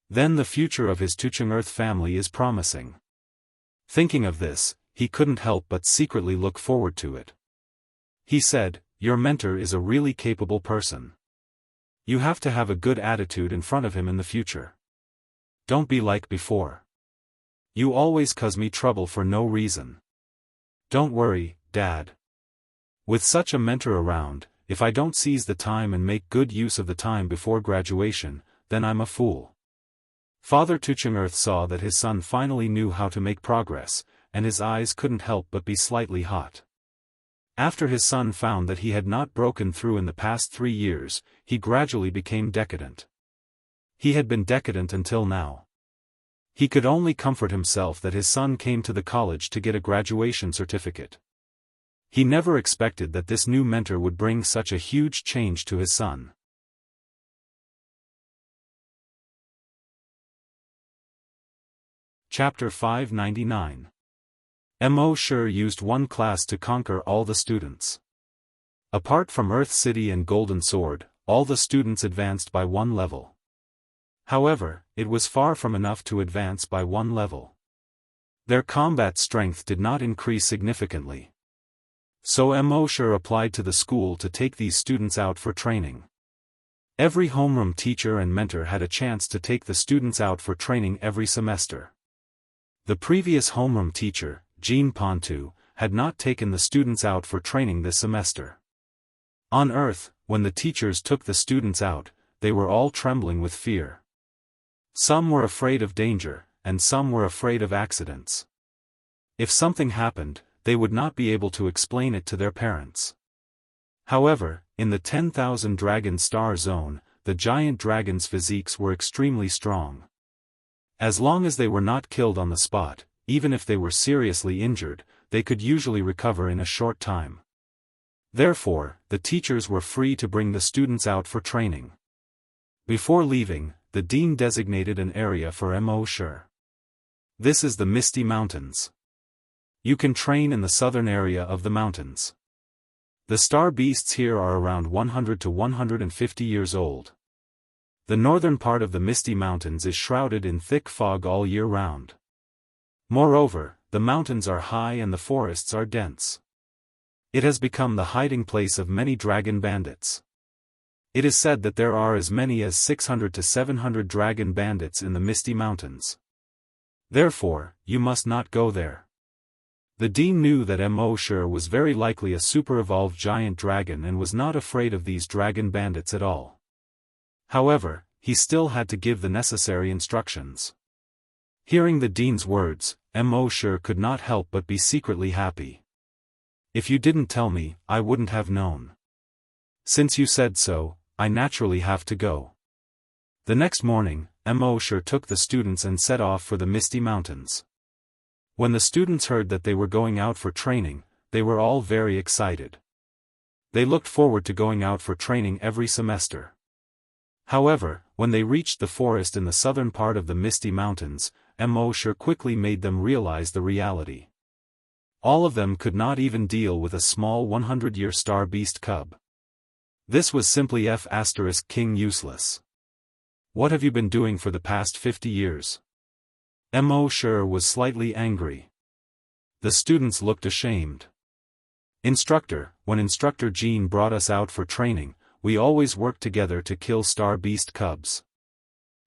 Then the future of his Tucheng Earth family is promising. Thinking of this, he couldn't help but secretly look forward to it. He said, "Your mentor is a really capable person. You have to have a good attitude in front of him in the future. Don't be like before. You always cause me trouble for no reason. Don't worry, Dad. With such a mentor around, if I don't seize the time and make good use of the time before graduation, then I'm a fool." Father Tucheng Earth saw that his son finally knew how to make progress, and his eyes couldn't help but be slightly hot. After his son found that he had not broken through in the past 3 years, he gradually became decadent. He had been decadent until now. He could only comfort himself that his son came to the college to get a graduation certificate. He never expected that this new mentor would bring such a huge change to his son. Chapter 599. Mo Shi used one class to conquer all the students. Apart from Earth City and Golden Sword, all the students advanced by 1 level. However, it was far from enough to advance by 1 level. Their combat strength did not increase significantly. So Mo Shi applied to the school to take these students out for training. Every homeroom teacher and mentor had a chance to take the students out for training every semester. The previous homeroom teacher, Jean Pontu, had not taken the students out for training this semester. On Earth, when the teachers took the students out, they were all trembling with fear. Some were afraid of danger, and some were afraid of accidents. If something happened, they would not be able to explain it to their parents. However, in the 10,000 Dragon Star Zone, the giant dragons' physiques were extremely strong. As long as they were not killed on the spot, even if they were seriously injured, they could usually recover in a short time. Therefore, the teachers were free to bring the students out for training. Before leaving, the dean designated an area for Mo Shi. This is the Misty Mountains. You can train in the southern area of the mountains. The star beasts here are around 100 to 150 years old. The northern part of the Misty Mountains is shrouded in thick fog all year round. Moreover, the mountains are high and the forests are dense. It has become the hiding place of many dragon bandits. It is said that there are as many as 600 to 700 dragon bandits in the Misty Mountains. Therefore, you must not go there. The dean knew that Mo Shi was very likely a super-evolved giant dragon and was not afraid of these dragon bandits at all. However, he still had to give the necessary instructions. Hearing the dean's words, Mo Shi could not help but be secretly happy. "If you didn't tell me, I wouldn't have known. Since you said so, I naturally have to go." The next morning, Mo Shi took the students and set off for the Misty Mountains. When the students heard that they were going out for training, they were all very excited. They looked forward to going out for training every semester. However, when they reached the forest in the southern part of the Misty Mountains, Mo Shi quickly made them realize the reality. All of them could not even deal with a small 100-year star beast cub. This was simply King useless. "What have you been doing for the past 50 years? Mo Shi was slightly angry. The students looked ashamed. "Instructor, when Instructor Jean brought us out for training, we always worked together to kill star beast cubs.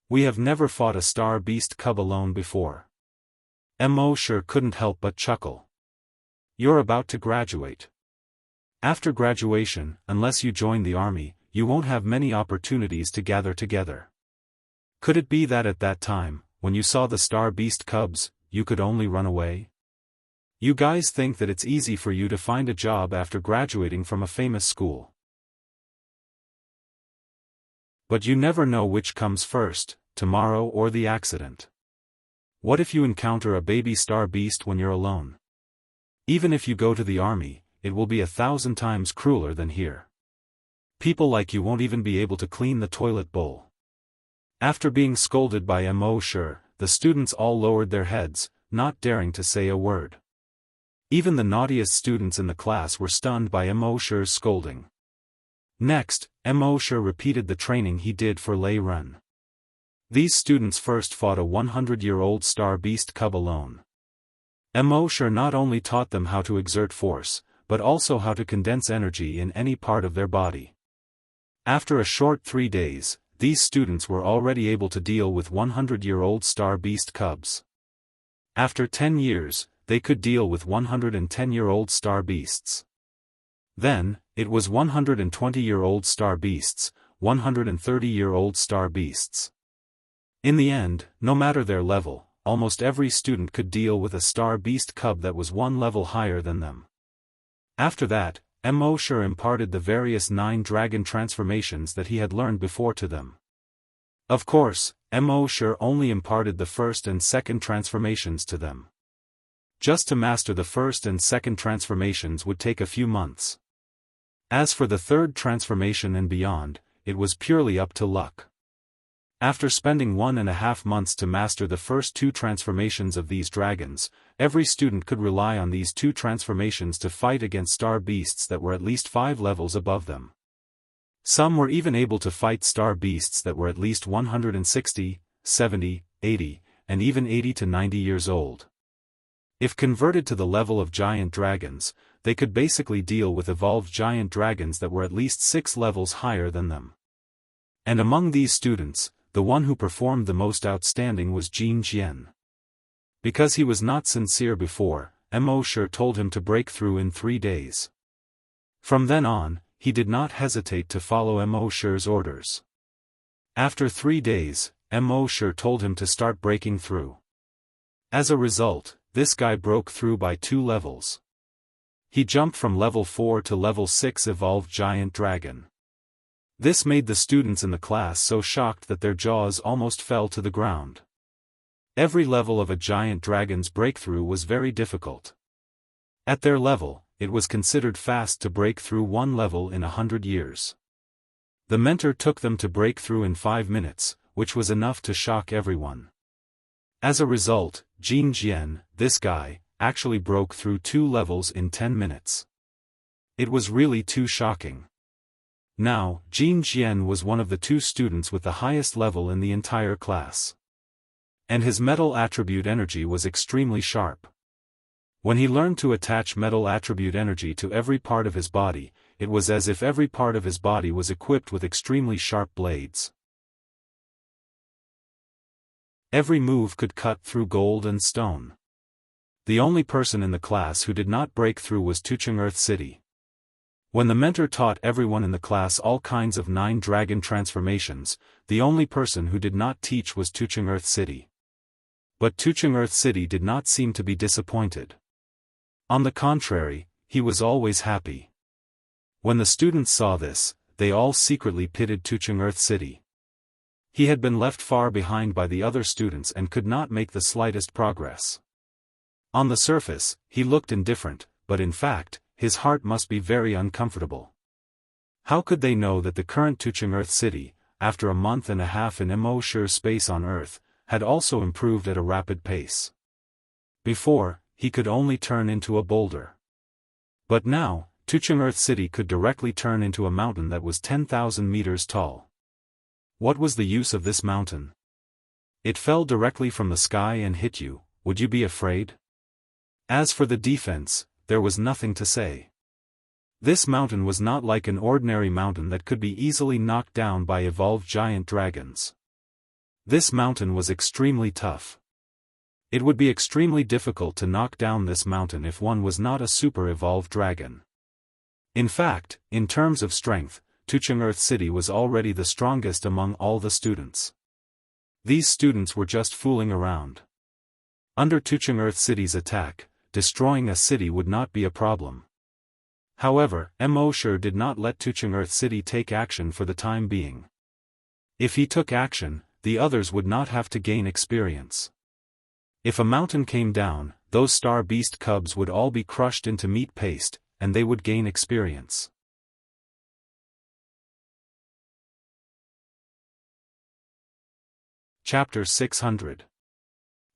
We have never fought a star beast cub alone before." Mo Shi couldn't help but chuckle. "You're about to graduate. After graduation, unless you join the army, you won't have many opportunities to gather together. Could it be that at that time, when you saw the star beast cubs, you could only run away?" You guys think that it's easy for you to find a job after graduating from a famous school. But you never know which comes first, tomorrow or the accident. What if you encounter a baby star beast when you're alone? Even if you go to the army, it will be 1,000 times crueler than here. People like you won't even be able to clean the toilet bowl. After being scolded by Mo Shi, the students all lowered their heads, not daring to say a word. Even the naughtiest students in the class were stunned by Mo Shi's scolding. Next, Mo Shi repeated the training he did for Lei Ren. These students first fought a 100-year-old star beast cub alone. Mo Shi not only taught them how to exert force, but also how to condense energy in any part of their body. After a short 3 days, these students were already able to deal with 100-year-old star beast cubs. After 10 years, they could deal with 110-year-old star beasts. Then, it was 120-year-old star beasts, 130-year-old star beasts. In the end, no matter their level, almost every student could deal with a star beast cub that was one level higher than them. After that, Mo Shi imparted the various 9 dragon transformations that he had learned before to them. Of course, Mo Shi only imparted the first and second transformations to them. Just to master the first and second transformations would take a few months. As for the third transformation and beyond, it was purely up to luck. After spending 1.5 months to master the first 2 transformations of these dragons, every student could rely on these 2 transformations to fight against star beasts that were at least 5 levels above them. Some were even able to fight star beasts that were at least 160, 70, 80, and even 80 to 90 years old. If converted to the level of giant dragons, they could basically deal with evolved giant dragons that were at least 6 levels higher than them. And among these students, the one who performed the most outstanding was Jianghu. Because he was not sincere before, Mo Shi told him to break through in 3 days. From then on, he did not hesitate to follow Mo Shi's orders. After 3 days, Mo Shi told him to start breaking through. As a result, this guy broke through by 2 levels. He jumped from level 4 to level 6 evolved giant dragon. This made the students in the class so shocked that their jaws almost fell to the ground. Every level of a giant dragon's breakthrough was very difficult. At their level, it was considered fast to break through 1 level in 100 years. The mentor took them to break through in 5 minutes, which was enough to shock everyone. As a result, Jianghu, this guy, actually broke through 2 levels in 10 minutes. It was really too shocking. Now, Jianghu was one of the 2 students with the highest level in the entire class. And his metal attribute energy was extremely sharp. When he learned to attach metal attribute energy to every part of his body, it was as if every part of his body was equipped with extremely sharp blades. Every move could cut through gold and stone. The only person in the class who did not break through was Tucheng Earth City. When the mentor taught everyone in the class all kinds of 9 dragon transformations, the only person who did not teach was Tucheng Earth City. But Tucheng Earth City did not seem to be disappointed. On the contrary, he was always happy. When the students saw this, they all secretly pitied Tucheng Earth City. He had been left far behind by the other students and could not make the slightest progress. On the surface, he looked indifferent, but in fact, his heart must be very uncomfortable. How could they know that the current Tucheng Earth City, after a month and a half in Mo Shi's space on Earth, had also improved at a rapid pace? Before, he could only turn into a boulder. But now, Tucheng Earth City could directly turn into a mountain that was 10,000 meters tall. What was the use of this mountain? It fell directly from the sky and hit you, would you be afraid? As for the defense, there was nothing to say. This mountain was not like an ordinary mountain that could be easily knocked down by evolved giant dragons. This mountain was extremely tough. It would be extremely difficult to knock down this mountain if one was not a super evolved dragon. In fact, in terms of strength, Tucheng Earth City was already the strongest among all the students. These students were just fooling around. Under Tucheng Earth City's attack, destroying a city would not be a problem. However, Mo Shi did not let Tucheng Earth City take action for the time being. If he took action, the others would not have to gain experience. If a mountain came down, those star beast cubs would all be crushed into meat paste, and they would gain experience. Chapter 600.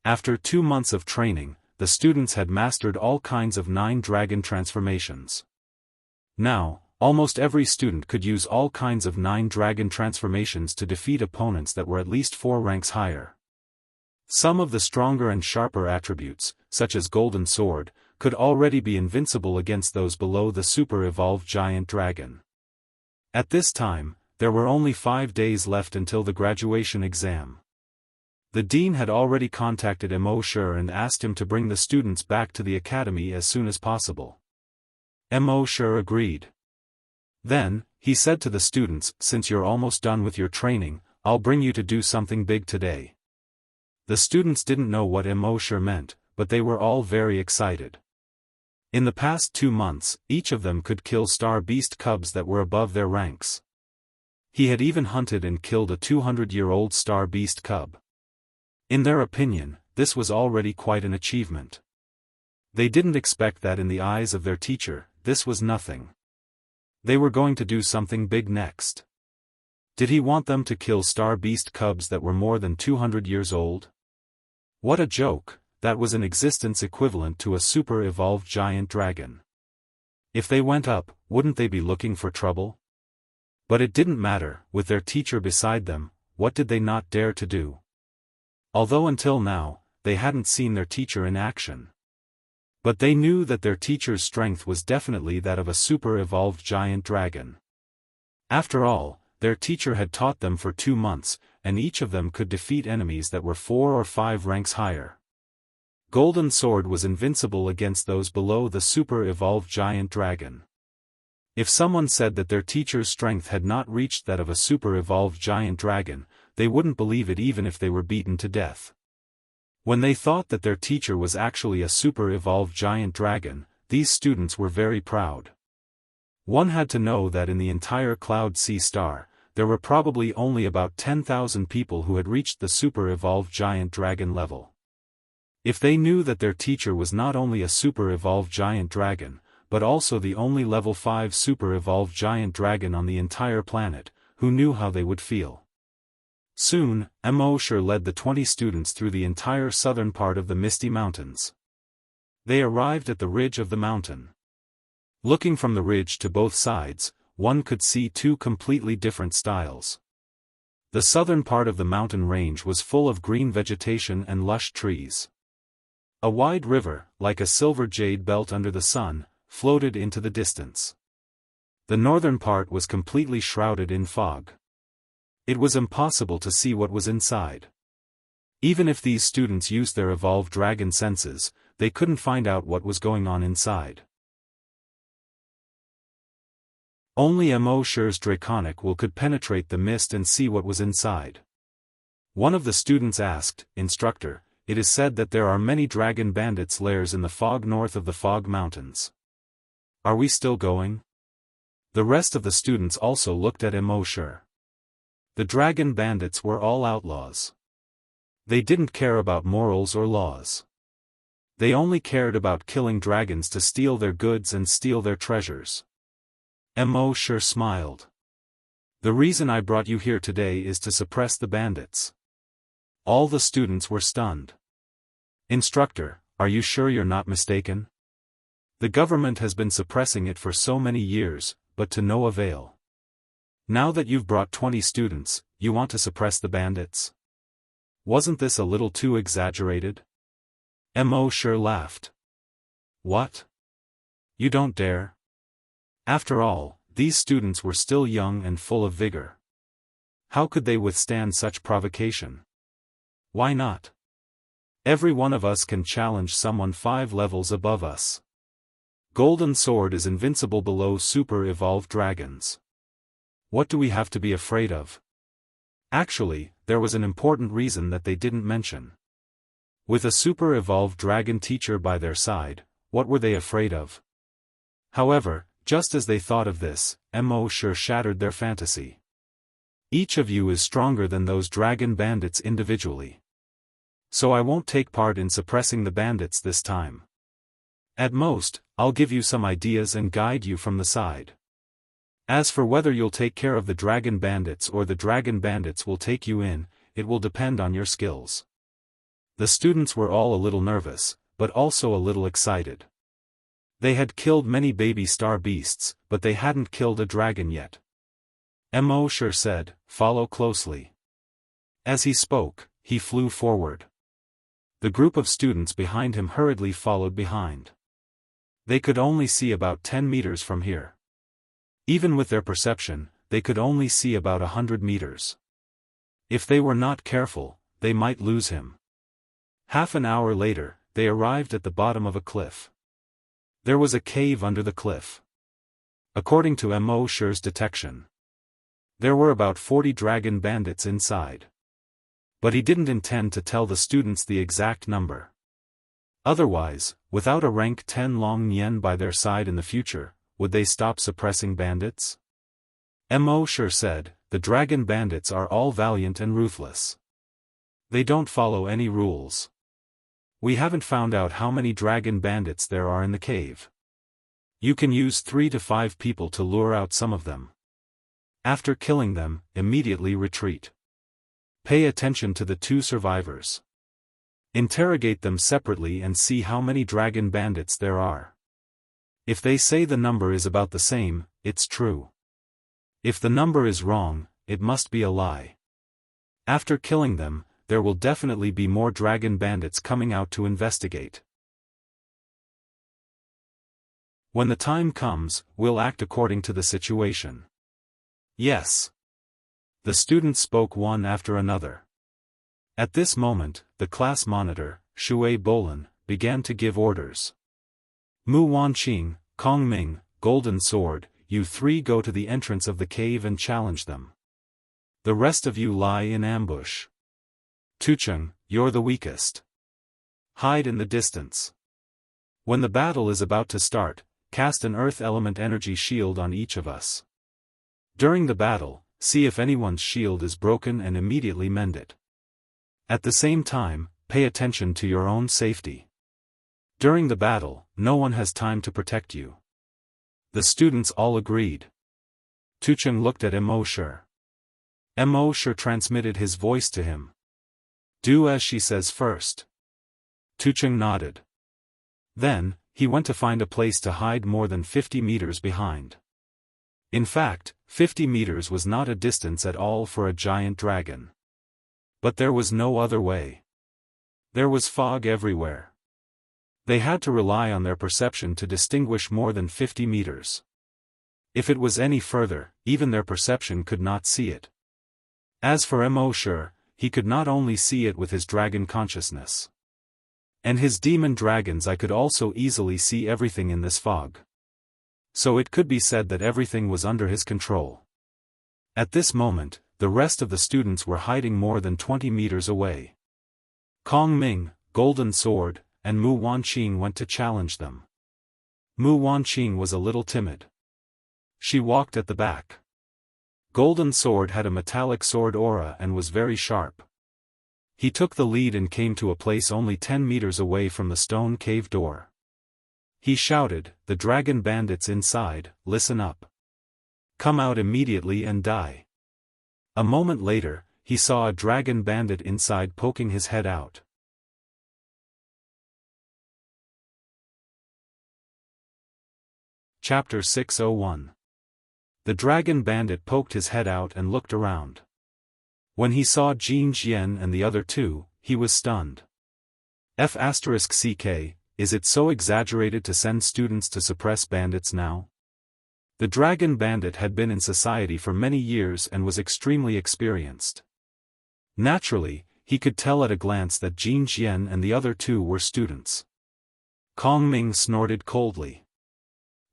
After 2 months of training, the students had mastered all kinds of 9 dragon transformations. Now, almost every student could use all kinds of 9 dragon transformations to defeat opponents that were at least 4 ranks higher. Some of the stronger and sharper attributes, such as Golden Sword, could already be invincible against those below the super-evolved giant dragon. At this time, there were only 5 days left until the graduation exam. The dean had already contacted Mo Shi and asked him to bring the students back to the academy as soon as possible. Mo Shi agreed. Then, he said to the students, "Since you're almost done with your training, I'll bring you to do something big today." The students didn't know what Mo Shi meant, but they were all very excited. In the past 2 months, each of them could kill star beast cubs that were above their ranks. He had even hunted and killed a 200-year-old star beast cub. In their opinion, this was already quite an achievement. They didn't expect that in the eyes of their teacher, this was nothing. They were going to do something big next. Did he want them to kill star beast cubs that were more than 200 years old? What a joke, that was an existence equivalent to a super-evolved giant dragon. If they went up, wouldn't they be looking for trouble? But it didn't matter, with their teacher beside them, what did they not dare to do? Although until now, they hadn't seen their teacher in action. But they knew that their teacher's strength was definitely that of a super-evolved giant dragon. After all, their teacher had taught them for 2 months, and each of them could defeat enemies that were 4 or 5 ranks higher. Golden Sword was invincible against those below the super-evolved giant dragon. If someone said that their teacher's strength had not reached that of a super-evolved giant dragon, they wouldn't believe it even if they were beaten to death. When they thought that their teacher was actually a super-evolved giant dragon, these students were very proud. One had to know that in the entire Cloud Sea Star, there were probably only about 10,000 people who had reached the super-evolved giant dragon level. If they knew that their teacher was not only a super-evolved giant dragon, but also the only level 5 super-evolved giant dragon on the entire planet, who knew how they would feel? Soon, Mo Shi led the 20 students through the entire southern part of the Misty Mountains. They arrived at the ridge of the mountain. Looking from the ridge to both sides, one could see 2 completely different styles. The southern part of the mountain range was full of green vegetation and lush trees. A wide river, like a silver jade belt under the sun, floated into the distance. The northern part was completely shrouded in fog. It was impossible to see what was inside. Even if these students used their evolved dragon senses, they couldn't find out what was going on inside. Only Mo Shi's draconic will could penetrate the mist and see what was inside. One of the students asked, "Instructor, it is said that there are many dragon bandits' lairs in the fog north of the Fog Mountains. Are we still going?" The rest of the students also looked at Mo Shi. The dragon bandits were all outlaws. They didn't care about morals or laws. They only cared about killing dragons to steal their goods and steal their treasures. Mo Shi smiled. "The reason I brought you here today is to suppress the bandits." All the students were stunned. "Instructor, are you sure you're not mistaken? The government has been suppressing it for so many years, but to no avail. Now that you've brought 20 students, you want to suppress the bandits? Wasn't this a little too exaggerated?" Mo Shi laughed. "What? You don't dare?" After all, these students were still young and full of vigor. How could they withstand such provocation? Why not? Every one of us can challenge someone 5 levels above us. Golden Sword is invincible below super-evolved dragons. What do we have to be afraid of? Actually, there was an important reason that they didn't mention. With a super-evolved dragon teacher by their side, what were they afraid of? However, just as they thought of this, Mo sure shattered their fantasy. Each of you is stronger than those dragon bandits individually. So I won't take part in suppressing the bandits this time. At most, I'll give you some ideas and guide you from the side. As for whether you'll take care of the dragon bandits or the dragon bandits will take you in, it will depend on your skills. The students were all a little nervous, but also a little excited. They had killed many baby star beasts, but they hadn't killed a dragon yet. Mo sure said, "Follow closely." As he spoke, he flew forward. The group of students behind him hurriedly followed behind. They could only see about 10 meters from here. Even with their perception, they could only see about 100 meters. If they were not careful, they might lose him. Half an hour later, they arrived at the bottom of a cliff. There was a cave under the cliff. According to Mo Shure's detection, there were about 40 dragon bandits inside. But he didn't intend to tell the students the exact number. Otherwise, without a rank 10 Long Nian by their side in the future, would they stop suppressing bandits? Mo Shure said, "The dragon bandits are all valiant and ruthless. They don't follow any rules. We haven't found out how many dragon bandits there are in the cave. You can use 3 to 5 people to lure out some of them. After killing them, immediately retreat. Pay attention to the 2 survivors. Interrogate them separately and see how many dragon bandits there are. If they say the number is about the same, it's true. If the number is wrong, it must be a lie. After killing them, there will definitely be more dragon bandits coming out to investigate. When the time comes, we'll act according to the situation." "Yes." The students spoke one after another. At this moment, the class monitor, Shui Bolan, began to give orders. "Mu Wanqing, Kong Ming, Golden Sword, you 3 go to the entrance of the cave and challenge them. The rest of you lie in ambush. Tucheng, you're the weakest. Hide in the distance. When the battle is about to start, cast an earth element energy shield on each of us. During the battle, see if anyone's shield is broken and immediately mend it. At the same time, pay attention to your own safety. During the battle, no one has time to protect you." The students all agreed. Tucheng looked at Mo Shure. Mo Shure transmitted his voice to him. "Do as she says first." Tucheng nodded. Then, he went to find a place to hide more than 50 meters behind. In fact, 50 meters was not a distance at all for a giant dragon. But there was no other way. There was fog everywhere. They had to rely on their perception to distinguish more than 50 meters. If it was any further, even their perception could not see it. As for Mo Shure, he could not only see it with his dragon consciousness. And his demon dragons I could also easily see everything in this fog. So it could be said that everything was under his control. At this moment, the rest of the students were hiding more than 20 meters away. Kong Ming, Golden Sword, and Mu Wanqing went to challenge them. Mu Wanqing was a little timid. She walked at the back. Golden Sword had a metallic sword aura and was very sharp. He took the lead and came to a place only 10 meters away from the stone cave door. He shouted, "The dragon bandits inside, listen up. Come out immediately and die." A moment later, he saw a dragon bandit inside poking his head out. Chapter 601. The dragon bandit poked his head out and looked around. When he saw Jin Jian and the other 2, he was stunned. F***ck, is it so exaggerated to send students to suppress bandits now? The dragon bandit had been in society for many years and was extremely experienced. Naturally, he could tell at a glance that Jin Jian and the other 2 were students. Kong Ming snorted coldly.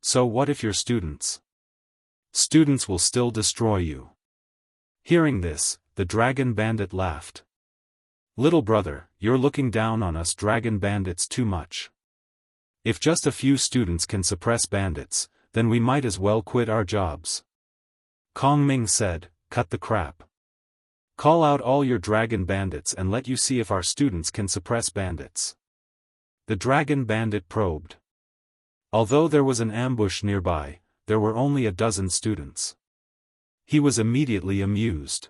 "So what if you're students? Students will still destroy you." Hearing this, the dragon bandit laughed. Little brother, you're looking down on us dragon bandits too much. If just a few students can suppress bandits, then we might as well quit our jobs. Kong Ming said, cut the crap. Call out all your dragon bandits and let you see if our students can suppress bandits. The dragon bandit probed. Although there was an ambush nearby, there were only a dozen students. He was immediately amused.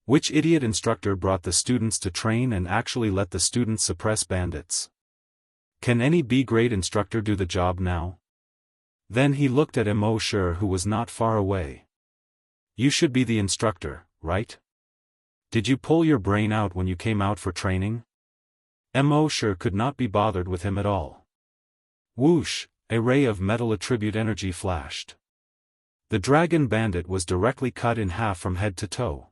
Which idiot instructor brought the students to train and actually let the students suppress bandits? Can any B-grade instructor do the job now? Then he looked at Mo Shi, who was not far away. You should be the instructor, right? Did you pull your brain out when you came out for training? Mo Shi could not be bothered with him at all. Whoosh, a ray of metal attribute energy flashed. The dragon bandit was directly cut in half from head to toe.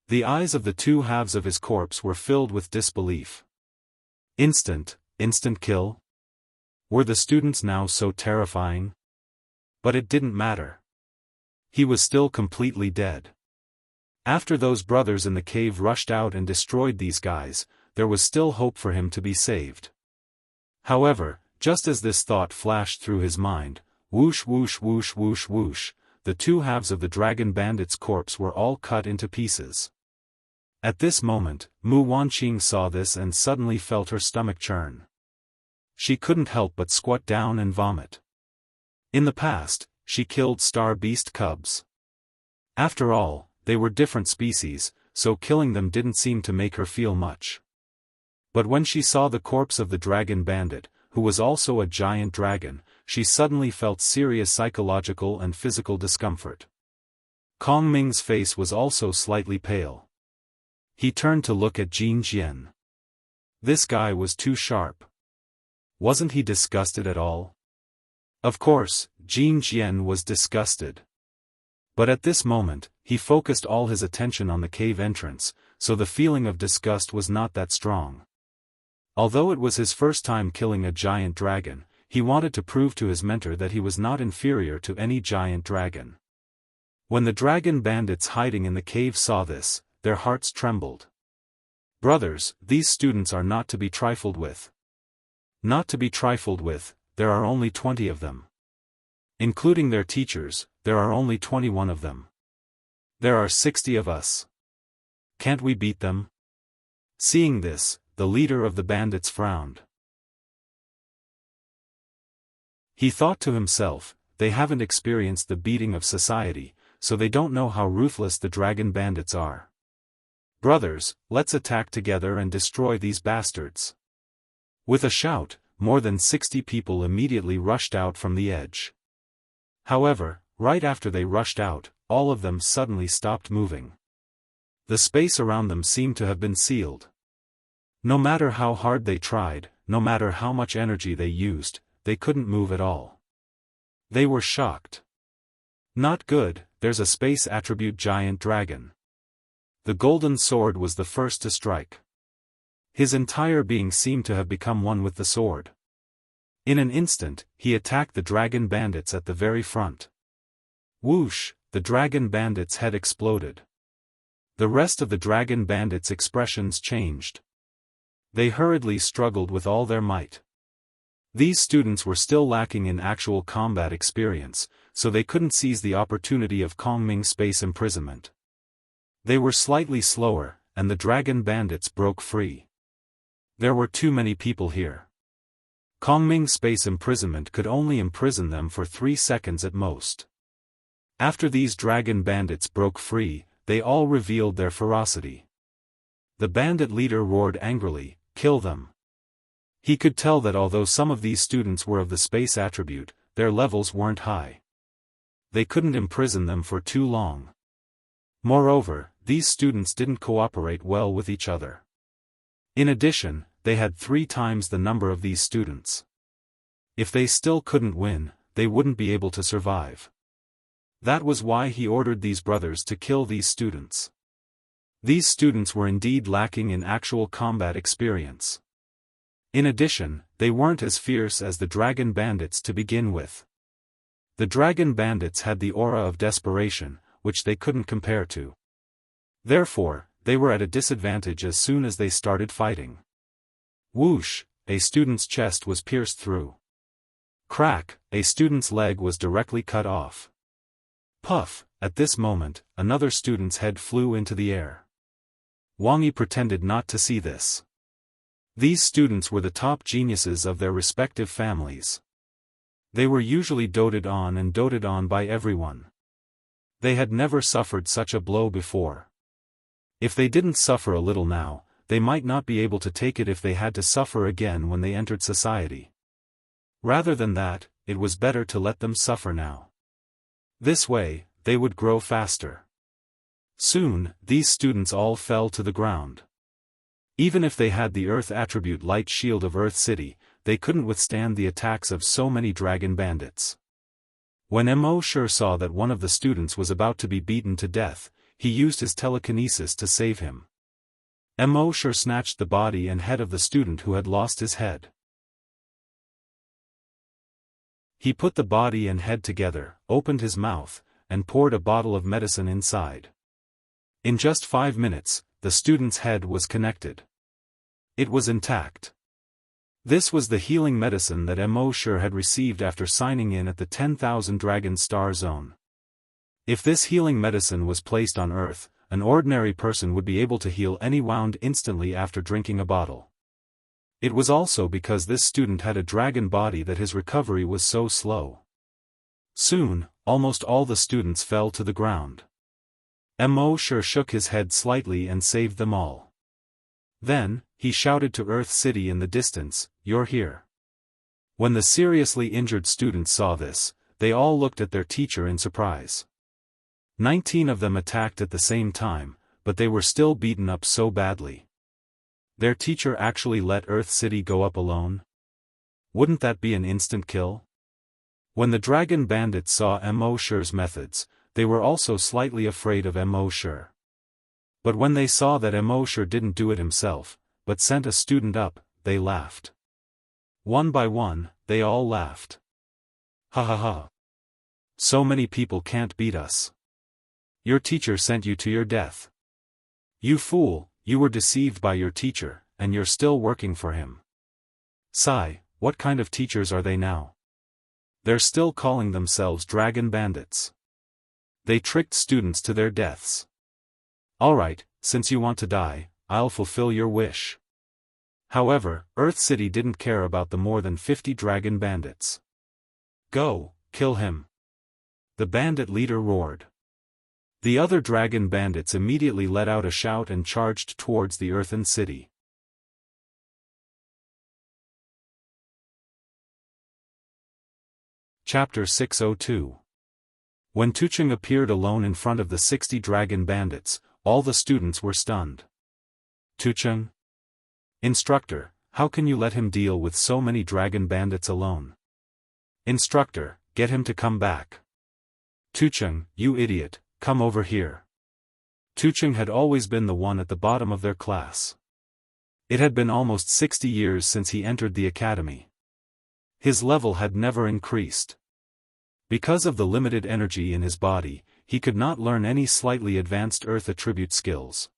The eyes of the two halves of his corpse were filled with disbelief. Instant kill? Were the students now so terrifying? But it didn't matter. He was still completely dead. After those brothers in the cave rushed out and destroyed these guys, there was still hope for him to be saved. However, just as this thought flashed through his mind, whoosh whoosh whoosh whoosh whoosh, the two halves of the dragon bandit's corpse were all cut into pieces. At this moment, Mu Wanqing saw this and suddenly felt her stomach churn. She couldn't help but squat down and vomit. In the past, she killed star beast cubs. After all, they were different species, so killing them didn't seem to make her feel much. But when she saw the corpse of the dragon bandit, who was also a giant dragon, she suddenly felt serious psychological and physical discomfort. Kong Ming's face was also slightly pale. He turned to look at Jin Jian. This guy was too sharp. Wasn't he disgusted at all? Of course, Jin Jian was disgusted. But at this moment, he focused all his attention on the cave entrance, so the feeling of disgust was not that strong. Although it was his first time killing a giant dragon, he wanted to prove to his mentor that he was not inferior to any giant dragon. When the dragon bandits hiding in the cave saw this, their hearts trembled. Brothers, these students are not to be trifled with. Not to be trifled with, there are only 20 of them. Including their teachers, there are only 21 of them. There are 60 of us. Can't we beat them? Seeing this, the leader of the bandits frowned. He thought to himself, they haven't experienced the beating of society, so they don't know how ruthless the dragon bandits are. Brothers, let's attack together and destroy these bastards. With a shout, more than 60 people immediately rushed out from the edge. However, right after they rushed out, all of them suddenly stopped moving. The space around them seemed to have been sealed. No matter how hard they tried, no matter how much energy they used, they couldn't move at all. They were shocked. Not good, there's a space attribute giant dragon. The golden sword was the first to strike. His entire being seemed to have become one with the sword. In an instant, he attacked the dragon bandits at the very front. Whoosh, the dragon bandit's head exploded. The rest of the dragon bandits' expressions changed. They hurriedly struggled with all their might. These students were still lacking in actual combat experience, so they couldn't seize the opportunity of Kong Ming's space imprisonment. They were slightly slower, and the dragon bandits broke free. There were too many people here. Kong Ming's space imprisonment could only imprison them for 3 seconds at most. After these dragon bandits broke free, they all revealed their ferocity. The bandit leader roared angrily, "Kill them!" He could tell that although some of these students were of the space attribute, their levels weren't high. They couldn't imprison them for too long. Moreover, these students didn't cooperate well with each other. In addition, they had 3 times the number of these students. If they still couldn't win, they wouldn't be able to survive. That was why he ordered these brothers to kill these students. These students were indeed lacking in actual combat experience. In addition, they weren't as fierce as the dragon bandits to begin with. The dragon bandits had the aura of desperation, which they couldn't compare to. Therefore, they were at a disadvantage as soon as they started fighting. Whoosh, a student's chest was pierced through. Crack, a student's leg was directly cut off. Puff, at this moment, another student's head flew into the air. Wang Yi pretended not to see this. These students were the top geniuses of their respective families. They were usually doted on by everyone. They had never suffered such a blow before. If they didn't suffer a little now, they might not be able to take it if they had to suffer again when they entered society. Rather than that, it was better to let them suffer now. This way, they would grow faster. Soon, these students all fell to the ground. Even if they had the Earth attribute light shield of Earth City, they couldn't withstand the attacks of so many dragon bandits. When Immortal saw that one of the students was about to be beaten to death, he used his telekinesis to save him. Immortal snatched the body and head of the student who had lost his head. He put the body and head together, opened his mouth, and poured a bottle of medicine inside. In just 5 minutes, the student's head was connected. It was intact. This was the healing medicine that Immortal had received after signing in at the 10,000 Dragon Star Zone. If this healing medicine was placed on Earth, an ordinary person would be able to heal any wound instantly after drinking a bottle. It was also because this student had a dragon body that his recovery was so slow. Soon, almost all the students fell to the ground. Immortal shook his head slightly and saved them all. Then, he shouted to Earth City in the distance, "You're here." When the seriously injured students saw this, they all looked at their teacher in surprise. 19 of them attacked at the same time, but they were still beaten up so badly. Their teacher actually let Earth City go up alone? Wouldn't that be an instant kill? When the dragon bandits saw Immortal's methods, they were also slightly afraid of Immortal. But when they saw that Immortal didn't do it himself, but sent a student up, they laughed. One by one, they all laughed. Ha ha ha. So many people can't beat us. Your teacher sent you to your death. You fool, you were deceived by your teacher, and you're still working for him. Sigh, what kind of teachers are they now? They're still calling themselves dragon bandits. They tricked students to their deaths. Alright, since you want to die, I'll fulfill your wish. However, Earth City didn't care about the more than 50 dragon bandits. Go, kill him. The bandit leader roared. The other dragon bandits immediately let out a shout and charged towards the Earthen City. Chapter 602. When Tucheng appeared alone in front of the 60 dragon bandits, all the students were stunned. Tucheng? Instructor, how can you let him deal with so many dragon bandits alone? Instructor, get him to come back. Tucheng, you idiot, come over here. Tucheng had always been the one at the bottom of their class. It had been almost 60 years since he entered the academy. His level had never increased. Because of the limited energy in his body, he could not learn any slightly advanced Earth attribute skills.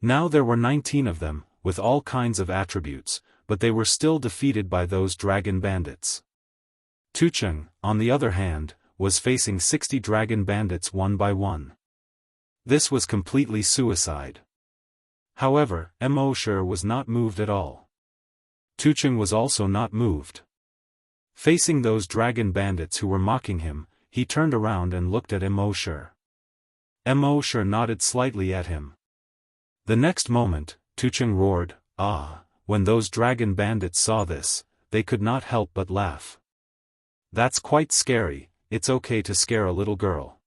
Now there were 19 of them, with all kinds of attributes, but they were still defeated by those dragon bandits. Tucheng, on the other hand, was facing 60 dragon bandits one by one. This was completely suicide. However, Immortal was not moved at all. Tucheng was also not moved. Facing those dragon bandits who were mocking him, he turned around and looked at Immortal. Immortal nodded slightly at him. The next moment, Tucheng roared, "Ah!" When those dragon bandits saw this, they could not help but laugh. That's quite scary, it's okay to scare a little girl.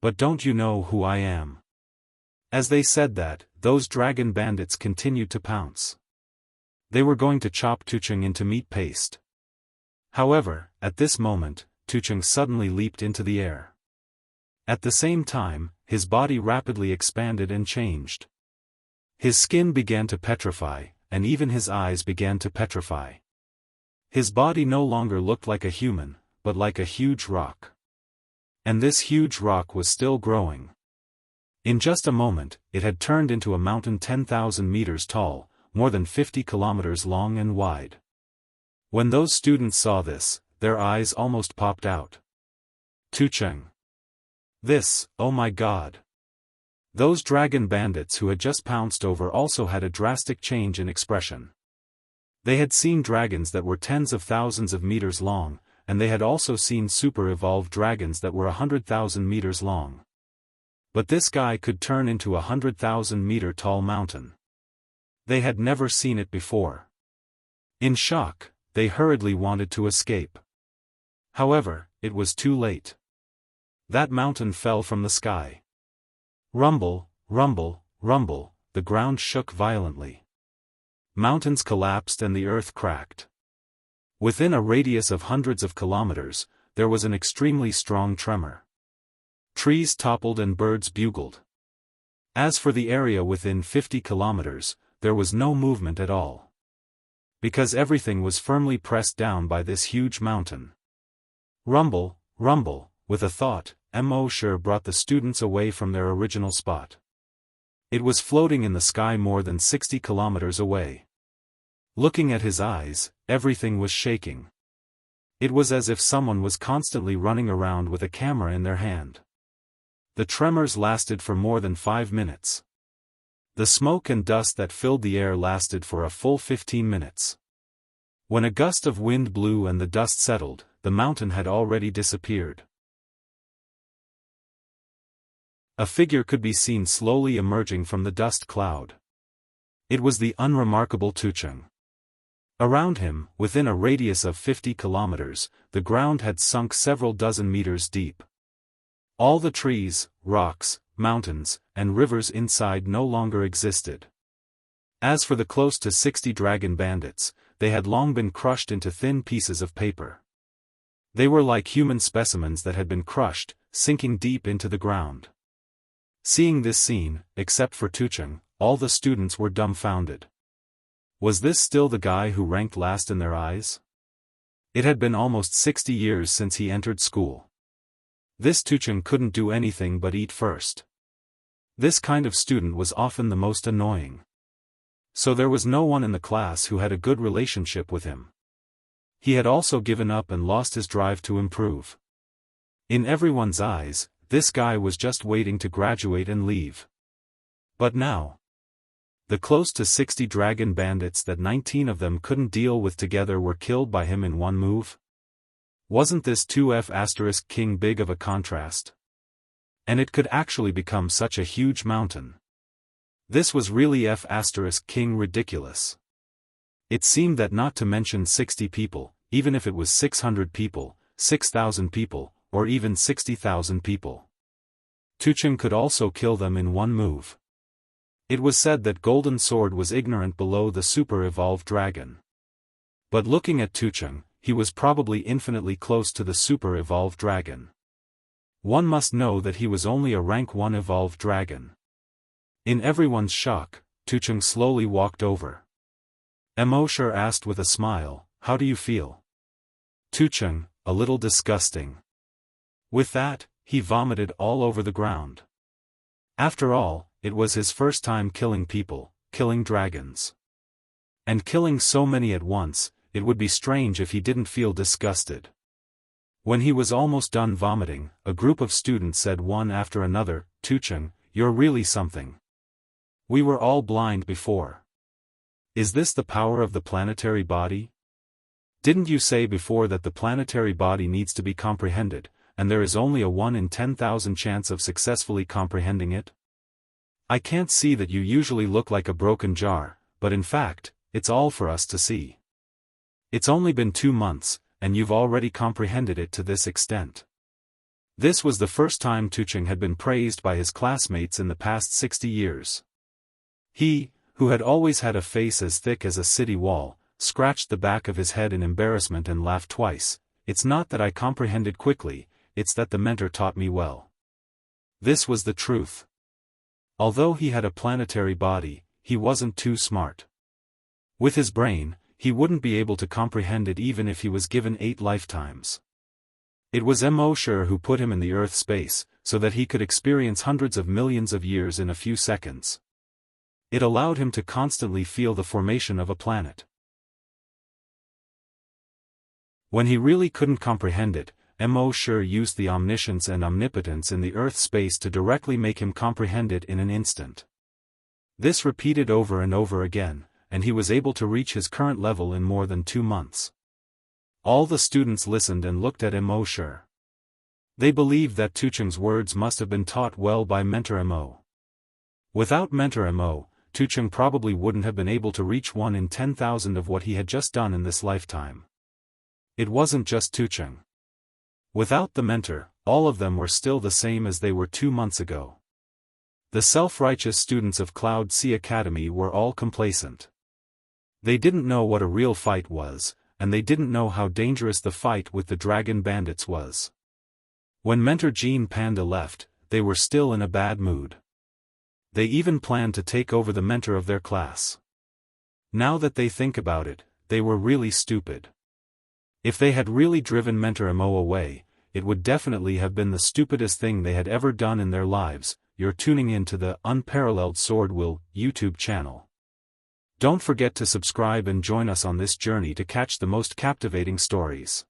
But don't you know who I am? As they said that, those dragon bandits continued to pounce. They were going to chop Tucheng into meat paste. However, at this moment, Tucheng suddenly leaped into the air. At the same time, his body rapidly expanded and changed. His skin began to petrify, and even his eyes began to petrify. His body no longer looked like a human, but like a huge rock. And this huge rock was still growing. In just a moment, it had turned into a mountain 10,000 meters tall, more than 50 kilometers long and wide. When those students saw this, their eyes almost popped out. Tucheng. This, oh my god. Those dragon bandits who had just pounced over also had a drastic change in expression. They had seen dragons that were tens of thousands of meters long, and they had also seen super-evolved dragons that were 100,000 meters long. But this guy could turn into a 100,000-meter tall mountain. They had never seen it before. In shock, they hurriedly wanted to escape. However, it was too late. That mountain fell from the sky. Rumble, rumble, rumble, the ground shook violently. Mountains collapsed and the earth cracked. Within a radius of hundreds of kilometers, there was an extremely strong tremor. Trees toppled and birds bugled. As for the area within 50 kilometers, there was no movement at all. Because everything was firmly pressed down by this huge mountain. Rumble, rumble, with a thought, Mo brought the students away from their original spot. It was floating in the sky more than 60 kilometers away. Looking at his eyes, everything was shaking. It was as if someone was constantly running around with a camera in their hand. The tremors lasted for more than 5 minutes. The smoke and dust that filled the air lasted for a full 15 minutes. When a gust of wind blew and the dust settled, the mountain had already disappeared. A figure could be seen slowly emerging from the dust cloud. It was the unremarkable Tucheng. Around him, within a radius of 50 kilometers, the ground had sunk several dozen meters deep. All the trees, rocks, mountains, and rivers inside no longer existed. As for the close to 60 dragon bandits, they had long been crushed into thin pieces of paper. They were like human specimens that had been crushed, sinking deep into the ground. Seeing this scene, except for Tucheng, all the students were dumbfounded. Was this still the guy who ranked last in their eyes? It had been almost 60 years since he entered school. This Tucheng couldn't do anything but eat first. This kind of student was often the most annoying. So there was no one in the class who had a good relationship with him. He had also given up and lost his drive to improve. In everyone's eyes, this guy was just waiting to graduate and leave. But now, the close to 60 dragon bandits that 19 of them couldn't deal with together were killed by him in one move? Wasn't this 2F** king big of a contrast? And it could actually become such a huge mountain. This was really F** king ridiculous. It seemed that not to mention 60 people, even if it was 600 people, 6,000 people, or even 60,000 people. Tucheng could also kill them in one move. It was said that Golden Sword was ignorant below the super-evolved dragon. But looking at Tucheng, he was probably infinitely close to the super-evolved dragon. One must know that he was only a rank 1 evolved dragon. In everyone's shock, Tucheng slowly walked over. Mo asked with a smile, "How do you feel?" Tucheng, "A little disgusting." With that, he vomited all over the ground. After all, it was his first time killing people, killing dragons. And killing so many at once, it would be strange if he didn't feel disgusted. When he was almost done vomiting, a group of students said one after another, "Tucheng, you're really something. We were all blind before. Is this the power of the planetary body? Didn't you say before that the planetary body needs to be comprehended, and there is only a 1 in 10,000 chance of successfully comprehending it? I can't see that you usually look like a broken jar, but in fact, it's all for us to see. It's only been 2 months, and you've already comprehended it to this extent." This was the first time Tucheng had been praised by his classmates in the past 60 years. He, who had always had a face as thick as a city wall, scratched the back of his head in embarrassment and laughed twice. "It's not that I comprehended quickly, it's that the mentor taught me well." This was the truth. Although he had a planetary body, he wasn't too smart. With his brain, he wouldn't be able to comprehend it even if he was given 8 lifetimes. It was Mo who put him in the Earth space, so that he could experience hundreds of millions of years in a few seconds. It allowed him to constantly feel the formation of a planet. When he really couldn't comprehend it, Mo sure used the omniscience and omnipotence in the Earth space to directly make him comprehend it in an instant. This repeated over and over again, and he was able to reach his current level in more than 2 months. All the students listened and looked at Mo sure. They believed that Tucheng's words must have been taught well by Mentor Mo. Without Mentor Mo, Tucheng probably wouldn't have been able to reach 1 in 10,000 of what he had just done in this lifetime. It wasn't just Tucheng. Without the mentor, all of them were still the same as they were 2 months ago. The self-righteous students of Cloud Sea Academy were all complacent. They didn't know what a real fight was, and they didn't know how dangerous the fight with the dragon bandits was. When Mentor Jean Panda left, they were still in a bad mood. They even planned to take over the mentor of their class. Now that they think about it, they were really stupid. If they had really driven Mentor Mo away, it would definitely have been the stupidest thing they had ever done in their lives. You're tuning in to the Unparalleled SwordWill YouTube channel. Don't forget to subscribe and join us on this journey to catch the most captivating stories.